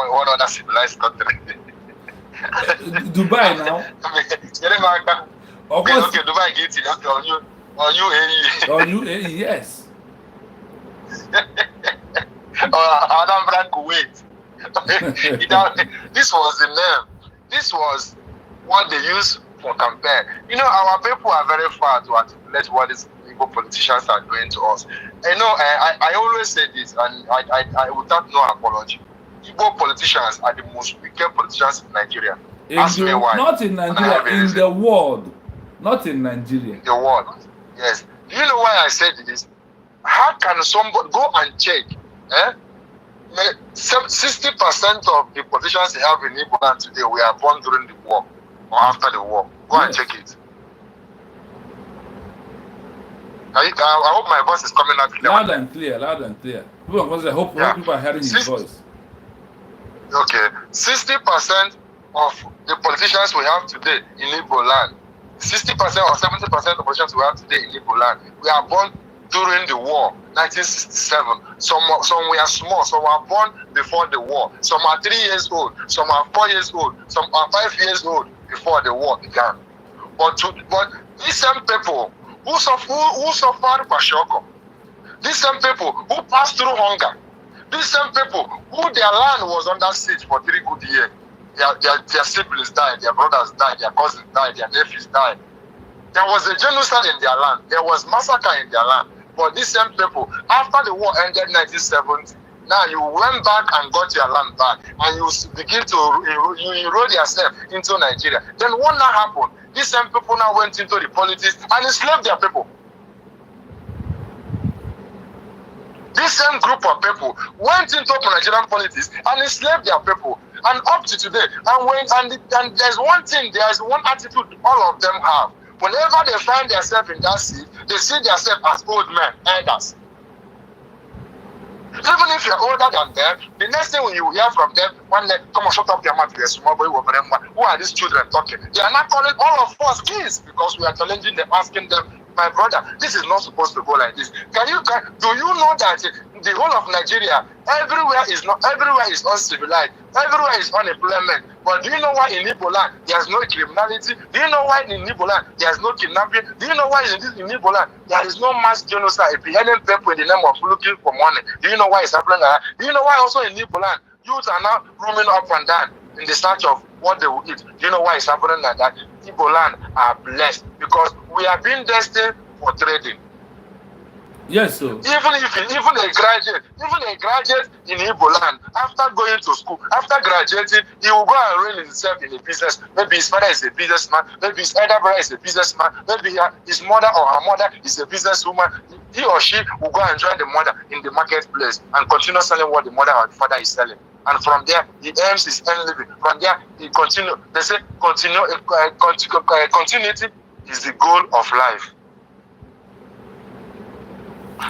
one other civilized country. Dubai now. Okay, Dubai get it on UAE. On UAE, yes. Anambra Kuwait. This was the name. This was what they use for campaign. You know, our people are very far to articulate what these Igbo politicians are doing to us. You know, I always say this, and I without no apology. Igbo politicians are the most wicked politicians in Nigeria. Ask me why. Not in Nigeria, in the world. Not in Nigeria. In the world. Yes. Do you know why I said this? How can somebody go and check? 60% of the politicians they have in Igbo land today were born during the war or after the war. Go and check it. I hope my voice is coming out clear. Loud and clear, loud and clear. I hope people are hearing his voice. Okay. 60% of the politicians we have today in Igbo land, 60% or 70% of the politicians we have today in Igbo land, we are born during the war, 1967. Some were small, some were born before the war. Some are 3 years old, some are 4 years old, some are 5 years old before the war began. But these same people who suffered Bashoko, these same people who passed through hunger, these same people who their land was under siege for 3 good years, their siblings died, their brothers died, their cousins died, their nephews died. There was a genocide in their land. There was massacre in their land. But these same people, after the war ended in 1970, now you went back and got your land back, and you begin to enroll yourself into Nigeria. Then what now happened? These same people now went into the politics and enslaved their people. This same group of people went into Nigerian politics and enslaved their people. And up to today, and there's one thing, there's one attitude all of them have. Whenever they find themselves in that seat, they see themselves as old men, elders. Even if you're older than them, the next thing you hear from them, one day, come on, shut up your mouth, you're a small boy, who are these children talking? They are not calling all of us kids because we are challenging them, asking them, my brother, this is not supposed to go like this. Do you know that the whole of Nigeria, everywhere is uncivilized, everywhere is unemployment? But do you know why in Igbo land there's no criminality? Do you know why in Igbo land there's no kidnapping? Do you know why in Igbo land there is no mass genocide beheading people in the name of looking for money? Do you know why it's happening? Do you know why also in Igbo land youth are now roaming up and down? in the search of what they will eat. Do you know why it's happening like that? Igbo land are blessed because we are being destined for trading. Yes, sir. Even a graduate in Igbo land, after going to school, after graduating, he will go and enroll himself in a business. Maybe his father is a businessman, maybe his elder brother is a businessman, maybe his mother or her mother is a businesswoman. He or she will go and join the mother in the marketplace and continue selling what the mother or the father is selling. And from there, he earns his own living. From there, he continue. They say continuity is the goal of life.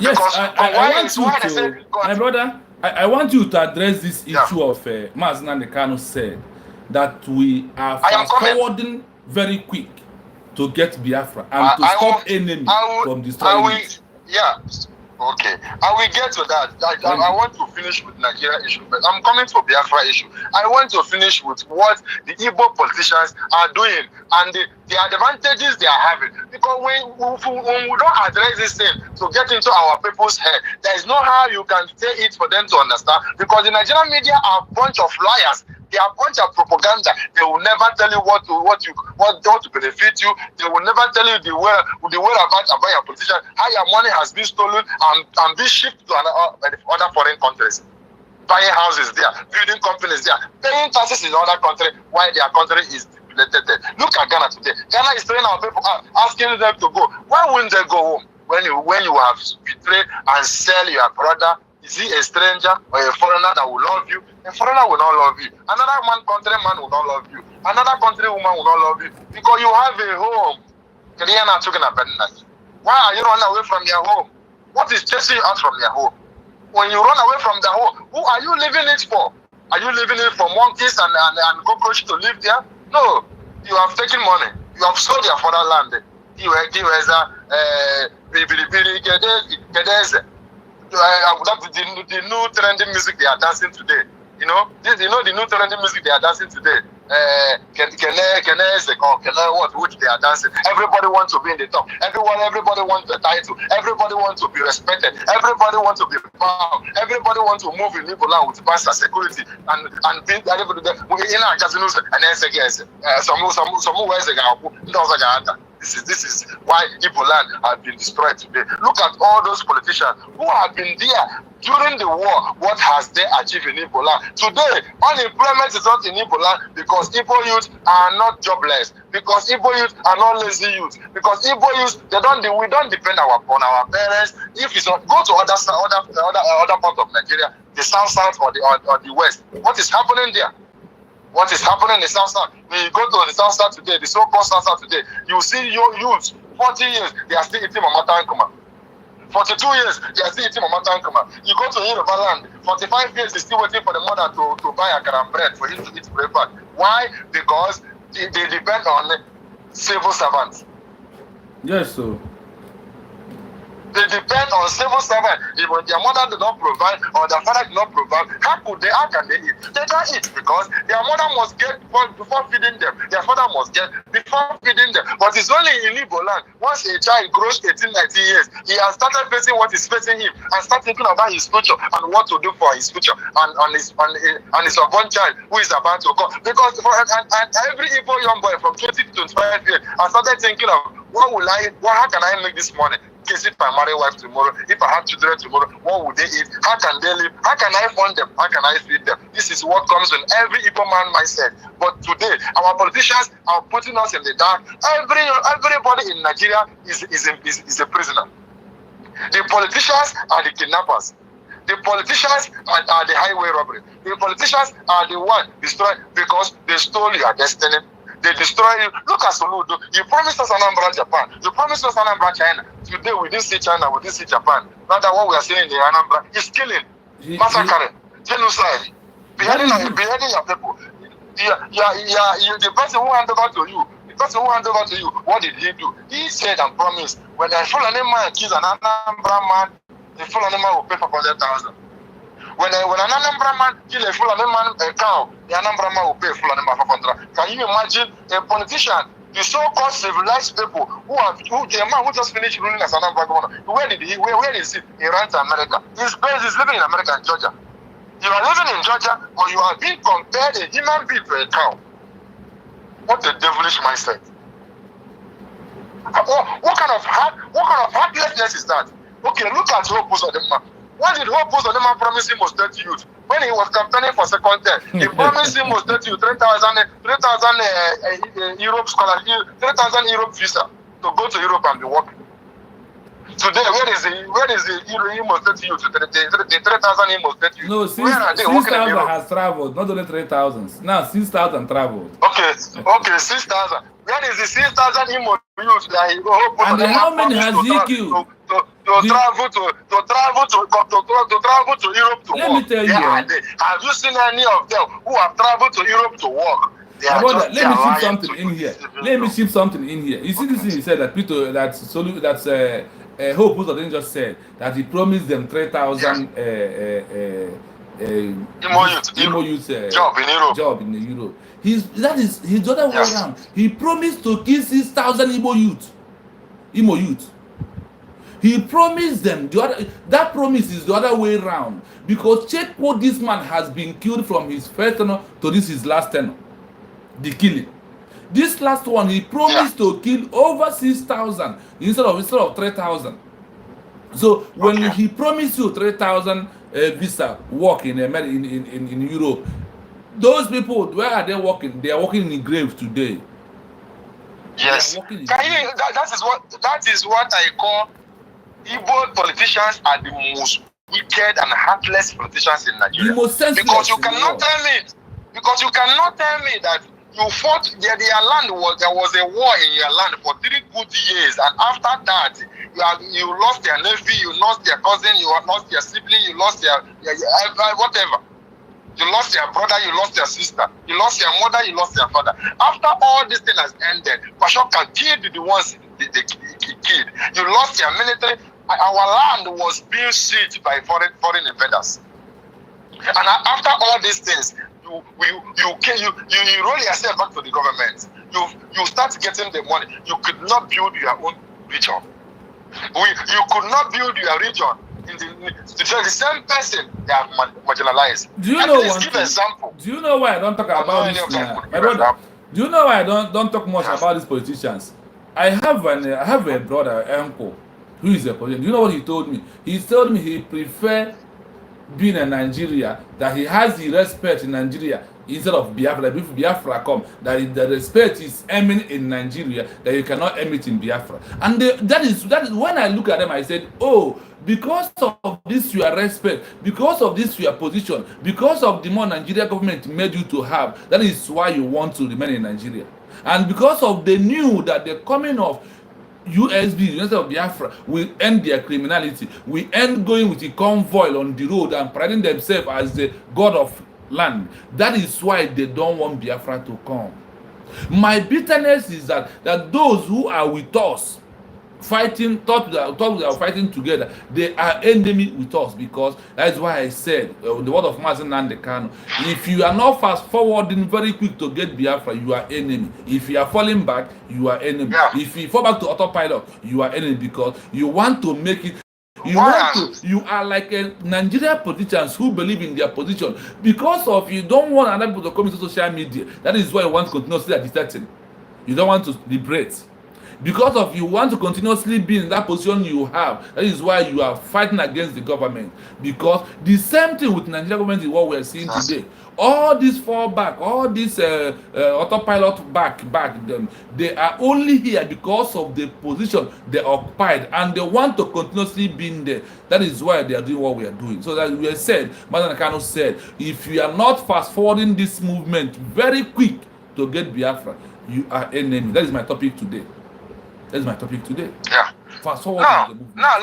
Yes, I want you to, my brother, I want you to address this issue of Mazna Nekano said that we are fast forwarding very quick to get Biafra and to stop enemy from destroying it. Yeah, okay. I will get to that. I want to finish with Nigeria issue, but I'm coming to Biafra issue. I want to finish with what the Igbo politicians are doing and the advantages they are having. Because when we don't address this thing to get into our people's head, there is no how you can say it for them to understand. Because the Nigerian media are a bunch of liars. They are a bunch of propaganda. They will never tell you what to benefit you. They will never tell you the whereabouts about your position, how your money has been stolen and be shipped to other foreign countries. Buying houses there, building companies there, paying taxes in other countries while their country is depleted. Look at Ghana today. Ghana is telling our people, asking them to go. Why wouldn't they go home when you have betrayed and sell your brother? Is he a stranger or a foreigner that will love you? A foreigner will not love you. Another country man will not love you. Another country woman will not love you because you have a home. Why are you running away from your home? What is chasing you out from your home? When you run away from the home, who are you leaving it for? Are you leaving it for monkeys and cockroaches to live there? No. You have taken money. You have sold your fatherland. The new trending music they are dancing today. You know the new trending music they are dancing today. Which they are dancing. Everybody wants to be in the top. Everybody wants the title. Everybody wants to be respected. Everybody wants to be proud. Everybody wants to move in Igbo land with master security and be everybody there. In our casinos and then This is why Igbo land has been destroyed today. Look at all those politicians who have been there during the war. What has they achieved in Igbo land? Today, unemployment is not in Igbo land because Igbo youth are not jobless, because Igbo youth are not lazy youth, because Igbo youth we don't depend on our parents. If it's not, go to other part of Nigeria, the south or the west. What is happening there? What is happening in the South? When you go to the South today, the so-called South today, you see your youths, 40 years, they are still eating Mama Tankuma. 42 years, they are still eating Mama Tankuma. You go to Yoruba land, 45 years, he's still waiting for the mother to buy a gram bread for him to eat breakfast. Why? Because they depend on civil servants. Yes, sir. They depend on civil servants. If their mother did not provide or their father did not provide, how can they eat? They can't eat because their mother must get before feeding them. Their father must get before feeding them. But it's only in Igbo land. Once a child grows 18, 19 years, he has started facing what is facing him and start thinking about his future and what to do for his future and his unborn child who is about to come. Because every Igbo young boy from 20 to 25 years has started thinking of how can I make this money? If I marry wife tomorrow, if I have children tomorrow, what would they eat? How can they live? How can I fund them? How can I feed them? This is what comes in every Igbo man mindset. But today, our politicians are putting us in the dark. Everybody in Nigeria is a prisoner. The politicians are the kidnappers. The politicians are the highway robbers. The politicians are the ones destroyed because they stole your destiny. They destroy you. Look at Soludo. You promised us Anambra Japan. You promised us Anambra China. Today we didn't see China, we didn't see Japan. Now that what we are seeing in the Anambra is killing, massacring, genocide, beheading your people. The person who handed over to you, what did he do? He said and promised, when a Fulani man kills an Anambra man, the Fulani man will pay for 100,000. When an Anambra man kills a Fulani man, a cow, the Anambra man will pay a Fulani man 500. Can you imagine a politician, the so-called civilized people the man who just finished ruling as Anambra governor, where is he? He ran to America. He's living in America and Georgia. You are living in Georgia, but you are being compared a human being to a cow. What a devilish mindset. What kind of heartlessness is that? Okay, look at Hope Uzodinma. What did Hope Uzodinma promise him was 30 youth? When he was campaigning for second term, he promised him was 30 youth, 3,000 Europe scholarship, 3,000 Europe visa to go to Europe and be working. Today, where is the Imo State youth? The 3,000 Imo State youth. No, 6,000 has traveled, not only 3,000. Now 6,000 traveled. Okay, 6,000. Where is the 6,000 Imo youth that he hope? And how many has he killed? To travel to Europe to work. Let me tell you. Have you seen any of them who have traveled to Europe to work? Let me ship something in here. Let me ship something in here. You see this thing he said that Peter, that's Hope Uzodinma just said that he promised them 3,000 Imo youth job in Europe. Job in Europe. His the other way around. He promised to kill 6,000 Imo youth. He promised them that promise is the other way around, because check what this man has been killed from his first tenure to this his last tenure. The killing. This last one he promised to kill over 6,000 instead of 3,000. So when he promised you 3,000 visa work in Europe, those people, where are they working? They are working in the grave today. Yes. That is what I call Igbo politicians are the most wicked and heartless politicians in Nigeria. Because you cannot tell me that you fought their land there was a war in your land for 3 good years, and after that you lost their nephew, you lost their cousin, you lost their sibling, you lost their whatever. You lost your brother, you lost your sister, you lost your mother, you lost your father. After all this thing has ended, Pashoka killed the ones they killed. You lost your military. Our land was being sieged by foreign invaders. And after all these things, you roll yourself back to the government. You start getting the money. You could not build your own region. You could not build your region. The same person they have marginalized. Do you know one thing? Example. Do you know why I don't talk about this? My brother, do you know why I don't talk much about these politicians? I have a brother, uncle, who is a politician. Do you know what he told me? He told me he prefer being in Nigeria, that he has the respect in Nigeria instead of Biafra. If Biafra come, that the respect is earning in Nigeria, that you cannot earn it in Biafra. And that is when I look at them, I said, oh, because of this your respect, because of this your position, because of the more Nigeria government made you to have, that is why you want to remain in Nigeria. And because of they knew that the coming of USB, University of Biafra, will end their criminality, will end going with the convoy on the road and priding themselves as the god of land. That is why they don't want Biafra to come. My bitterness is that those who are with us, fighting, thought they are fighting together, they are enemy with us, because that's why I said the word of Mazen Nandekano, if you are not fast forwarding very quick to get Biafra, you are enemy. If you are falling back, you are enemy. If you fall back to autopilot, you are enemy, because you want to make it. You are like a Nigerian politicians who believe in their position, because of you don't want other people to come into social media. That is why you want to continuously dictating. You don't want to liberate. Because of you want to continuously be in that position you have. That is why you are fighting against the government. Because the same thing with Nigerian government is what we are seeing today. All this fallback, all this autopilot back them, they are only here because of the position they occupied, and they want to continuously be in there. That is why they are doing what we are doing. So that we have said, Mazen Nakano said, if you are not fast forwarding this movement very quick to get Biafra, you are enemy. That is my topic today. That's my topic today. Yeah. Fast forward. Now,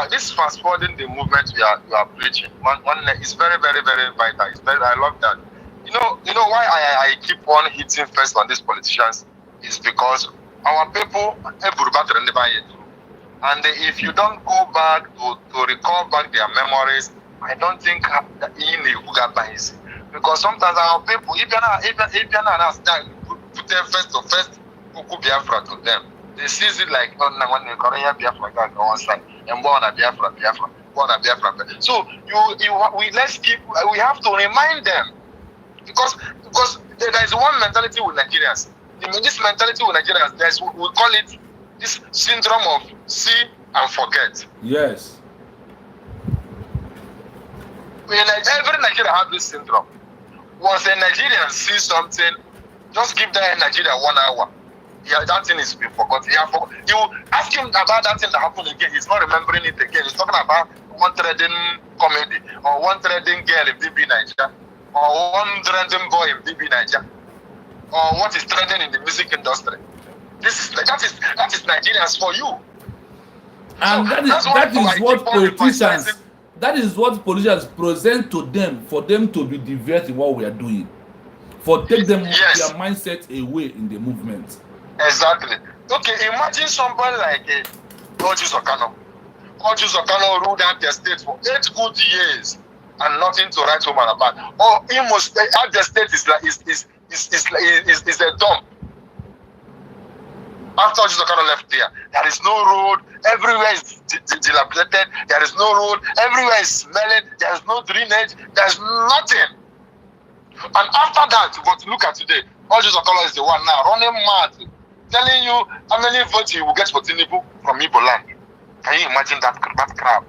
this fast forwarding the movement you are preaching. One is very, very, very vital. I love that. You know why I keep on hitting first on these politicians is because our people, and if you don't go back to recall back their memories, I don't think that easy. Because sometimes our people, if you're not asked that, put them first to first. Biafra to them. They see it like, oh, no, when they Biafra, go on side, and born a Biafra. born a Biafra. So we have to remind them because there is one mentality with Nigerians. This mentality with Nigerians, we call it this syndrome of see and forget. Yes. Every Nigerian has this syndrome. Once a Nigerian sees something, just give that Nigerian 1 hour. Yeah, that thing is been forgotten. You ask him about that thing that happened again. He's not remembering it again. He's talking about one trading comedy or one trading girl in BB Nigeria or one trading boy in BB Nigeria or what is trending in the music industry. That is Nigerians for you. And so that is what politicians. That is what politicians present to them for them to be deviated in what we are doing, for take them their mindset away in the movement. Exactly. Okay, imagine somebody like Ojus Okano. Ojus Okano ruled out the state for 8 good years and nothing to write home about. Or he must out the state is a dump. After Ojus Okano left there is no road. Everywhere is dilapidated. There is no road. Everywhere is smelling. There is no drainage. There is nothing. And after that, but look at today. Ojus Okano is the one now running mad, telling you how many votes you will get for Tinubu from Igbo land. Can you imagine that crap?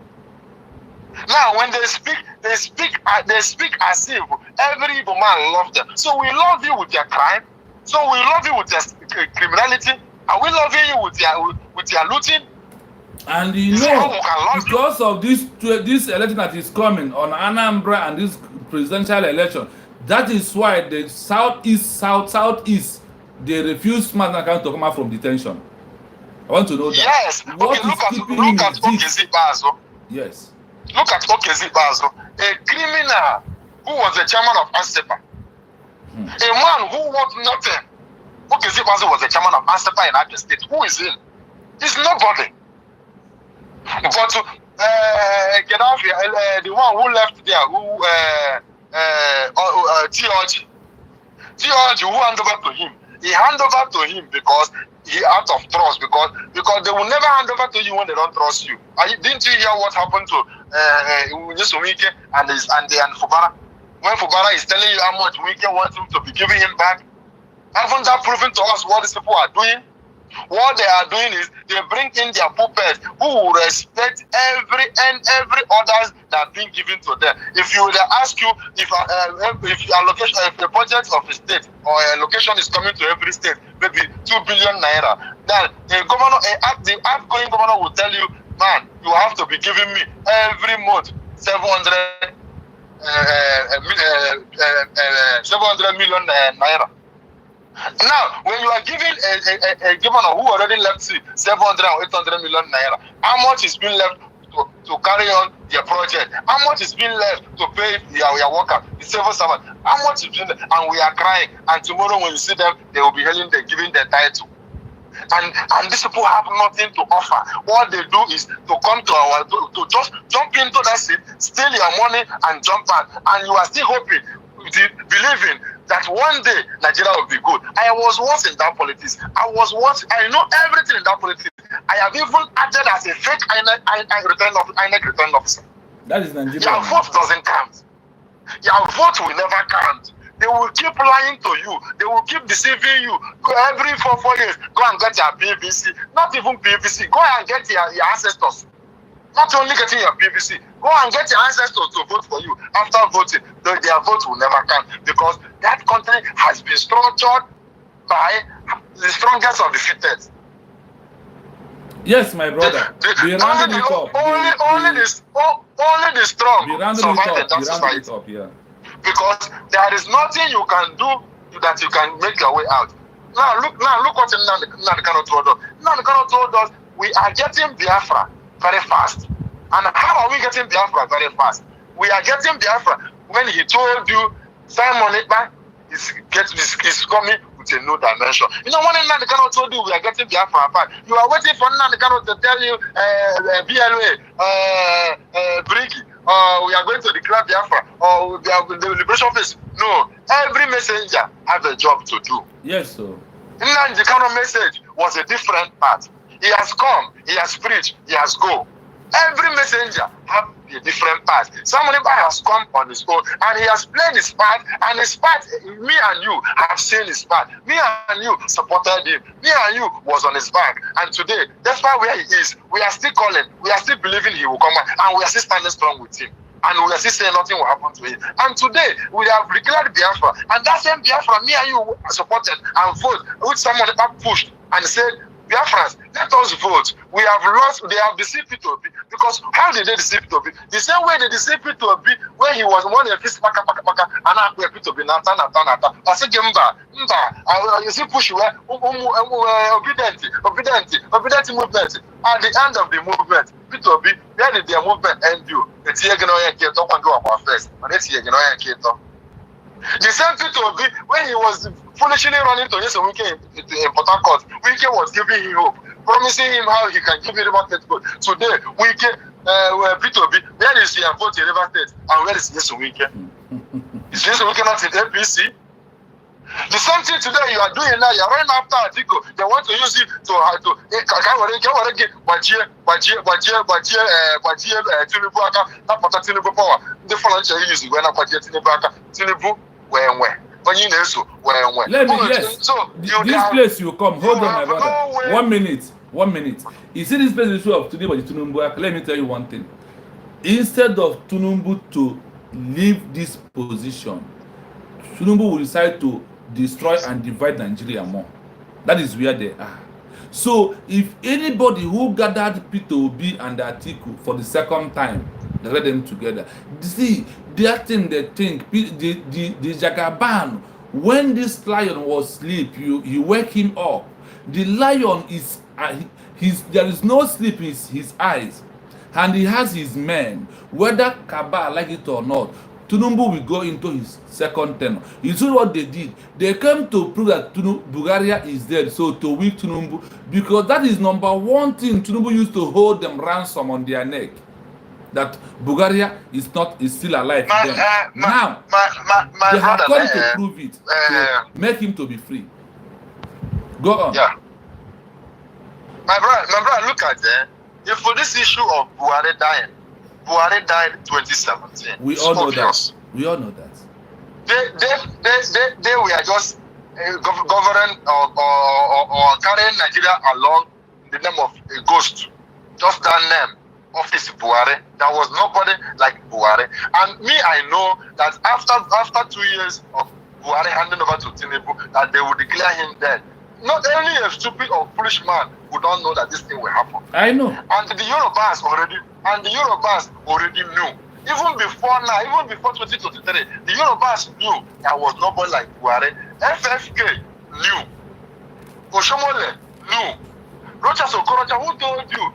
Now, when they speak as if every Igbo man loves them. So we love you with your crime. So we love you with your criminality. And we love you with your looting. And you know, because of this election that is coming on Anambra and this presidential election, that is why the southeast, they refuse Manaka to come out from detention. I want to know that. Yes. Look at Okezi Bazo. Yes. Look at Okezi Bazo, a criminal who was the chairman of ASEPA, a man who was nothing. Okezi Bazo was the chairman of ASEPA in Abia State. Who is he? He's nobody. But Gaddafi, the one who left there, Theology, who handed over to him? He handed over to him because he out of trust, because they will never hand over to you when they don't trust you. Didn't you hear what happened to Wike and Fubara? When Fubara is telling you how much Wike wants him to be giving him back, haven't that proven to us what these people are doing? What they are doing is they bring in their puppets who will respect every orders that are being given to them. If you will ask you if the budget of a state or a location is coming to every state, maybe 2 billion naira, then the outgoing governor will tell you, man, you have to be giving me every month 700 million naira. Now, when you are giving a governor who already left 700 or 800 million naira, how much is being left to carry on their project? How much is being left to pay your worker, the civil servant? How much is being left? And we are crying. And tomorrow when you see them, they will be giving their title. And these people have nothing to offer. What they do is to come to just jump into that seat, steal your money and jump out. And you are still hoping, believing that one day Nigeria will be good. I was once in that politics. I know everything in that politics. I have even acted as a fake INEC return officer. That is Nigeria. Your vote doesn't count. Your vote will never count. They will keep lying to you. They will keep deceiving you. Every 4 years, go and get your PVC. Not even PVC. Go and get your ancestors. Not only getting your PVC, go and get your ancestors to vote for you. After voting, their vote will never count because that country has been structured by the strongest of the fittest. Yes, my brother. Only the strong survive in that society. Yeah. Because there is nothing you can do that you can make your way out. Now look what Nnamdi Kanu told us. Nnamdi Kanu told us we are getting Biafra very fast. And how are we getting Biafra very fast? We are getting Biafra when he told you Simon Ekpa is coming with a new dimension. You know, when Nnamdi Kanu told you we are getting Biafra fast, you are waiting for Nnamdi Kanu to tell you BLA, Brigi, we are going to declare Biafra, or the liberation phase. No, every messenger has a job to do. Yes, sir. Nnamdi Kanu message was a different part. He has come, he has preached, he has go. Every messenger have a different path. Somebody has come on his own and he has played his part, and his part, me and you have seen his part. Me and you supported him. Me and you was on his back. And today, despite where he is, we are still calling, we are still believing he will come back, and we are still standing strong with him. And we are still saying nothing will happen to him. And today, we have declared Biafra. And that same Biafra, me and you supported and voted, which someone pushed and said, Biafras, let us vote. We have lost, they have deceived P2B. Because how did they deceive P2B? The same way they deceived P2B when he was one of his paka, and I put P2B, Nata. I said, you see, push where obedient movement. At the end of the movement, P2B, where did their movement end you? It's here, you know, you can't talk and go about first. But it's here, you know, you can't talk. The same P2B, when he was foolishly running to this weekend in Port Harcourt, Wike was giving him hope, promising him how he can give him River State vote. Today, Wike, P2B, where is your vote in River State, and where is this weekend? Is this weekend not in APC? The same thing today you are doing now. You are running after Atiku. They want to use it to Tinubu aka na pata Tinubu power. The following use it when Tinubu aka Tinubu when. Let me so this place you come. Hold on, my brother. 1 minute. 1 minute. You see this place issue of today by the Tinubu aka. Let me tell you one thing. Instead of Tinubu to leave this position, Tinubu will decide to destroy and divide Nigeria more. That is where they are. So if anybody who gathered P2B and Atiku for the second time, they let them together. See, that thing they think, the Jagaban, when this lion was asleep, you wake him up. The lion is, there is no sleep in his eyes. And he has his men, whether Kaba like it or not. Tinubu will go into his second tenure. You see what they did? They came to prove that Bulgaria is dead, so to weak Tinubu, because that is number one thing Tinubu used to hold them ransom on their neck. That Bulgaria is still alive. Now they have come to prove it, to make him to be free. Go on. Yeah. My brother, look at it. If for this issue of Buhari died in 2017. We all know that. We all know that. They were just governing or carrying Nigeria along in the name of a ghost. Just that name, Office Buhari. There was nobody like Buhari. And me, I know that after 2 years of Buhari handing over to Tinubu, that they would declare him dead. Not only a stupid or foolish man who don't know that this thing will happen. I know. And the Yorubas already knew. Even before now, even before 2023, the Yorubas knew there was nobody like Buhari. FFK knew. Oshomole knew. Rocha Sokorocha, who told you?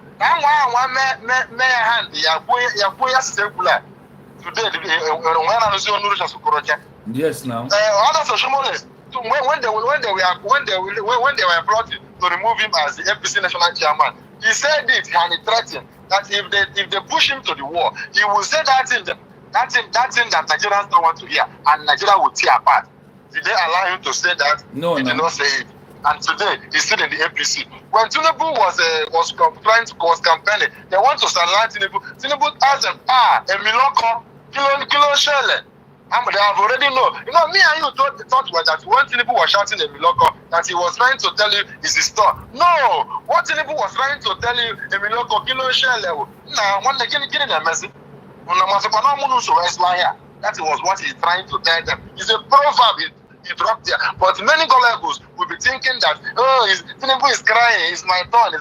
Yes, now. When they were brought to remove him as the FPC national chairman, he said it and he threatened that if they push him to the wall, he will say that thing that Nigerians don't want to hear, and Nigeria will tear apart. Did they allow him to say that? No, he did not say it. And today he's still in the APC. When Tinubu was campaigning, they want to silence Tinubu. Tinubu asked them, Emiloko, kilo shele. They have already know. You know, me and you thought that when Tinubu was shouting Emiloko, that he was trying to tell you it's his store. No! What Tinubu was trying to tell you, Emiloko, kilo shele. Nah, one day, get in a message. That was what he's trying to tell them. It's a proverb. He dropped there. But many gullibles will be thinking that, Tinubu is crying, it's my turn.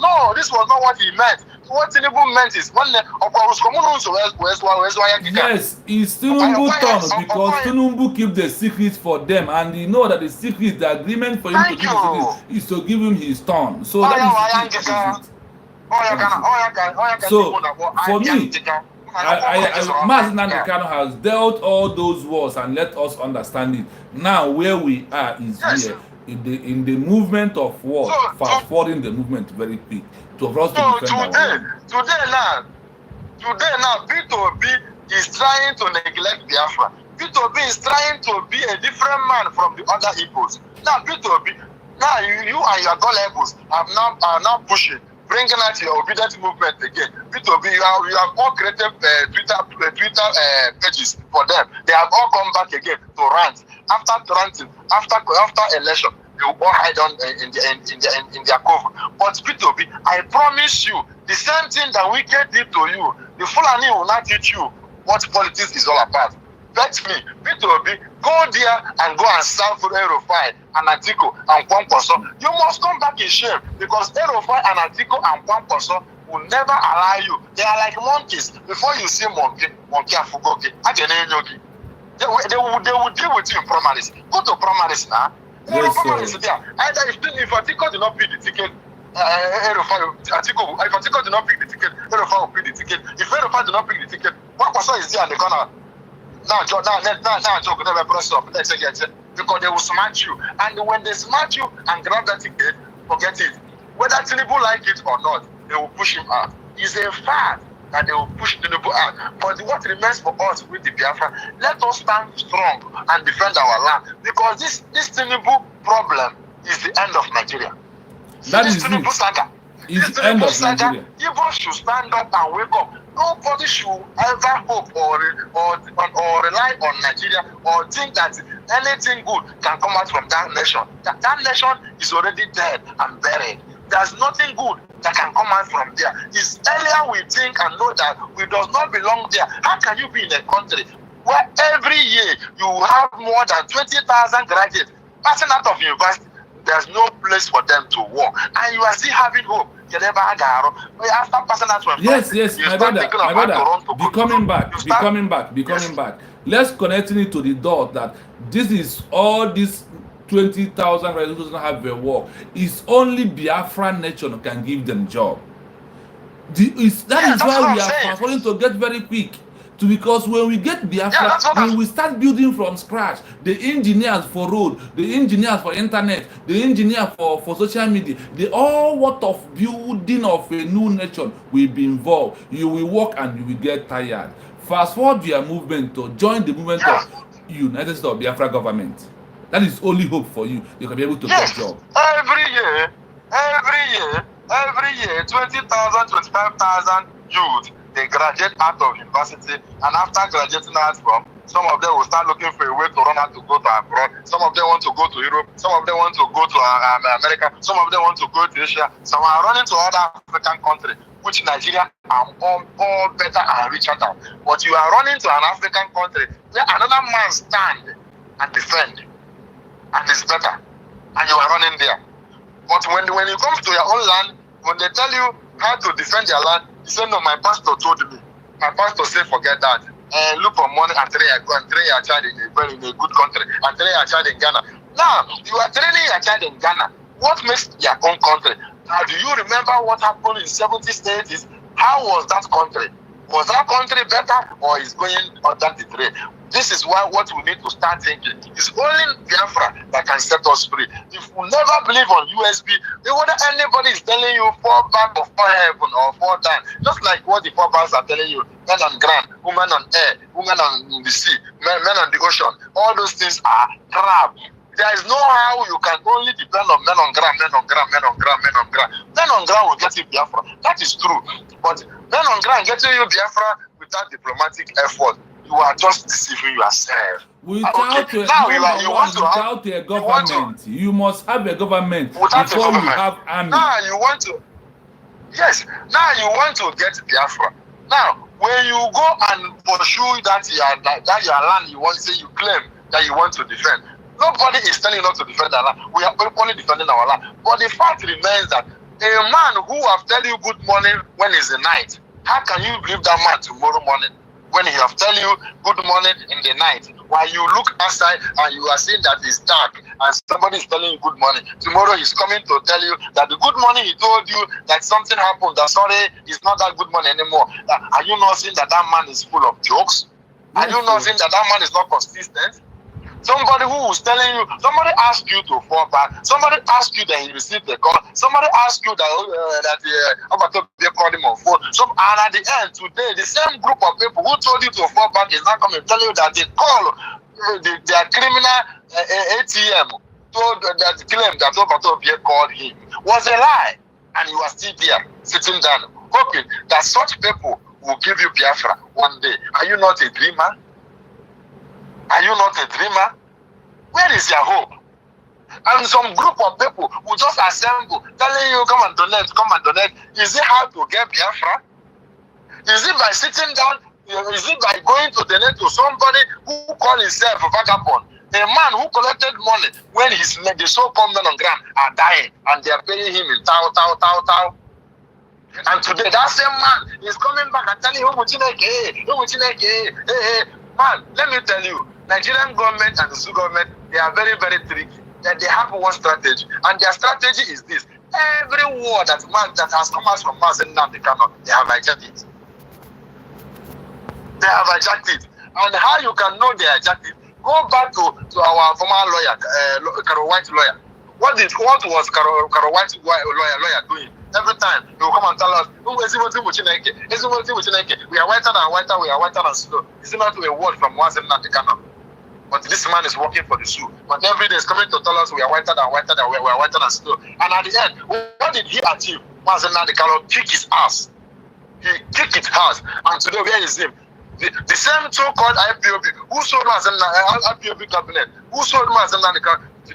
No, this was not what he meant. What Tinubu meant is yes, it's Tinubu turn because Tinubu keep the secrets for them, and you know that the secret, the agreement for him to keep the secret is to give him his turn. So that is it. So for me, Mazi Nnamdi Kanu has dealt all those wars and let us understand it. Now where we are is here in the movement of war, fast forwarding the movement very quick to us to defend our land. Today now, P2B is trying to neglect Biafra. P2B is trying to be a different man from the other Igbos. Now P2B, now you and your gullibles are now pushing bringing out your obedient movement again. B2B, you have all created Twitter pages for them. They have all come back again to rant. After ranting, after election, they will all hide on in their cover. But B2B, I promise you, the same thing that Wicked did to you, the Fulani will not teach you what politics is all about. Bet me, B2B, go there and go and serve for Erofai and Atiko and Kwankwaso. You must come back in shame because Erofai and Atiko and Kwankwaso will never allow you. They are like monkeys. Before you see monkey afugoke. They will deal with you in primaries. Go to primaries now. Yes, primaries there. Either if Atiko did not pay the ticket, if Atiko did not pick the ticket, Erofai will pay the ticket. If Erofai did not pick the ticket, Kwankwaso is there in the corner. Now, joke never press up. Let's get it because they will smash you, and when they smash you and grab that ticket, forget it. Whether Tinubu like it or not, they will push him out. It's a fact that they will push Tinubu out. But what remains for us with the Biafra, let us stand strong and defend our land because this Tinubu problem is the end of Nigeria. That is Tinubu saga. It's the end of Nigeria. People should stand up and wake up. Nobody should ever hope or rely on Nigeria or think that anything good can come out from that nation. That nation is already dead and buried. There's nothing good that can come out from there. It's earlier we think and know that we does not belong there. How can you be in a country where every year you have more than 20,000 graduates passing out of university? There's no place for them to work, and you are still having hope. After passing out from yes, my brother, be coming back. Let's connect it to the dot that this is all these 20,000 residents who don't have a work. It's only Biafra nation can give them job. That is why we are fast-forwarding to get very quick. Because when we get Biafra, when we start building from scratch, the engineers for road, the engineers for internet, the engineer for social media, all what of building of a new nation will be involved. You will work and you will get tired. Fast forward your movement to join the movement of United States of Biafra government. That is only hope for you. You can be able to get a job. Every year, 20,000, 25,000 youth. They graduate out of university, and after graduating out from, some of them will start looking for a way to run out to go to abroad. Some of them want to go to Europe. Some of them want to go to America. Some of them want to go to Asia. Some are running to other African countries, which Nigeria are all better and richer than. But you are running to an African country where another man stand and defend, and it's better, and you are running there. But when you come to your own land, when they tell you how to defend your land, you say, no, my pastor told me. My pastor said, forget that. Look for money and train your child in a good country and train your child in Ghana. Now, you are training your child in Ghana. What makes your own country? Now, do you remember what happened in 70s, 80s? How was that country? Was that country better or is going under the drain? This is why what we need to start thinking. It's only Biafra that can set us free. If we never believe on USB, whether anybody is telling you fall back or fall heaven or fall down, just like what the forefathers are telling you, men on ground, women on air, women on the sea, men on the ocean, all those things are crap. There is no how you can only depend on men on ground. Men on ground will get you Biafra. That is true. But men on ground getting you Biafra without diplomatic effort, you are just deceiving yourself. Without a government, you must have a government before you have army. Now you want to get Biafra. Now, when you go and pursue that your land you want, say you claim that you want to defend, nobody is telling you not to defend our land. We are only defending our land. But the fact remains that a man who have tell you good morning when it's the night, how can you believe that man tomorrow morning when he have tell you good morning in the night, while you look outside and you are seeing that it's dark and somebody is telling you good morning? Tomorrow he's coming to tell you that the good morning he told you that something happened, that sorry, it's not that good morning anymore. Are you not seeing that man is full of jokes? Are you not seeing that man is not consistent? Somebody who was telling you, somebody asked you to fall back, somebody asked you that he received the call, somebody asked you that they called him on phone. And at the end, today, the same group of people who told you to fall back is not coming to tell you that they call their criminal ATM told that claim that Obatobie called him was a lie. and you are still there, sitting down, hoping that such people will give you Biafra one day. Are you not a dreamer? Are you not a dreamer? Where is your hope? And some group of people will just assemble, telling you, come and donate, come and donate. Is it how to get Biafra? Is it by sitting down? Is it by going to donate to somebody who call himself a vagabond? A man who collected money when the so-called men on ground are dying and they are paying him in tau. And today that same man is coming back and telling you, hey, man, let me tell you, Nigerian government and the Zoo government, they are very, very tricky. They have one strategy, and their strategy is this: every word that has come out from us in Nnamdi Kanu, they have hijacked it. They have hijacked it. And how you can know they hijacked it? Go back to our former lawyer, Karo White lawyer. What was Karo White lawyer doing? Every time he will come and tell us, we are whiter than whiter, we are whiter than snow. Is it not a word from once in Nnamdi Kanu? But this man is working for the zoo. But every day is coming to tell us we are whiter than whiter, we are whiter than snow. And at the end, what did he achieve? Once in Nnamdi Kanu kick his ass. He kicked his ass. And today, where is him? The same so-called IPOB, who sold us in the IPOB cabinet, who sold us in the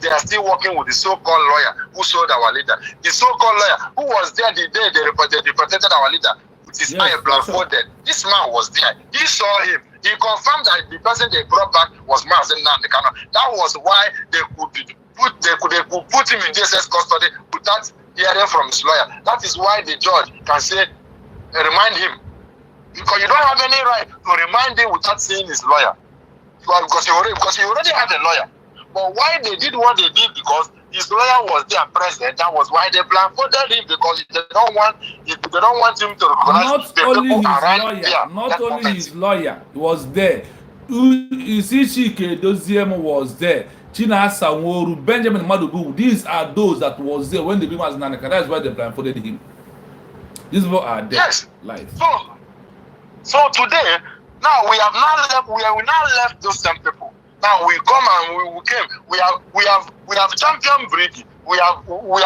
they are still working with the so-called lawyer who sold our leader. The so-called lawyer who was there the day they protected our leader with his eye blindfolded. This man was there. He saw him. He confirmed that the person they brought back was Mazen Nnamdi Kanu. That was why they could put him in DSS custody without hearing from his lawyer. That is why the judge can say, remind him. Because you don't have any right to remind him without seeing his lawyer. Because he already had a lawyer. But why they did what they did, because his lawyer was there present. That was why they blindfolded him, because they don't want him to recognize not only his lawyer, not only his lawyer was there. Isishike Doziem was there. Chinasa Nworu, Benjamin Madugu. These are those that was there when the people was Nanaka. That's why they blindfolded him. These people are dead. Yes. Life. So today, now we have now left those same people. Now we come and we came. We have champion breeding. We have reached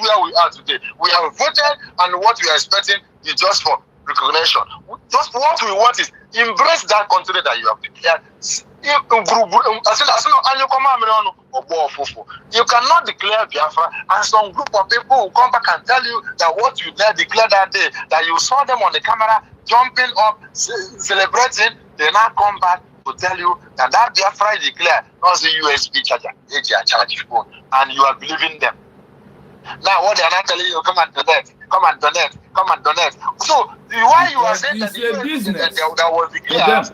where we are today. We have voted, and what we are expecting is just for recognition. Just what we want is embrace that country that you have declared. You cannot declare Biafra, and some group of people will come back and tell you that what you declared that day, that you saw them on the camera jumping up, celebrating. They now come back to tell you that Biafra is declared, not the USB charger, charge phone, and you are believing them. Now what they are not telling you, come and donate, come and donate, come and donate. So why you are saying that the USB that was declared?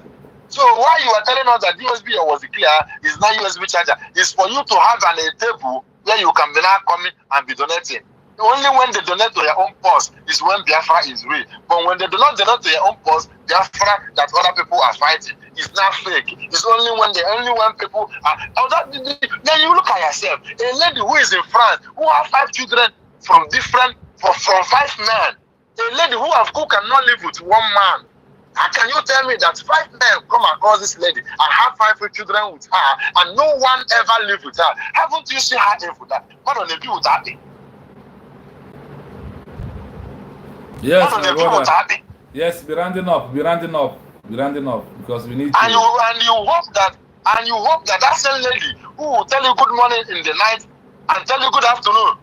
So why you are telling us that USB was declared is not USB charger? It's for you to have a table where you can be now coming and be donating. Only when they donate to your own purse is when Biafra is real. But when they do not donate to your own purse, Biafra that other people are fighting is not fake. It's only when people are. Then you look at yourself. A lady who is in France, who have 5 children from 5 men. A lady who cannot live with 1 man. How can you tell me that 5 men come across this lady and have 5 children with her, and no one ever lived with her? Haven't you seen her live with that? What on the view with that thing? Yes, yes, be rounding up, because we need to. And you hope that same lady who will tell you good morning in the night and tell you good afternoon,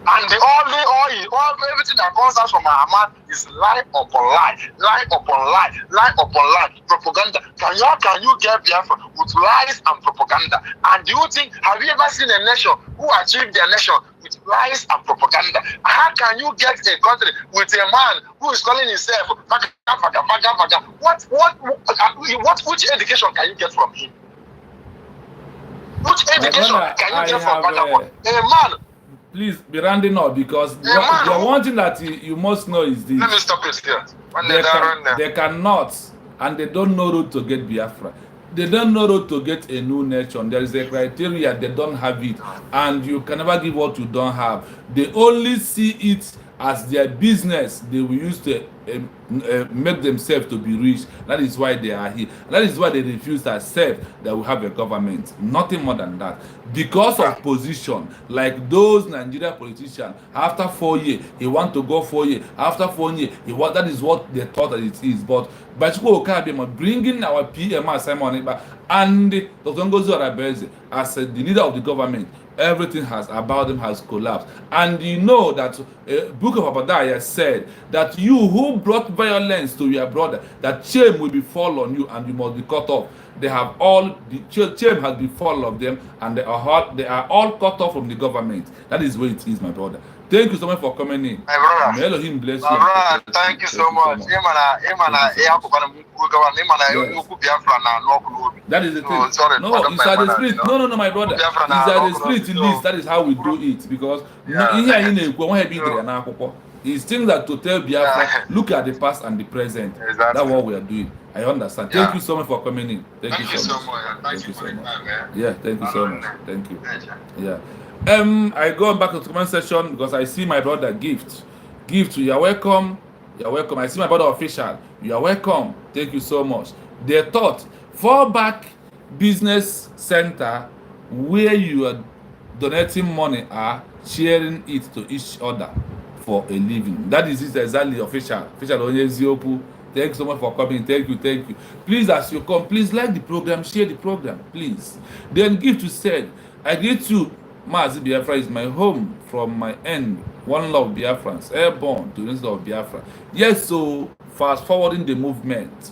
and everything that comes out from her mouth is lie upon lie, lie upon lie, lie upon lie, propaganda. Can you get Biafra with lies and propaganda? And do you think, have you ever seen a nation who achieved their nation with lies and propaganda? How can you get a country with a man who is calling himself which education can you get from him? Which education can you get from a man? Please be rounding up, because the one thing that you must know is this. Let me stop it here. They cannot, and they don't know road to get Biafra. They don't know road to get a new nation. There is a criteria, they don't have it, and you can never give what you don't have. They only see it as their business they will use to make themselves to be rich. That is why they are here. That is why they refuse to accept that we have a government. Nothing more than that. Because of position, like those Nigerian politicians, after 4 years, he want to go 4 years. After 4 years, that is what they thought that it is. But Bachiko Okabema bringing our PM Simon and Dr. Ngozi Arabeze as the leader of the government, everything about them has collapsed. And you know that Book of Obadiah said that you who brought violence to your brother, that shame will befall on you and you must be cut off. They have all, the shame has befallen of them, and they are all cut off from the government. That is where it is, my brother. Thank you so much for coming in. My brother. May Elohim bless you. My brother, thank you so much. That is the thing. No, sorry, no, it's at the spirit. No, my brother. It's at the spirit list. That is how we do it. Because it's things that to tell Biafra, look at the past and the present. Exactly. That's what we are doing. I understand. Thank you so much for coming in. Thank you so much. Thank you so much. Yeah, thank you so much. Thank you. Yeah. I go back to the comment section because I see my brother Gift. Gift, you are welcome. You are welcome. I see my brother Official. You are welcome. Thank you so much. They thought Fallback Business Center, where you are donating money, are sharing it to each other for a living. That is it exactly. Official Onyeziopu. Thank you so much for coming. Thank you. Please, as you come, please like the program, share the program, please. Then Gift said, I greet you. Mazi Biafra is my home from my end. One love Biafrans, airborne to the rest of Biafra. Yes, so fast forwarding the movement.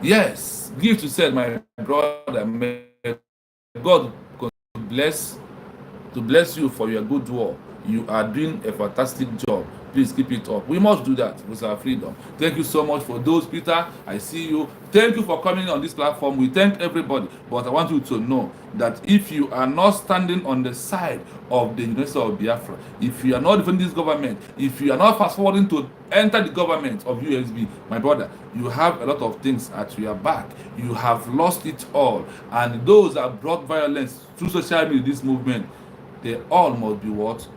Yes, give to said my brother, may God bless you for your good work. You are doing a fantastic job. Please keep it up. We must do that with our freedom. Thank you so much for those, Peter. I see you. Thank you for coming on this platform. We thank everybody. But I want you to know that if you are not standing on the side of the University of Biafra, if you are not defending this government, if you are not fast forwarding to enter the government of USB, my brother, you have a lot of things at your back. You have lost it all. And those that brought violence through social media, this movement, they all must be what?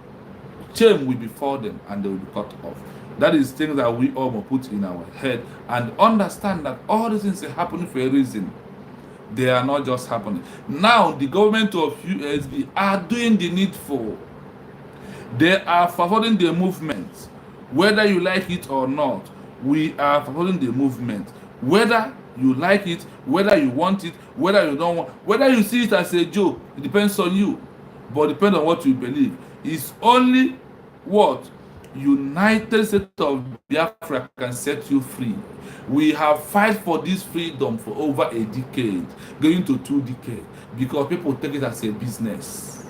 Shame will befall them and they will be cut off. That is things that we all must put in our head and understand that all these things are happening for a reason. They are not just happening. Now the government of USB are doing the needful. They are forwarding the movement. Whether you like it or not, we are forwarding the movement. Whether you like it, whether you want it, whether you don't want, whether you see it as a joke, it depends on you. But depends on what you believe. It's only what United States of Biafra can set you free. We have fight for this freedom for over a decade, going to 2 decades, because people take it as a business.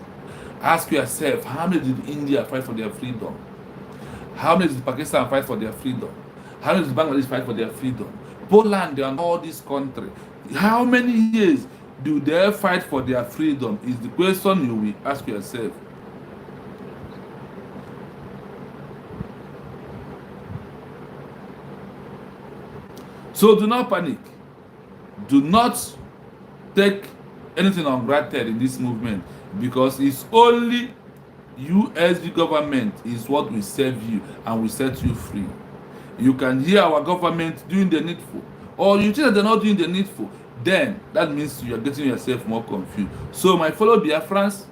Ask yourself, how many did India fight for their freedom? How many did Pakistan fight for their freedom? How many did Bangladesh fight for their freedom? Poland and all these countries. How many years do they fight for their freedom? Is the question you will ask yourself. So do not panic. Do not take anything on granted in this movement, because it's only USB government is what will save you and will set you free. You can hear our government doing the needful, or you think that they're not doing the needful, then that means you are getting yourself more confused. So my fellow Biafrans,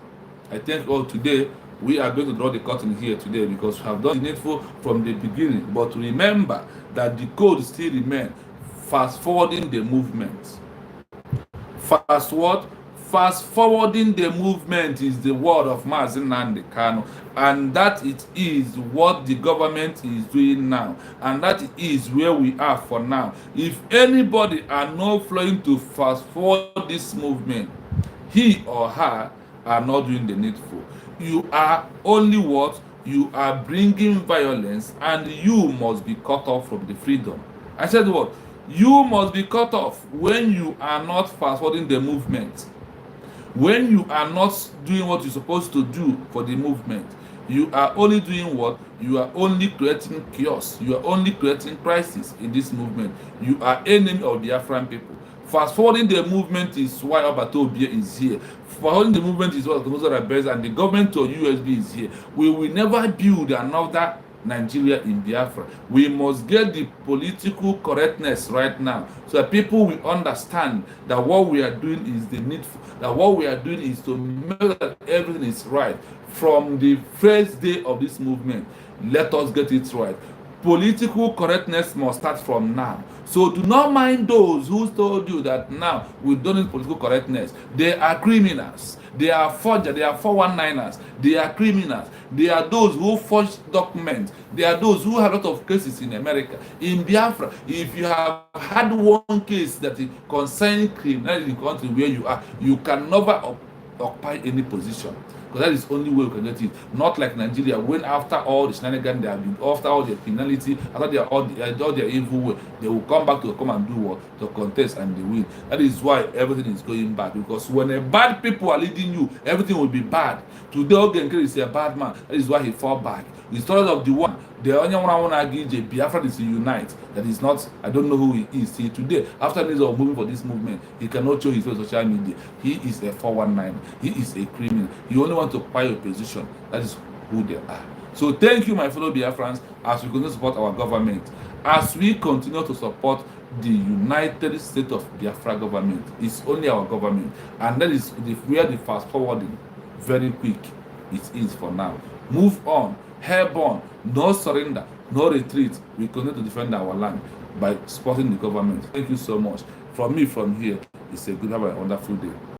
I think all today we are going to draw the curtain here today, because we have done the needful from the beginning. But remember that the code still remains. Fast forwarding the movement. Fast forwarding the movement is the word of Mazi Nnamdi Kanu, and that it is what the government is doing now, and that is where we are for now. If anybody are not flowing to fast forward this movement, he or her are not doing the needful. You are only what? You are bringing violence, and you must be cut off from the freedom. I said what? You must be cut off when you are not fast forwarding the movement. When you are not doing what you're supposed to do for the movement, you are only doing what? You are only creating chaos. You are only creating crisis in this movement. You are enemy of the Biafran people. Fast forwarding the movement is why Obatobia is here. Fast forwarding the movement is what Ngozi Arabeze and the government of USB is here. We will never build another Nigeria in Biafra. We must get the political correctness right now so that people will understand that what we are doing is the needful, that what we are doing is to make that everything is right. From the first day of this movement, let us get it right. Political correctness must start from now. So do not mind those who told you that now we don't need political correctness. They are criminals. They are forgers. They are 419ers. They are criminals. They are those who forge documents. They are those who have a lot of cases in America. In Biafra, if you have had one case that is concerning criminality in the country where you are, you can never occupy any position. Because that is the only way we can get it. Not like Nigeria, when after all the shenanigans they have been, after all their penalty, after all their evil way, they will come back to come and do what? To contest and they win. That is why everything is going bad. Because when a bad people are leading you, everything will be bad. Today, Ogenkere is a bad man. That is why he fought back. The story of the one, the only one I want to give Biafra is to unite. That is not, I don't know who he is. See, today, after years of moving for this movement, he cannot show his face on social media. He is a 419. He is a criminal. He only wants to occupy a position. That is who they are. So thank you, my fellow Biafrans, as we continue to support our government, as we continue to support the United States of Biafra government. It's only our government, and that is where the fast forwarding very quick it is for now. Move on, airborne, no surrender, no retreat. We continue to defend our land by supporting the government. Thank you so much. From me, from here, it's a good, have a wonderful day.